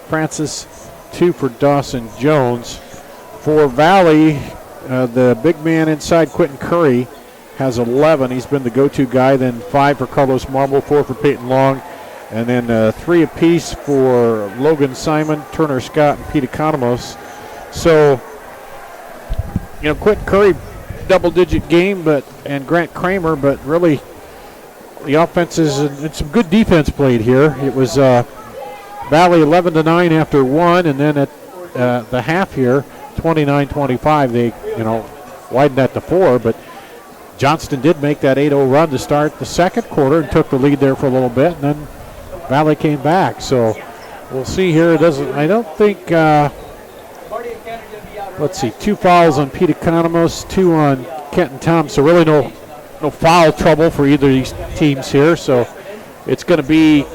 Francis, 2 for Dawson Jones. For Valley, the big man inside, Quentin Curry, has 11. He's been the go-to guy. Then 5 for Carlos Marble, 4 for Peyton Long, and then 3 apiece for Logan Simon, Turner Scott, and Pete Economos. So, Quentin Curry, double-digit game, and Grant Kramer, but really the offenses and some good defense played here. It was Valley 11-9 after 1, and then at the half here, 29-25, they widened that to 4, but Johnston did make that 8-0 run to start the second quarter and took the lead there for a little bit, and then Valley came back. So we'll see here. I don't think. Let's see, 2 fouls on Pete Economos, 2 on Kenton Tom. So really no foul trouble for either of these teams here. So it's going to be.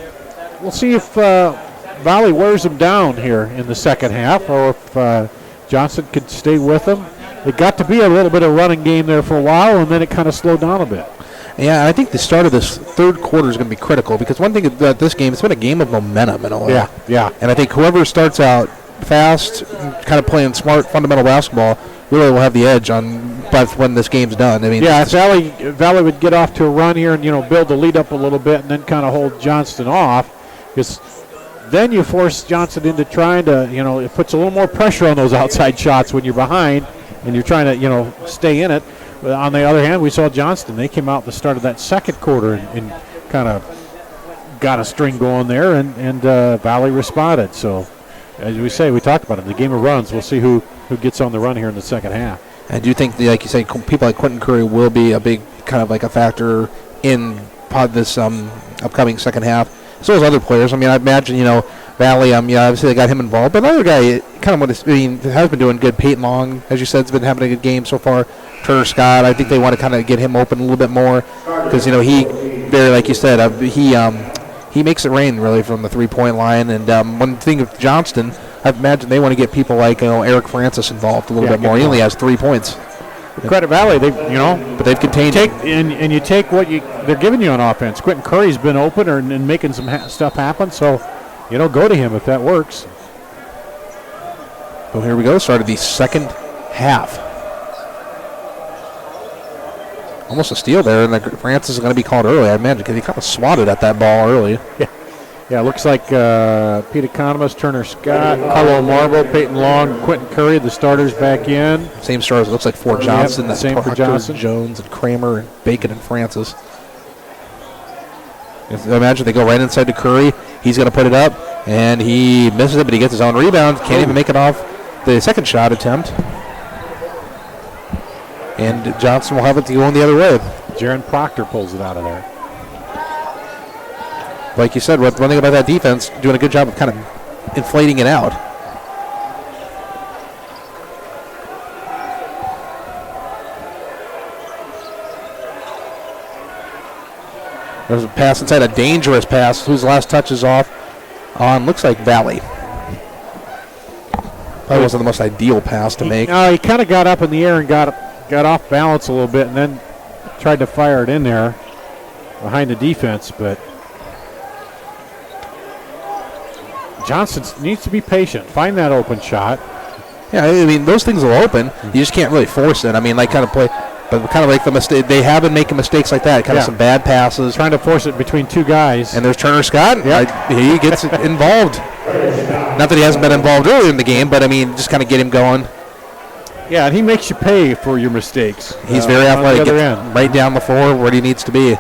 We'll see if Valley wears them down here in the second half, or if Johnston can stay with them. It got to be a little bit of running game there for a while, and then it kind of slowed down a bit. Yeah, I think the start of this third quarter is going to be critical, because one thing about this game, it's been a game of momentum in a way. Yeah. And I think whoever starts out fast, kind of playing smart, fundamental basketball, really will have the edge by when this game's done. I mean, if Valley would get off to a run here and build the lead up a little bit, and then kind of hold Johnston off, because then you force Johnston into trying to, it puts a little more pressure on those outside shots when you're behind and you're trying to, stay in it. But on the other hand, we saw Johnston. They came out at the start of that second quarter and kind of got a string going there, and Valley responded. So, as we say, we talked about it, the game of runs. We'll see who gets on the run here in the second half. I do think, like you say, people like Quentin Curry will be a big kind of like a factor in this upcoming second half. So as other players. I mean, I imagine, Valley, obviously they got him involved. But another guy has been doing good. Peyton Long, as you said, has been having a good game so far. Turner Scott, I think they want to kind of get him open a little bit more, because, he, very like you said, he makes it rain, really, from the three-point line. And one thing of Johnston, I imagine they want to get people like Eric Francis involved a little bit more. He only has 3 points. Credit Valley, but they've contained it. And you take what they're giving you on offense. Quentin Curry's been open and making some stuff happen, so go to him if that works. Well, here we go. Started the second half. Almost a steal there, and Francis is going to be called early, I imagine, because he kind of swatted at that ball early. Yeah, it looks like Pete Economos, Turner Scott, Carlo Marble, Peyton Long, Quentin Curry, the starters back in. Same stars, it looks like for Johnston. That's same for Johnston. Jones and Kramer and Bacon and Francis. I imagine they go right inside to Curry. He's going to put it up, and he misses it, but he gets his own rebound. Can't even make it off the second shot attempt. And Johnston will have it to go the other way. Jaron Proctor pulls it out of there. Like you said, one thing about that defense, doing a good job of kind of inflating it out. There's a pass inside, a dangerous pass, whose last touch is off on, looks like Valley. Probably wasn't the most ideal pass to make. He kind of got up in the air and got off balance a little bit, and then tried to fire it in there behind the defense, but Johnston needs to be patient. Find that open shot. Yeah, I mean, those things will open. You just can't really force it. I mean, kind of play, but kind of like the mistake. They have been making mistakes like that. Kind of some bad passes. Trying to force it between two guys. And there's Turner Scott. He gets involved. Not that he hasn't been involved earlier in the game, but, I mean, just kind of get him going. Yeah, and he makes you pay for your mistakes. He's very athletic. Gets right down the floor where he needs to be.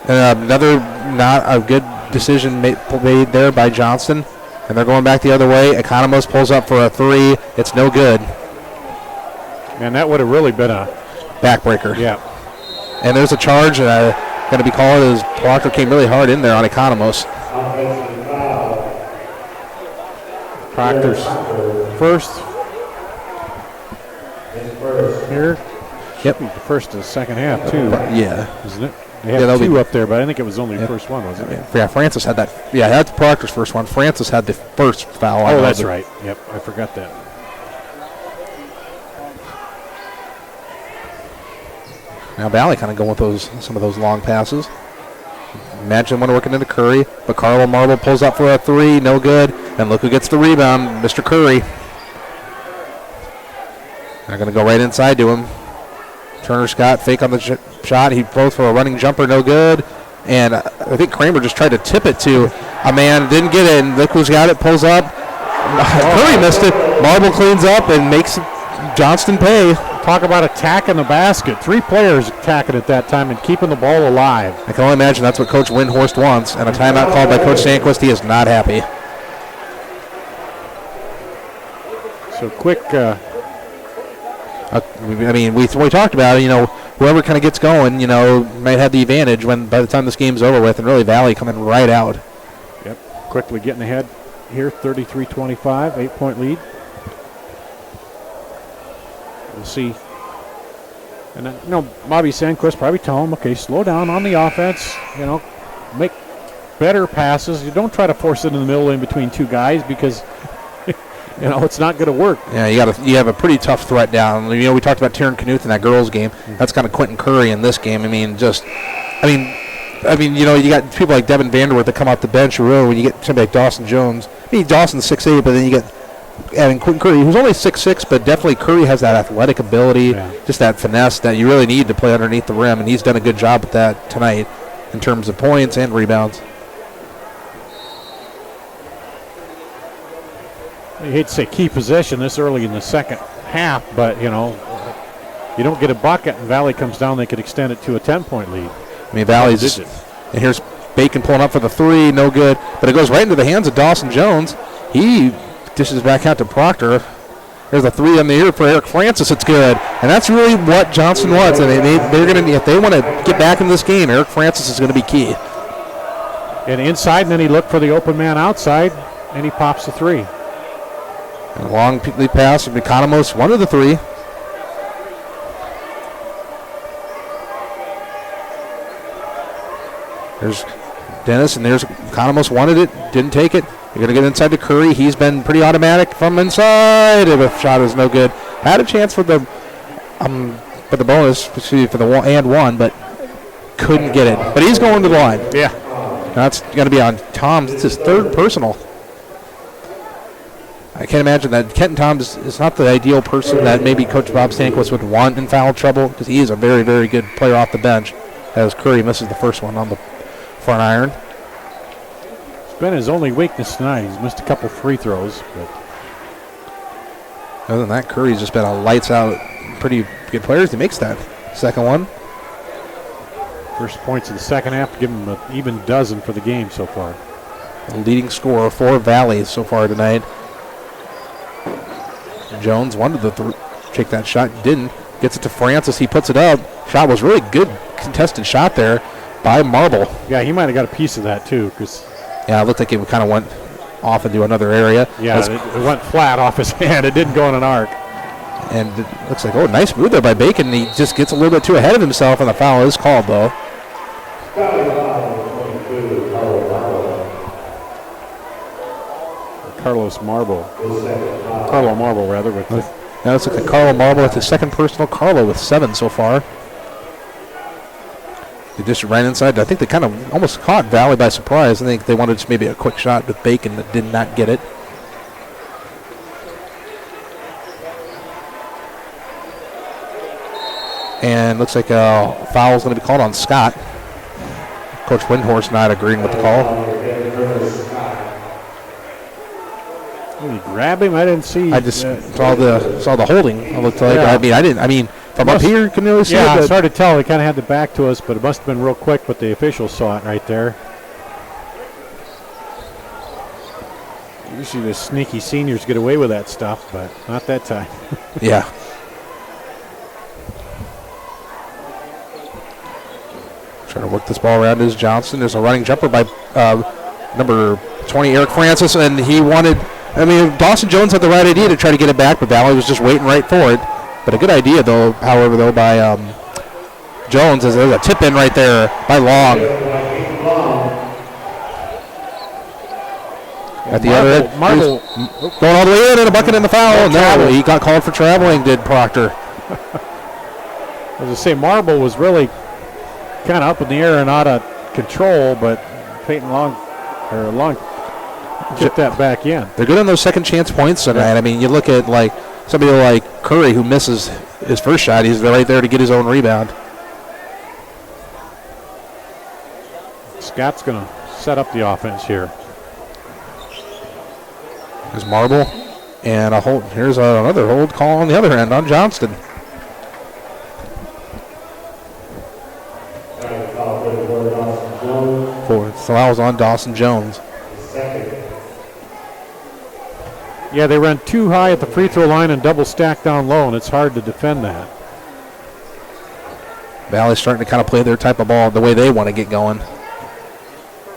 Another not a good decision made there by Johnston. And they're going back the other way. Economos pulls up for a three. It's no good. Man, that would have really been a backbreaker. Yeah. And there's a charge. going to be called as Proctor came really hard in there on Economos. Proctor's first. Here. Yep. The first to the second half, too. Yeah. Isn't it? They had two up there, but I think it was only the first one, wasn't it? Yeah, Francis had that. Yeah, that's Proctor's first one. Francis had the first foul. Oh, that's right. Yep, I forgot that. Now Valley kind of going with some of those long passes. Imagine one working into Curry, but Carlo Marble pulls up for a three, no good. And look who gets the rebound, Mr. Curry. They're going to go right inside to him. Turner Scott fake on the shot. He throws for a running jumper, no good. And I think Kramer just tried to tip it to a man, didn't get it. And look who's got it, pulls up. Curry missed it. Marble cleans up and makes Johnston pay. Talk about attacking the basket. 3 players attacking at that time and keeping the ball alive. I can only imagine that's what Coach Windhorst wants. And a timeout called by Coach Sandquist. He is not happy. So quick. I mean, we talked about it, whoever kind of gets going, might have the advantage by the time this game's over with, and really Valley coming right out. Yep, quickly getting ahead here, 33-25, 8-point lead. We'll see. And then, Bobby Sandquist probably tell him, okay, slow down on the offense, make better passes. You don't try to force it in the middle in between 2 guys because it's not going to work. Yeah, you have a pretty tough threat down. We talked about Taryn Knuth in that girls' game. That's kind of Quentin Curry in this game. You got people like Devin Vanderwerth that come off the bench. Really, when you get somebody like Dawson Jones, Dawson's 6'8", but then you get Quentin Curry, who's only 6'6", but definitely Curry has that athletic ability, just that finesse that you really need to play underneath the rim, and he's done a good job with that tonight in terms of points and rebounds. You hate to say key possession this early in the second half, but, you don't get a bucket and Valley comes down, they could extend it to a 10-point lead. Valley's just, and here's Bacon pulling up for the three, no good, but it goes right into the hands of Dawson Jones. He dishes back out to Proctor. There's a three on the ear for Eric Francis. It's good, and that's really what Johnston wants. And they're going to, if they want to get back in this game, Eric Francis is going to be key. And inside, and then he looked for the open man outside, and he pops the three. And a long lead pass from Economos, one of the three. There's Dennis, and there's Economos wanted it, didn't take it. You're going to get inside to Curry. He's been pretty automatic from inside. And the shot is no good. Had a chance for the bonus, for the one, but couldn't get it. But he's going to the line. Yeah. That's going to be on Tom's. It's his third personal. I can't imagine that Kenton Toms is not the ideal person that maybe Coach Bob Stanquist would want in foul trouble, because he is a very, very good player off the bench, as Curry misses the first one on the front iron. It's been his only weakness tonight. He's missed a couple free throws. But other than that, Curry's just been a lights-out, pretty good player. He makes that second one. First points of the second half to give him an even dozen for the game so far. The leading scorer for Valley so far tonight. Jones wanted to take that shot, didn't. Gets it to Francis, he puts it up. Shot was really good, contested shot there by Marble. Yeah, he might have got a piece of that too, because yeah, it looked like it kind of went off into another area. Yeah, it went flat off his hand. It didn't go in an arc. And it looks like, nice move there by Bacon. He just gets a little bit too ahead of himself, and the foul is called though. Carlo Marble, rather. With now it's like Carlo Marble with his second personal. Carlo with 7 so far. They just ran inside. I think they kind of almost caught Valley by surprise. I think they wanted just maybe a quick shot with Bacon that did not get it. And looks like a foul is going to be called on Scott. Coach Windhorst not agreeing with the call. Did he grab him? I didn't see. I just saw the holding. It looked like. Yeah. From up here, you can really see it. Yeah, it's hard to tell. He kind of had the back to us, but it must have been real quick. But the officials saw it right there. Usually the sneaky seniors get away with that stuff, but not that time. Trying to work this ball around is Johnston. There's a running jumper by number 20, Eric Francis, and he wanted, Dawson Jones had the right idea to try to get it back, but Valley was just waiting right for it. But a good idea, though, however, by Jones. There's a tip in right there by Long. At the other end, Marble going all the way in and a bucket in the foul. No, he got called for traveling, did Proctor. As I say, Marble was really kind of up in the air and out of control, but Peyton Long get that back in. They're good on those second chance points tonight. You look at like somebody like Curry who misses his first shot. He's right there to get his own rebound. Scott's going to set up the offense here. There's Marble and a hold. Here's another hold call on the other end on Johnston. Fouls on Dawson Jones. Yeah, they ran too high at the free throw line and double stacked down low, and it's hard to defend that. Valley's starting to kind of play their type of ball the way they want to get going.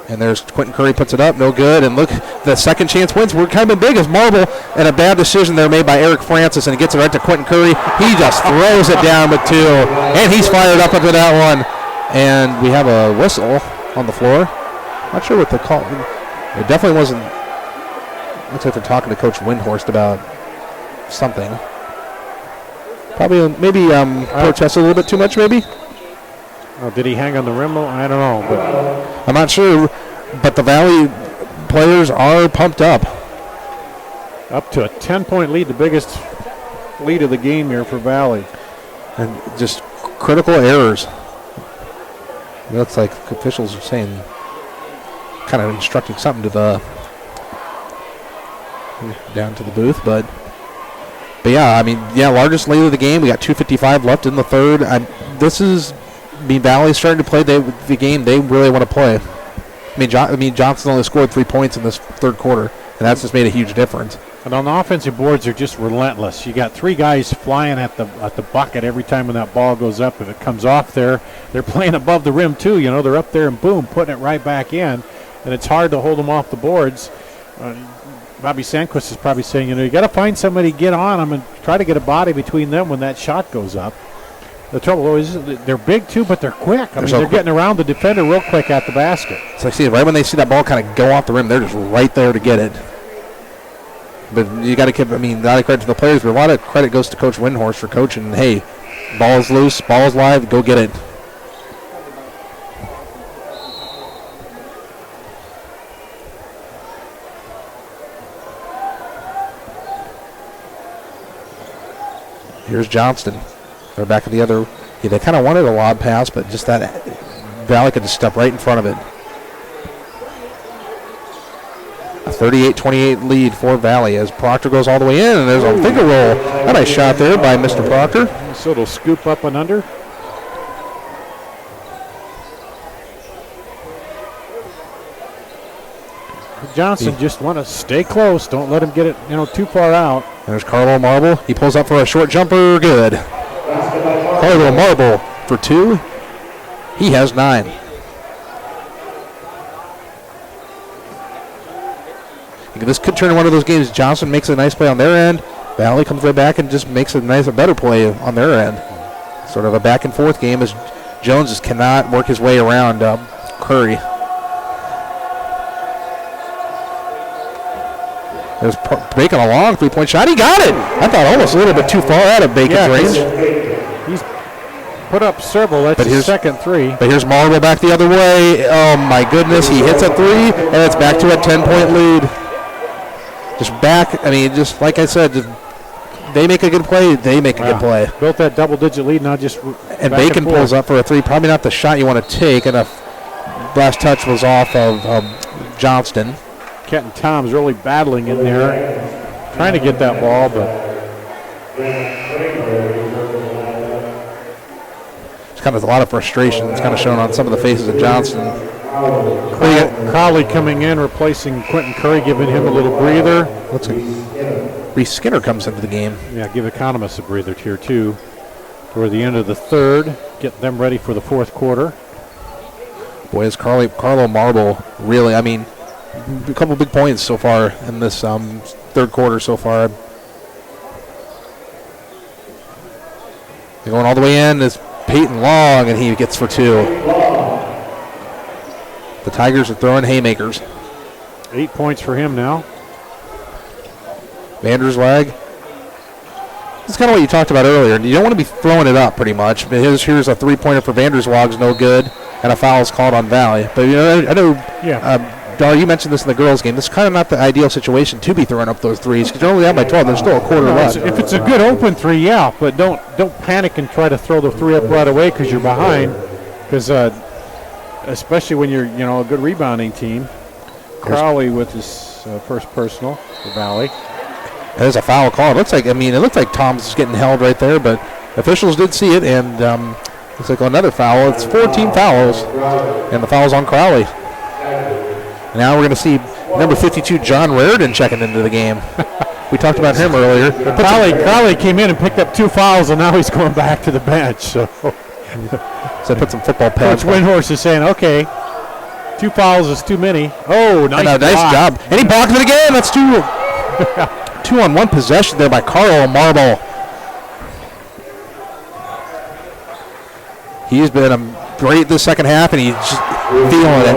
And there's Quentin Curry puts it up, no good. And look, the second chance wins were kind of big as Marble, and a bad decision there made by Eric Francis, and it gets it right to Quentin Curry. He just throws it down with 2, and he's fired up into that one. And we have a whistle on the floor. Not sure what the call. It definitely wasn't. Looks like they're talking to Coach Windhorst about something. Probably, maybe protest a little bit too much, maybe. Oh, did he hang on the rim? I don't know, but I'm not sure. But the Valley players are pumped up. Up to a 10-point lead, the biggest lead of the game here for Valley. And just critical errors. It looks like officials are saying, kind of instructing something to the down to the booth, but yeah, largest lead of the game. We got 2:55 left in the third. Valley's starting to play the game they really want to play. Johnston only scored 3 points in this third quarter, and that's just made a huge difference. And on the offensive boards, they're just relentless. You got 3 guys flying at the bucket every time when that ball goes up. If it comes off there, they're playing above the rim too. They're up there and boom, putting it right back in, and it's hard to hold them off the boards. Bobby Sandquist is probably saying, you got to find somebody to get on them and try to get a body between them when that shot goes up. The trouble is they're big too, but they're quick. They're getting around the defender real quick at the basket. So I see it right when they see that ball kind of go off the rim, they're just right there to get it. But you got to give, a lot of credit to the players, but a lot of credit goes to Coach Windhorst for coaching. Hey, ball's loose, ball's live, go get it. Here's Johnston. They're back at the other. Yeah, they kind of wanted a lob pass, but just that Valley could just step right in front of it. A 38-28 lead for Valley as Proctor goes all the way in, and there's a finger roll. A nice shot there by Mr. Proctor. So it'll scoop up and under. Johnson just want to stay close. Don't let him get it, too far out. There's Carlo Marble. He pulls up for a short jumper. Good. Carlo Marble for 2. He has 9. This could turn into one of those games. Johnston makes a nice play on their end. Valley comes right back and just makes a better play on their end. Sort of a back and forth game as Jones just cannot work his way around Curry. There's Bacon a long 3-point shot. He got it. I thought almost a little bit too far out of Bacon's range. He's put up several. That's his second 3. But here's Marble back the other way. Oh, my goodness. He hits a 3, and it's back to a 10-point lead. Just back. Just like I said, they make a good play. They make a good play. Built that double-digit lead, now just and Bacon pulls up for a 3. Probably not the shot you want to take, and a last touch was off of Johnston. Kenton Tom's really battling in there, trying to get that ball, but it's kind of a lot of frustration. It's kind of shown on some of the faces of Johnston. Crowley coming in, replacing Quentin Curry, giving him a little breather. Reese Skinner comes into the game. Yeah, give Economist a breather here too. Toward the end of the third, get them ready for the fourth quarter. Boy, is Carlo Marble really, I mean, a couple big points so far in this third quarter so far. They're going all the way in is Peyton Long, and he gets for 2. The Tigers are throwing haymakers. 8 points for him now. Vanderswag. This is kind of what you talked about earlier. You don't want to be throwing it up pretty much. But here's a 3-pointer for Vanderswag's no good, and a foul is called on Valley. But I know, Dar, you mentioned this in the girls' game. This is kind of not the ideal situation to be throwing up those threes because you're only down by 12. There's still a quarter left. If it's a good open 3, yeah, but don't panic and try to throw the 3 up right away because you're behind. Because especially when you're a good rebounding team. Crowley with his first personal for Valley. There's a foul call. It looked like Tom's getting held right there, but officials did see it, and looks like another foul. It's 14 fouls, and the foul's on Crowley. Now we're going to see number 52, John Raridan, checking into the game. We talked about him earlier. Crowley came in and picked up 2 fouls, and now he's going back to the bench. So put some football pads. Coach Windhorst is saying, okay, 2 fouls is too many. Oh, nice job. And he blocked it again. That's 2 on 1 possession there by Carlo Marble. He's been great this second half, and he's just feeling it.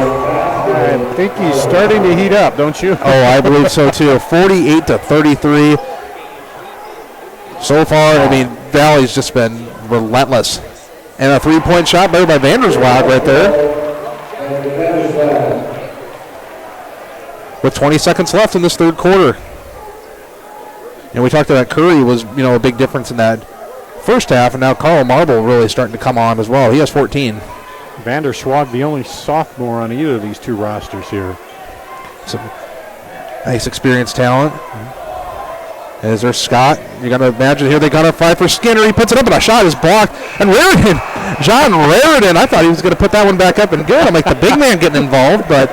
I think he's starting to heat up, don't you? Oh, I believe so, too. 48-33. So far, Valley's just been relentless. And a 3-point shot made by Vanderswag right there. With 20 seconds left in this third quarter. And we talked about Curry was, a big difference in that first half, and now Carlo Marble really starting to come on as well. He has 14. Vanderswag, the only sophomore on either of these 2 rosters here. Some nice experienced talent. And is there Scott? You got to imagine here they got to fight for Skinner. He puts it up, and a shot is blocked. And Raridan, John Raridan, I thought he was going to put that one back up and good. I'm like, the big man getting involved, but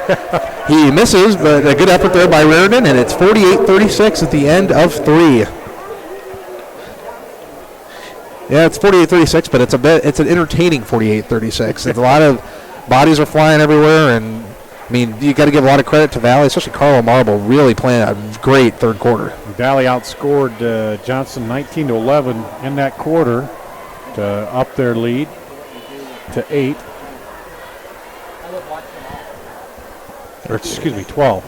he misses. But a good effort there by Raridan, and it's 48-36 at the end of 3. Yeah, it's 48-36, but it's an entertaining 48-36. A lot of bodies are flying everywhere, and you got to give a lot of credit to Valley, especially Carlo Marble, really playing a great third quarter. Valley outscored Johnston 19-11 in that quarter to up their lead to 8. Or excuse me, 12.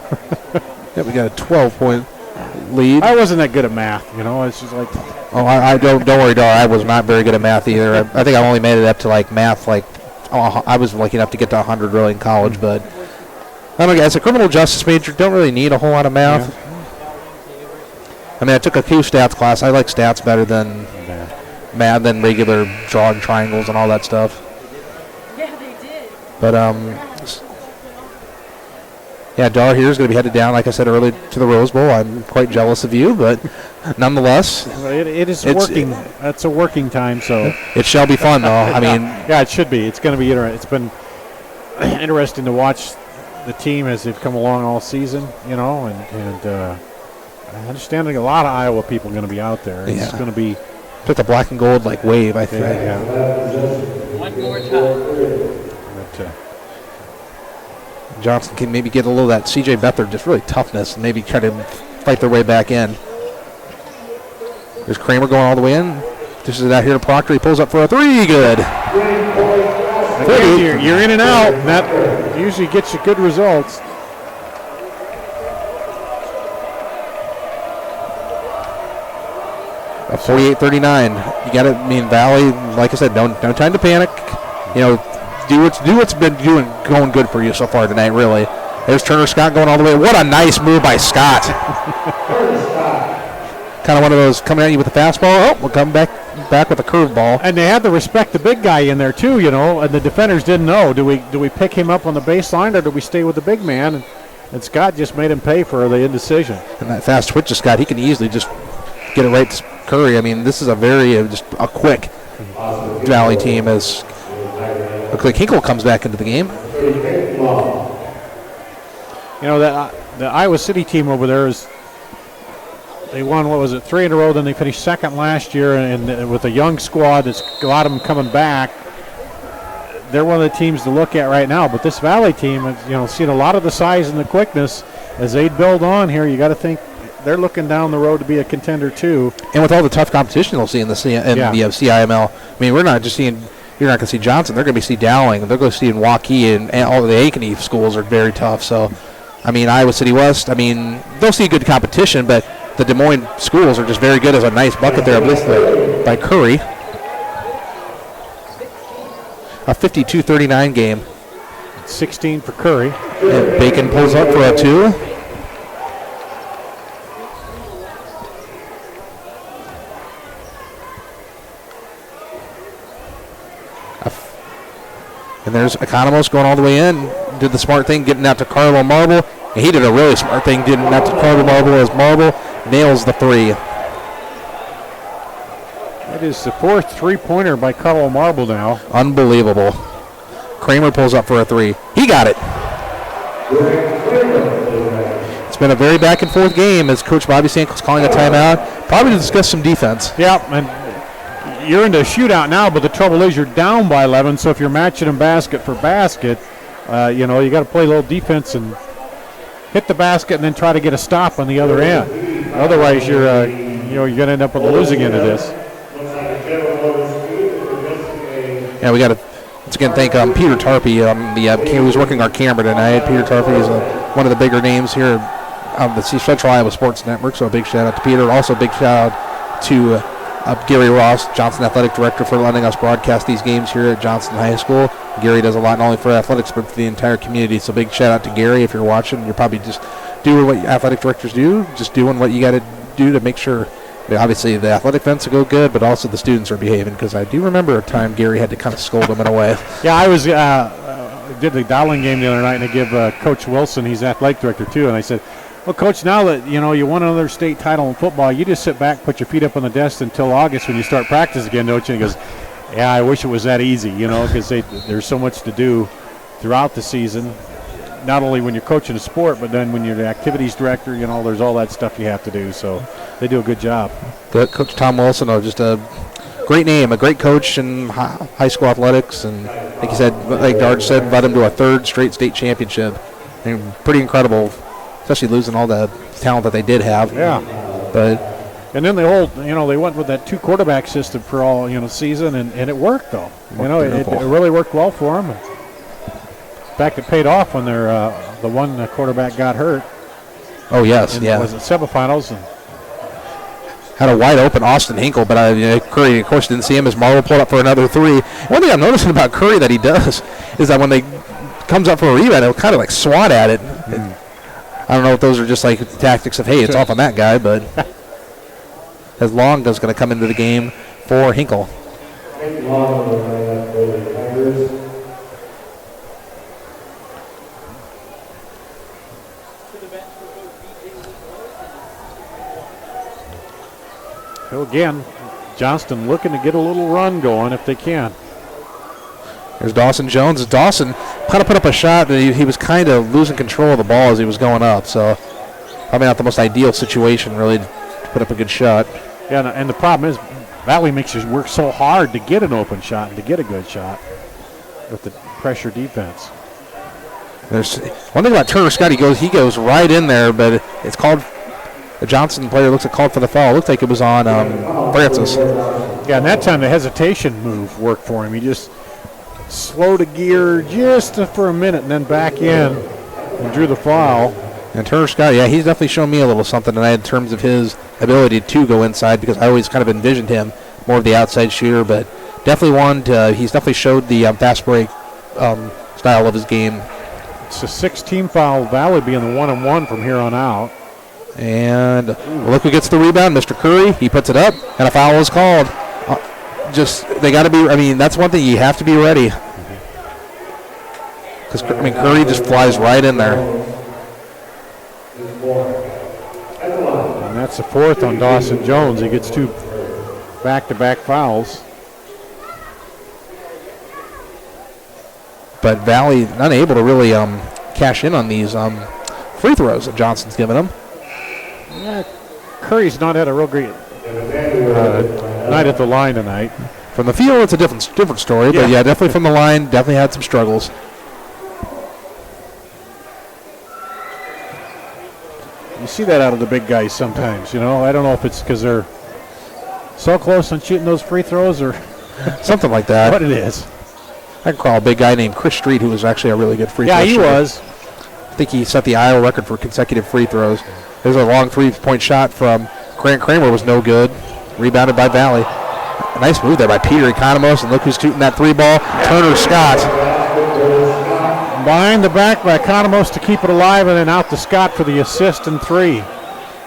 Yeah, we got a 12-point lead. I wasn't that good at math, It's just like. Oh, I don't worry, Dar. I was not very good at math either. I think I only made it up to math. I was lucky enough to get to 100 really in college, but I don't know, as a criminal justice major, don't really need a whole lot of math. Yeah. I took a Q stats class. I like stats better than math, than regular drawing triangles and all that stuff. Yeah, they did. But Dar here is going to be headed down, like I said earlier, to the Rose Bowl. I'm quite jealous of you, but nonetheless. It is working. That's a working time, so. It shall be fun, though. Yeah, it should be. It's going to be interesting. It's been interesting to watch the team as they've come along all season, and I understand a lot of Iowa people are going to be out there. It's going to be. Took the black and gold wave, I think. Yeah. One more time. But, Johnston can maybe get a little of that C.J. Beathard, just really toughness, and maybe try to fight their way back in. There's Kramer going all the way in. This is out here to Proctor. He pulls up for a 3. Good. Again, you're in and out, and that usually gets you good results. A 48-39. You got to, Valley, like I said, no time to panic. Do what's been going good for you so far tonight, really. There's Turner Scott going all the way. What a nice move by Scott. Kind of one of those coming at you with a fastball. Oh, we'll come back with a curveball. And they had to respect the big guy in there too, and the defenders didn't know. Do we pick him up on the baseline or do we stay with the big man? And Scott just made him pay for the indecision. And that fast twitch of Scott, he can easily just get it right to Curry. This is a very just a quick Valley team as looks like Hinkle comes back into the game. The Iowa City team over there they won, 3 in a row, then they finished second last year, and with a young squad that's a lot of them coming back, they're one of the teams to look at right now. But this Valley team, seen a lot of the size and the quickness as they build on here. You got to think they're looking down the road to be a contender too. And with all the tough competition they'll see in the CIML, I mean, we're not just seeing. You're not going to see Johnston. They're going to be see Dowling. They're going to see Waukee, and all the Ankeny schools are very tough. So, I mean, Iowa City West. I mean, they'll see good competition, but the Des Moines schools are just very good. As a nice bucket there, I believe, by Curry. A 52-39 game. 16 for Curry. And Bacon pulls up for a 2. And there's Economos going all the way in. Did the smart thing, getting out to Carlo Marble. And he did a really smart thing, getting out to Carlo Marble as Marble nails the 3. That is the 4th three-pointer by Carlo Marble now. Unbelievable. Kramer pulls up for a 3. He got it. It's been a very back-and-forth game as Coach Bobby Sanko's calling a timeout, probably to discuss some defense. Yep, and you're into a shootout now, but the trouble is you're down by 11, so if you're matching them basket for basket, you got to play a little defense and hit the basket and then try to get a stop on the other end. Otherwise, you're going to end up with the losing end of this. Yeah, we got to once again thank Peter Tarpey, who's working our camera tonight. Peter Tarpey is one of the bigger names here on the Central Iowa Sports Network, so a big shout out to Peter. Also, a big shout out to Gary Ross, Johnston Athletic Director, for letting us broadcast these games here at Johnston High School. Gary does a lot not only for athletics but for the entire community, so big shout out to Gary. If you're watching, you're probably just doing what athletic directors do, just doing what you got to do to make sure, obviously, the athletic events will go good, but also the students are behaving, because I do remember a time Gary had to kind of scold them in a way. Yeah, I was did the Dowling game the other night, and I give Coach Wilson, he's athletic director too, and I said, well, Coach, now that you won another state title in football, you just sit back, put your feet up on the desk until August when you start practice again, don't you? And he goes, yeah, I wish it was that easy, because there's so much to do throughout the season. Not only when you're coaching a sport, but then when you're the activities director, there's all that stuff you have to do. So they do a good job. Good. Coach Tom Wilson, just a great name, a great coach in high school athletics, and like you said, like Darge said, led him to a 3rd straight state championship. And pretty incredible, especially losing all the talent that they did have. Yeah. And then they went with that 2 quarterback system for all season, and it worked though. It really worked well for them. In fact, it paid off when the one quarterback got hurt. Oh yes, Was it semifinals? And had a wide open Austin Hinkle, but Curry, of course, didn't see him as Marble pulled up for another 3. One thing I'm noticing about Curry that he does is that when they comes up for a rebound, he'll kind of like swat at it. I don't know if those are just like tactics of, hey, it's off on that guy, but as Long is going to come into the game for Hinkle. So again, Johnston looking to get a little run going if they can. There's Dawson Jones. Dawson kind of put up a shot, but he was kind of losing control of the ball as he was going up. So probably not the most ideal situation, really, to put up a good shot. Yeah, and the problem is Valley makes you work so hard to get an open shot and to get a good shot with the pressure defense. There's one thing about Turner Scott. He goes right in there, but it's called. The Johnson player looks like called for the foul. It looked like it was on Francis. Yeah, and that time the hesitation move worked for him. He just slowed a gear just for a minute and then back in and drew the foul. And Turner Scott, yeah, he's definitely shown me a little something tonight in terms of his ability to go inside, because I always kind of envisioned him more of the outside shooter, but definitely he's definitely showed the fast break style of his game. It's a 6-team foul. Valley being the 1-on-1 from here on out. And look who gets the rebound, Mr. Curry. He puts it up, and a foul is called. They got to be, that's one thing, you have to be ready. Because, Curry just flies right in there. And that's the 4th on Dawson Jones. He gets 2 back-to-back fouls. But Valley unable to really cash in on these free throws that Johnston's given them. Yeah, Curry's not had a real great night at the line tonight. From the field, it's a different story. But, yeah, definitely from the line, definitely had some struggles. You see that out of the big guys sometimes, you know. I don't know if it's because they're so close on shooting those free throws or something like that. what it is. I can call a big guy named Chris Street, who was actually a really good free throw shooter. Yeah, he was. I think he set the Iowa record for consecutive free throws. There's a long three-point shot from Grant Kramer, was no good. Rebounded by Valley. A nice move there by Peter Economos, and look who's shooting that three ball, Turner Scott. Behind the back by Economos to keep it alive, and then out to Scott for the assist and three.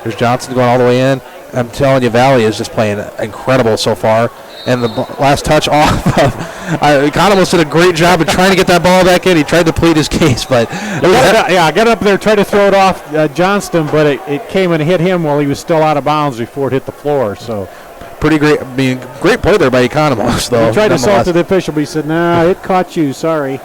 There's Johnston going all the way in. I'm telling you, Valley is just playing incredible so far. And the last touch off of Economos did a great job of trying to get that ball back in. He tried to plead his case, but I got up there, tried to throw it off Johnston, but it came and hit him while he was still out of bounds before it hit the floor. So pretty great. I mean, great play there by Economos, though. He tried to salt to the official, but he said, "Nah, it caught you. Sorry."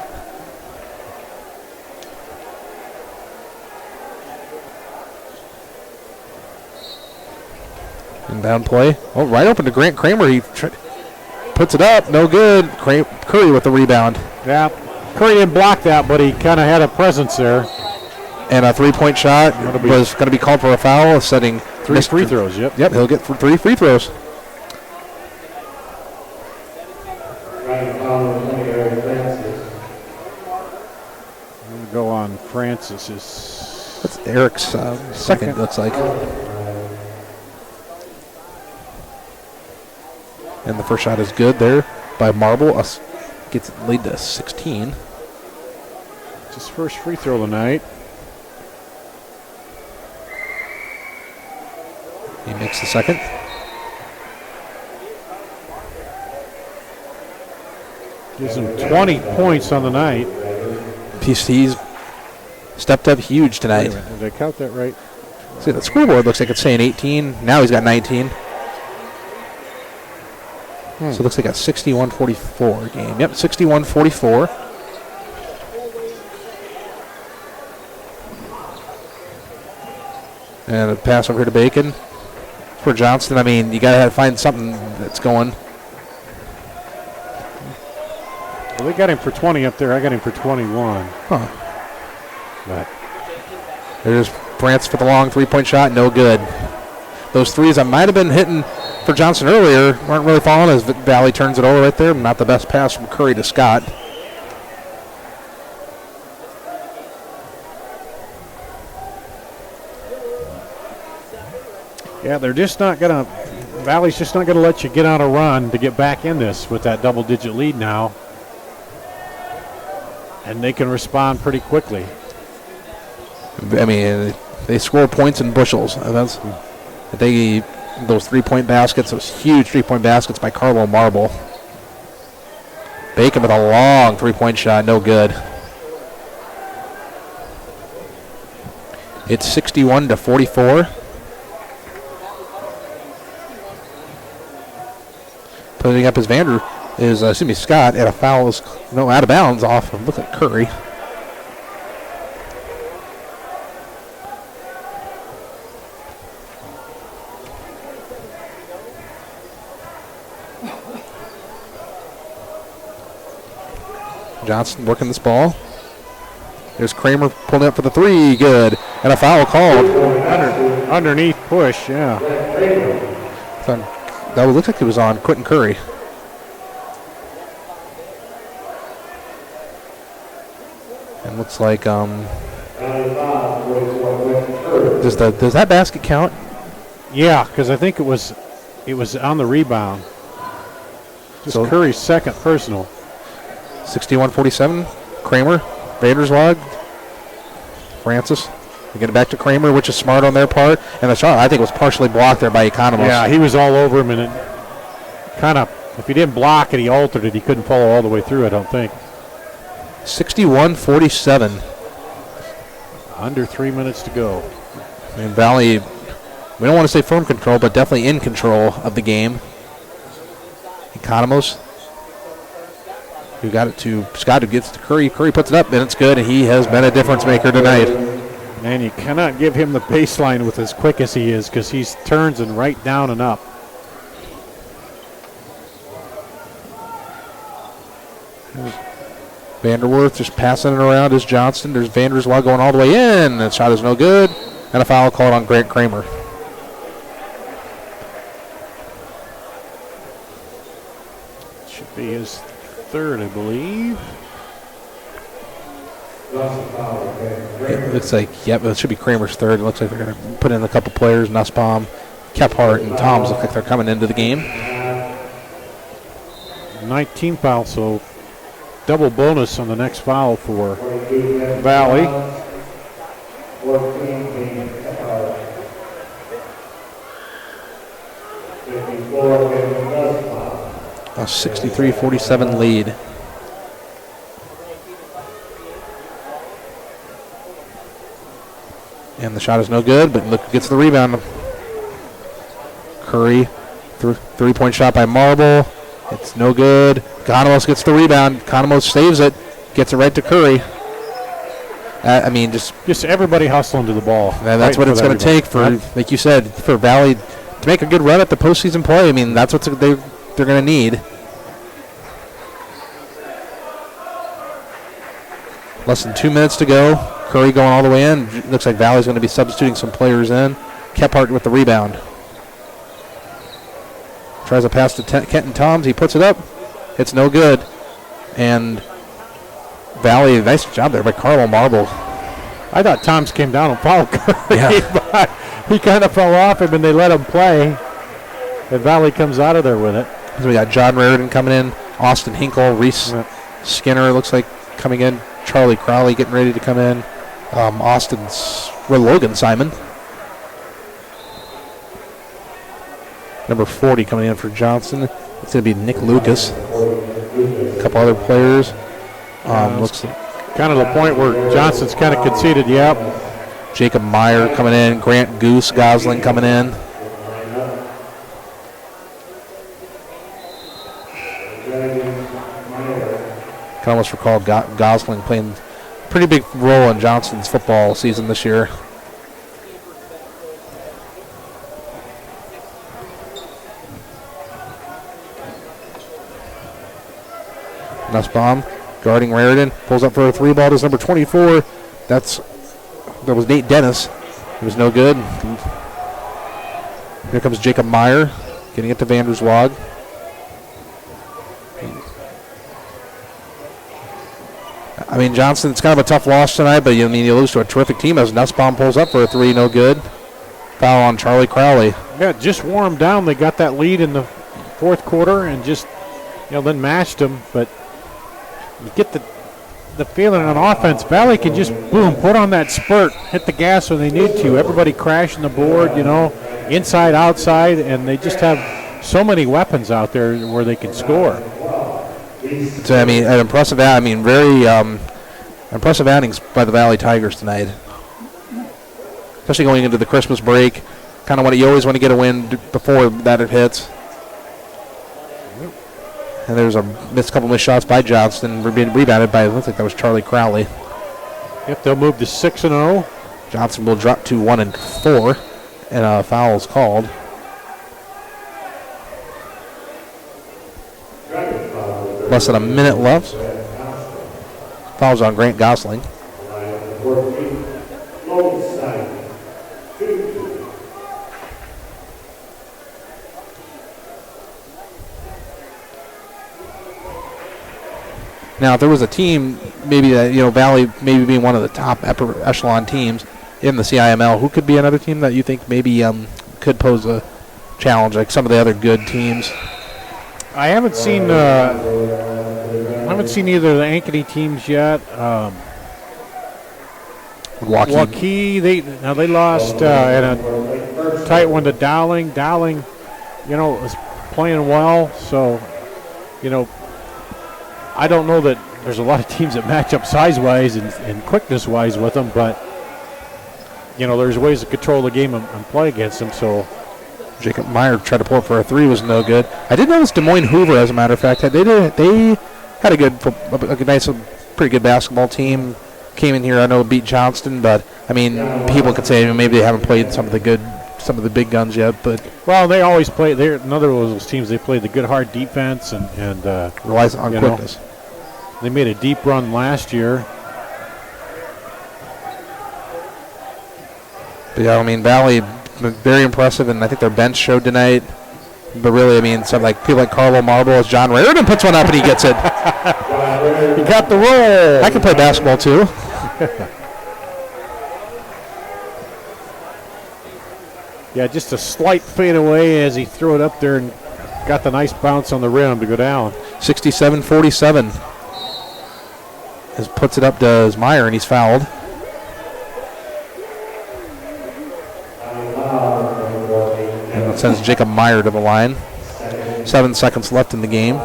Inbound play. Oh, right open to Grant Kramer. He puts it up. No good. Curry with the rebound. Yeah, Curry didn't block that, but he kind of had a presence there. And a three-point shot was going to be called for a foul, setting three free throws. Yep, he'll get 3 free throws. I'm going to go on Francis's. That's Eric's second, looks like. And the first shot is good there by Marble. Gets it lead to 16. It's his first free throw of the night. He makes the second. Gives him 20 points on the night. He's stepped up huge tonight. Did I count that right? See, the scoreboard looks like it's saying 18. Now he's got 19. So it looks like a 61-44 game. Yep, 61-44. And a pass over here to Bacon for Johnston. I mean, you got to find something that's going. Well, they got him for 20 up there. I got him for 21. Huh. But there's France for the long three-point shot. No good. Those threes that might have been hitting for Johnston earlier weren't really falling as Valley turns it over right there. Not the best pass from Curry to Scott. yeah, they're just not going to. Valley's just not going to let you get on a run to get back in this with that double-digit lead now. And they can respond pretty quickly. I mean, they score points in bushels. Those three-point baskets, those huge three-point baskets by Carlo Marble. Bacon with a long three-point shot, no good. It's 61-44. Putting up his Scott at a foul, out of bounds off of, look at Curry. Johnston working this ball. There's Kramer pulling up for the three. Good. And a foul called. Underneath push, yeah. That looks like it was on Quentin Curry. And looks like does that basket count? Yeah, because I think it was on the rebound. Just Curry's second personal. 61-47. Kramer, Vanderswag, Francis. They get it back to Kramer, which is smart on their part. And the shot, I think, was partially blocked there by Economos. Yeah, he was all over him, and it kind of, if he didn't block it, he altered it. He couldn't follow all the way through, I don't think. 61-47. Under 3 minutes to go. And Valley, we don't want to say firm control, but definitely in control of the game. Economos, who got it to Scott, who gets to Curry. Curry puts it up, and it's good, and he has been a difference maker tonight. Man, you cannot give him the baseline with as quick as he is because he turns and right down and up. Vanderwerth just passing it around is Johnston. There's Vanderswag going all the way in. That shot is no good. And a foul called on Grant Kramer. Should be his third, I believe. It looks like, yep, it should be Kramer's third. It looks like they're going to put in a couple players. Nussbaum, Kephart, and Toms look like they're coming into the game. 19 foul, so double bonus on the next foul for Valley. 63-47 lead. And the shot is no good, but look, gets the rebound. Curry, three-point shot by Marble. It's no good. Conomos gets the rebound. Conomos saves it, gets it right to Curry. Just everybody hustling to the ball. That's what it's going to take for, like you said, for Valley to make a good run at the postseason play. I mean, that's what they're going to need. Less than 2 minutes to go. Curry going all the way in. Looks like Valley's going to be substituting some players in. Kephart with the rebound. Tries a pass to Kenton Toms. He puts it up. It's no good. And Valley, nice job there by Carlo Marble. I thought Toms came down and fouled Curry, Yeah. but he kind of fell off him and they let him play. And Valley comes out of there with it. So we got John Raridan coming in. Austin Hinkle. Reese Skinner looks like coming in. Charlie Crowley getting ready to come in. Logan Simon. Number 40 coming in for Johnston. It's going to be Nick Lucas. A couple other players. Looks like kind of the point where Johnston's kind of conceded, yep. Jacob Meyer coming in. Grant Goose Gosling coming in. Can almost recall Gosling playing a pretty big role in Johnston's football season this year. Nussbaum guarding Raridan, pulls up for a three ball to number 24. That was Nate Dennis. It was no good. Here comes Jacob Meyer, getting it to Vanderswag. I mean, Johnston, it's kind of a tough loss tonight, but you lose to a terrific team as Nussbaum pulls up for a three, no good. Foul on Charlie Crowley. Yeah, just wore them down. They got that lead in the fourth quarter and just, then mashed them. But you get the feeling on offense, Valley can just, boom, put on that spurt, hit the gas when they need to. Everybody crashing the board, inside, outside, and they just have so many weapons out there where they can score. So, an impressive, very impressive outings by the Valley Tigers tonight. Especially going into the Christmas break. Kind of what you always want to get a win before that it hits. And there's a couple missed shots by Johnston, being rebounded by, it looks like that was Charlie Crowley. Yep, they'll move to 6-0. Johnston will drop to 1-4, and a foul is called. Less than a minute left. Fouls on Grant Gosling. Now, if there was a team, maybe that Valley maybe being one of the top upper echelon teams in the CIML, who could be another team that you think maybe could pose a challenge, like some of the other good teams? I haven't seen either of the Ankeny teams yet. Waukee, they lost in a tight one to Dowling. Dowling, is playing well, so I don't know that there's a lot of teams that match up size-wise and quickness-wise with them, but there's ways to control the game and play against them. So Jacob Meyer tried to pull up for a three, was no good. I did notice Des Moines Hoover, as a matter of fact, they had a nice, pretty good basketball team. Came in here, I know, beat Johnston, but people could say maybe they haven't played some of the big guns yet. But they always play. They're another one of those teams. They play the good hard defense and relies on quickness. They made a deep run last year. But yeah, I mean, Valley, very impressive, and I think their bench showed tonight. But really, I mean, some like people like Carlo Marble, as John Raridan puts one up and he gets it. He got the roll. I can play basketball too. Yeah, just a slight fade away as he threw it up there and got the nice bounce on the rim to go down. 67-47. Puts it up to Meyer, and he's fouled. And it sends Jacob Meyer to the line. 7 seconds left in the game.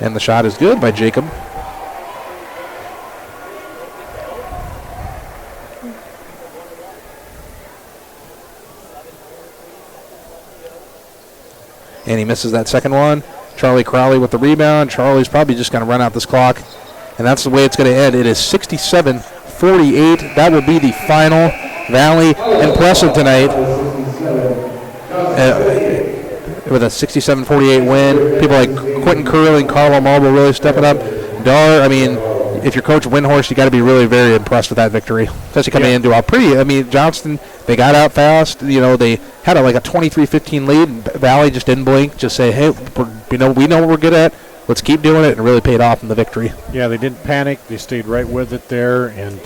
And the shot is good by Jacob. And he misses that second one. Charlie Crowley with the rebound. Charlie's probably just going to run out this clock. And that's the way it's going to end. It is 67-48. That will be the final. Valley impressive tonight with a 67-48 win. People like Quentin Curley and Carlo Marble really stepping up. Dar, I mean, if you're Coach Windhorst, you got to be really very impressed with that victory. Especially coming into a pretty, I mean, Johnston, they got out fast. You know, they had like a 23-15 lead. Valley just didn't blink. Just say, hey, we know what we're good at. Let's keep doing it, and it really paid off in the victory. Yeah, they didn't panic. They stayed right with it there. And,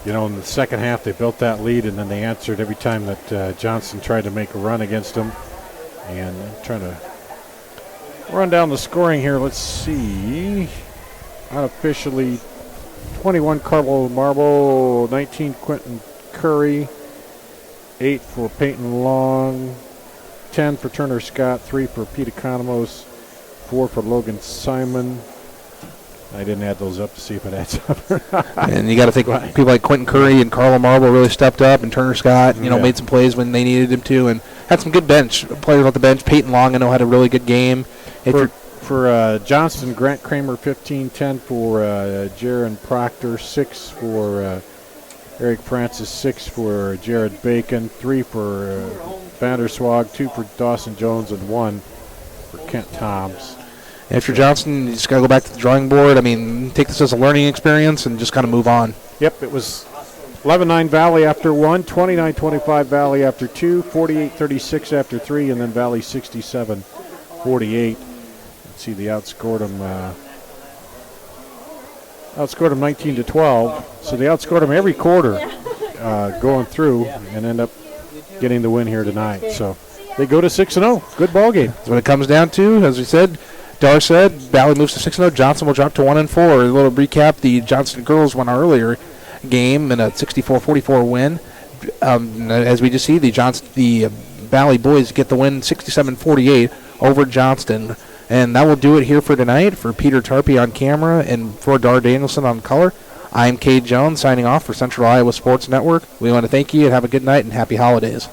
you know, in the second half, they built that lead, and then they answered every time that Johnston tried to make a run against them. And I'm trying to run down the scoring here. Let's see. Unofficially, 21 Carlo Marble, 19 Quentin Curry, 8 for Peyton Long, 10 for Turner Scott, 3 for Pete Economos, 4 for Logan Simon. I didn't add those up to see if it adds up or not. And you got to think people like Quentin Curry and Carlo Marble really stepped up, and Turner Scott, made some plays when they needed him to, and had some good bench players off the bench. Peyton Long, I know, had a really good game. For Johnston, Grant Kramer, 15, 10 for Jaron Proctor, 6 for Eric Francis, 6 for Jared Bacon, 3 for Vanderswag, 2 for Dawson Jones, and 1 for Kent Toms. And for Johnston, you just got to go back to the drawing board. I mean, take this as a learning experience and just kind of move on. Yep, it was 11-9 Valley after 1, 29-25 Valley after 2, 48-36 after 3, and then Valley 67-48. Let's see, they outscored them 19-12. So they outscored them every quarter going through and end up getting the win here tonight. So they go to 6-0. Good ball game. That's what it comes down to. As we said, Dar said, Valley moves to 6-0. Johnston will drop to 1-4. A little recap: the Johnston girls won our earlier game in a 64-44 win. As we just see, the Valley boys get the win 67-48 over Johnston. And that will do it here for tonight. For Peter Tarpey on camera and for Dar Danielson on color, I'm Cade Jones signing off for Central Iowa Sports Network. We want to thank you and have a good night and happy holidays.